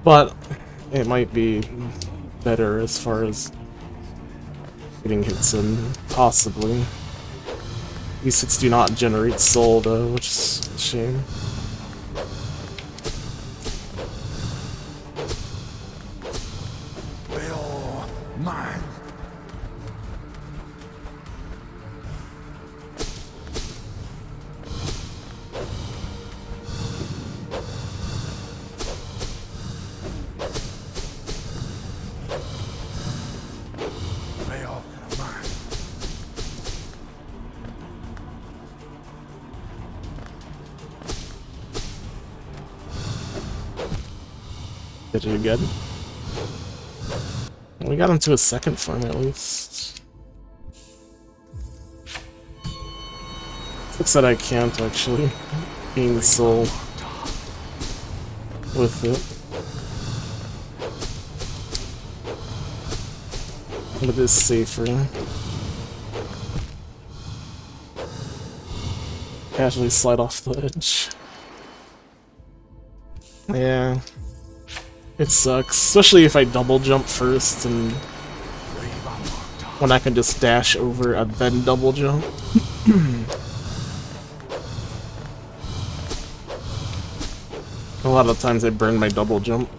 But it might be better as far as getting hits in, possibly. These hits do not generate soul though, which is a shame. Bill, mine. Bill, mine. Did you good? We got him to a second farm at least. Looks that I can't actually gain soul with it. But it is safer. Casually slide off the edge. Yeah. It sucks, especially if I double jump first and when I can just dash over and then double jump. A lot of times I burn my double jump.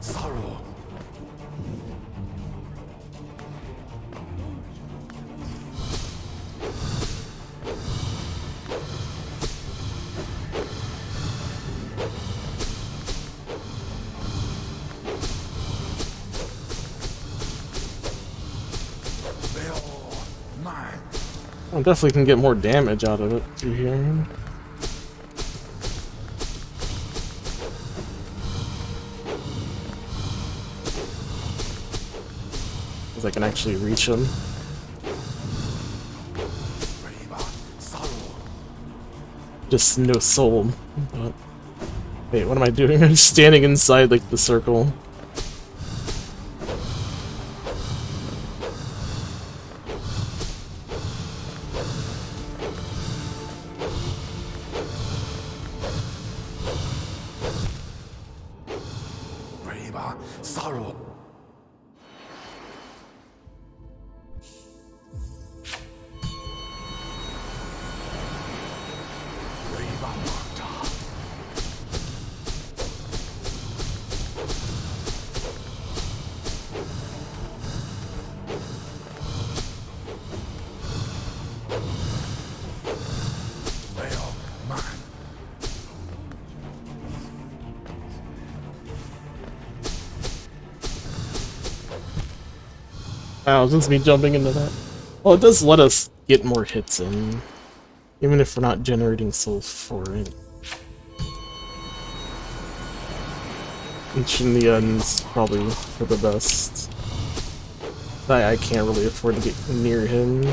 Sorrow. Bill, mine. I definitely can get more damage out of it through here. Because I can actually reach him. Sorrow. Just no soul. But... Wait, what am I doing? I'm standing inside like the circle. Sorrow. Wow, just me jumping into that. Well, it does let us get more hits in, even if we're not generating souls for it. Which in the end is probably for the best. I can't really afford to get near him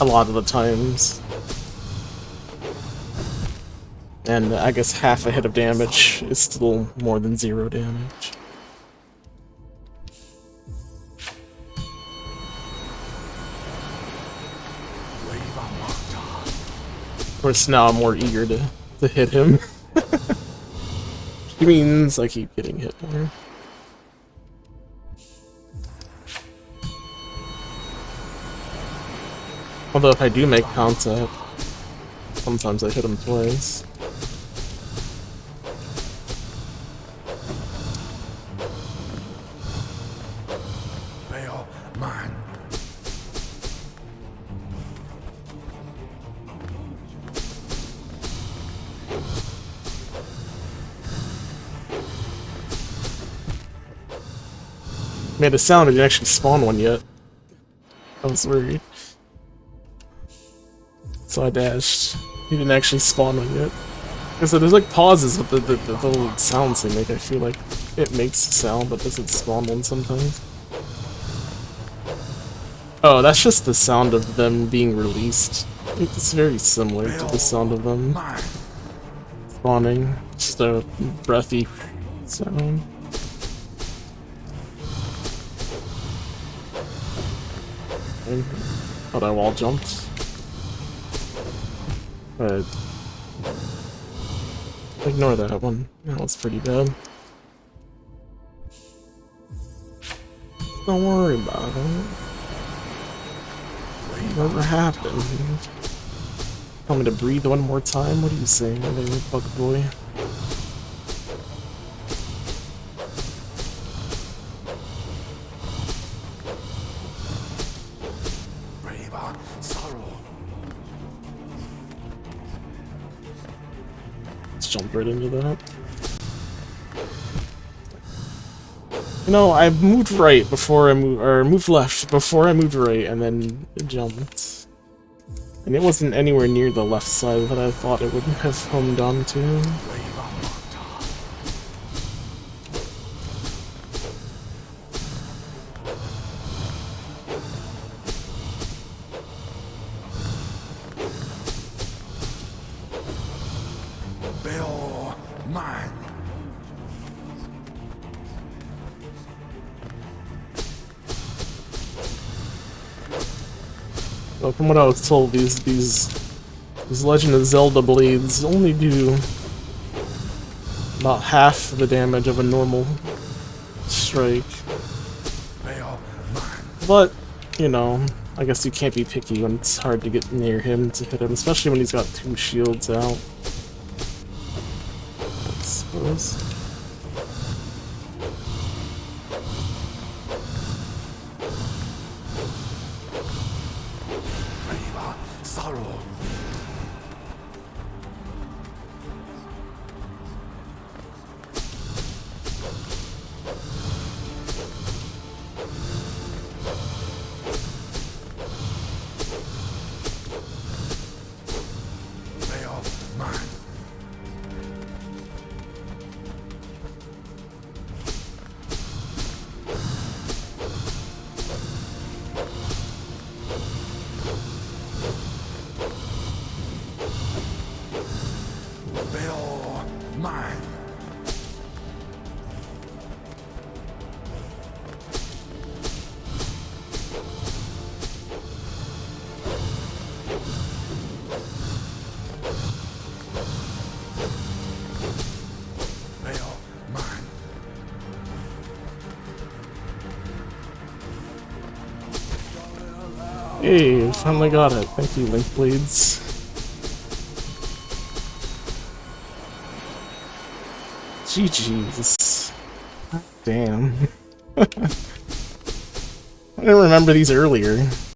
a lot of the times. And I guess half a hit of damage is still more than 0 damage. Of course, now I'm more eager to hit him. Which means I keep getting hit more. Although if I do make contact, sometimes I hit him twice. Bail, mine. Made a sound, it didn't actually spawn one yet. I was worried. So I dashed. He didn't actually spawn one yet. Because there's like pauses with the little sounds they make. I feel like it makes a sound but doesn't spawn one sometimes. Oh, that's just the sound of them being released. It's very similar to the sound of them spawning. Just a breathy sound. Thought I wall jumped. But ignore that one. That was pretty bad. Don't worry about it. Never happened. Tell me to breathe one more time? What are you saying, little bug boy? Jump right into that. You know, I moved right before I moved, or moved left before I moved right, and then jumped. And it wasn't anywhere near the left side that I thought it would have homed onto. Bail, mine. Well, from what I was told, these Legend of Zelda blades only do about half the damage of a normal strike. Bail, mine. But, you know, I guess you can't be picky when it's hard to get near him to hit him, especially when he's got 2 shields out. I suppose. Sorrow. Bail, mine. Bail, mine. Bail, mine. Hey, finally got it. Thank you, Link Blades. GG's. Damn. I didn't remember these earlier.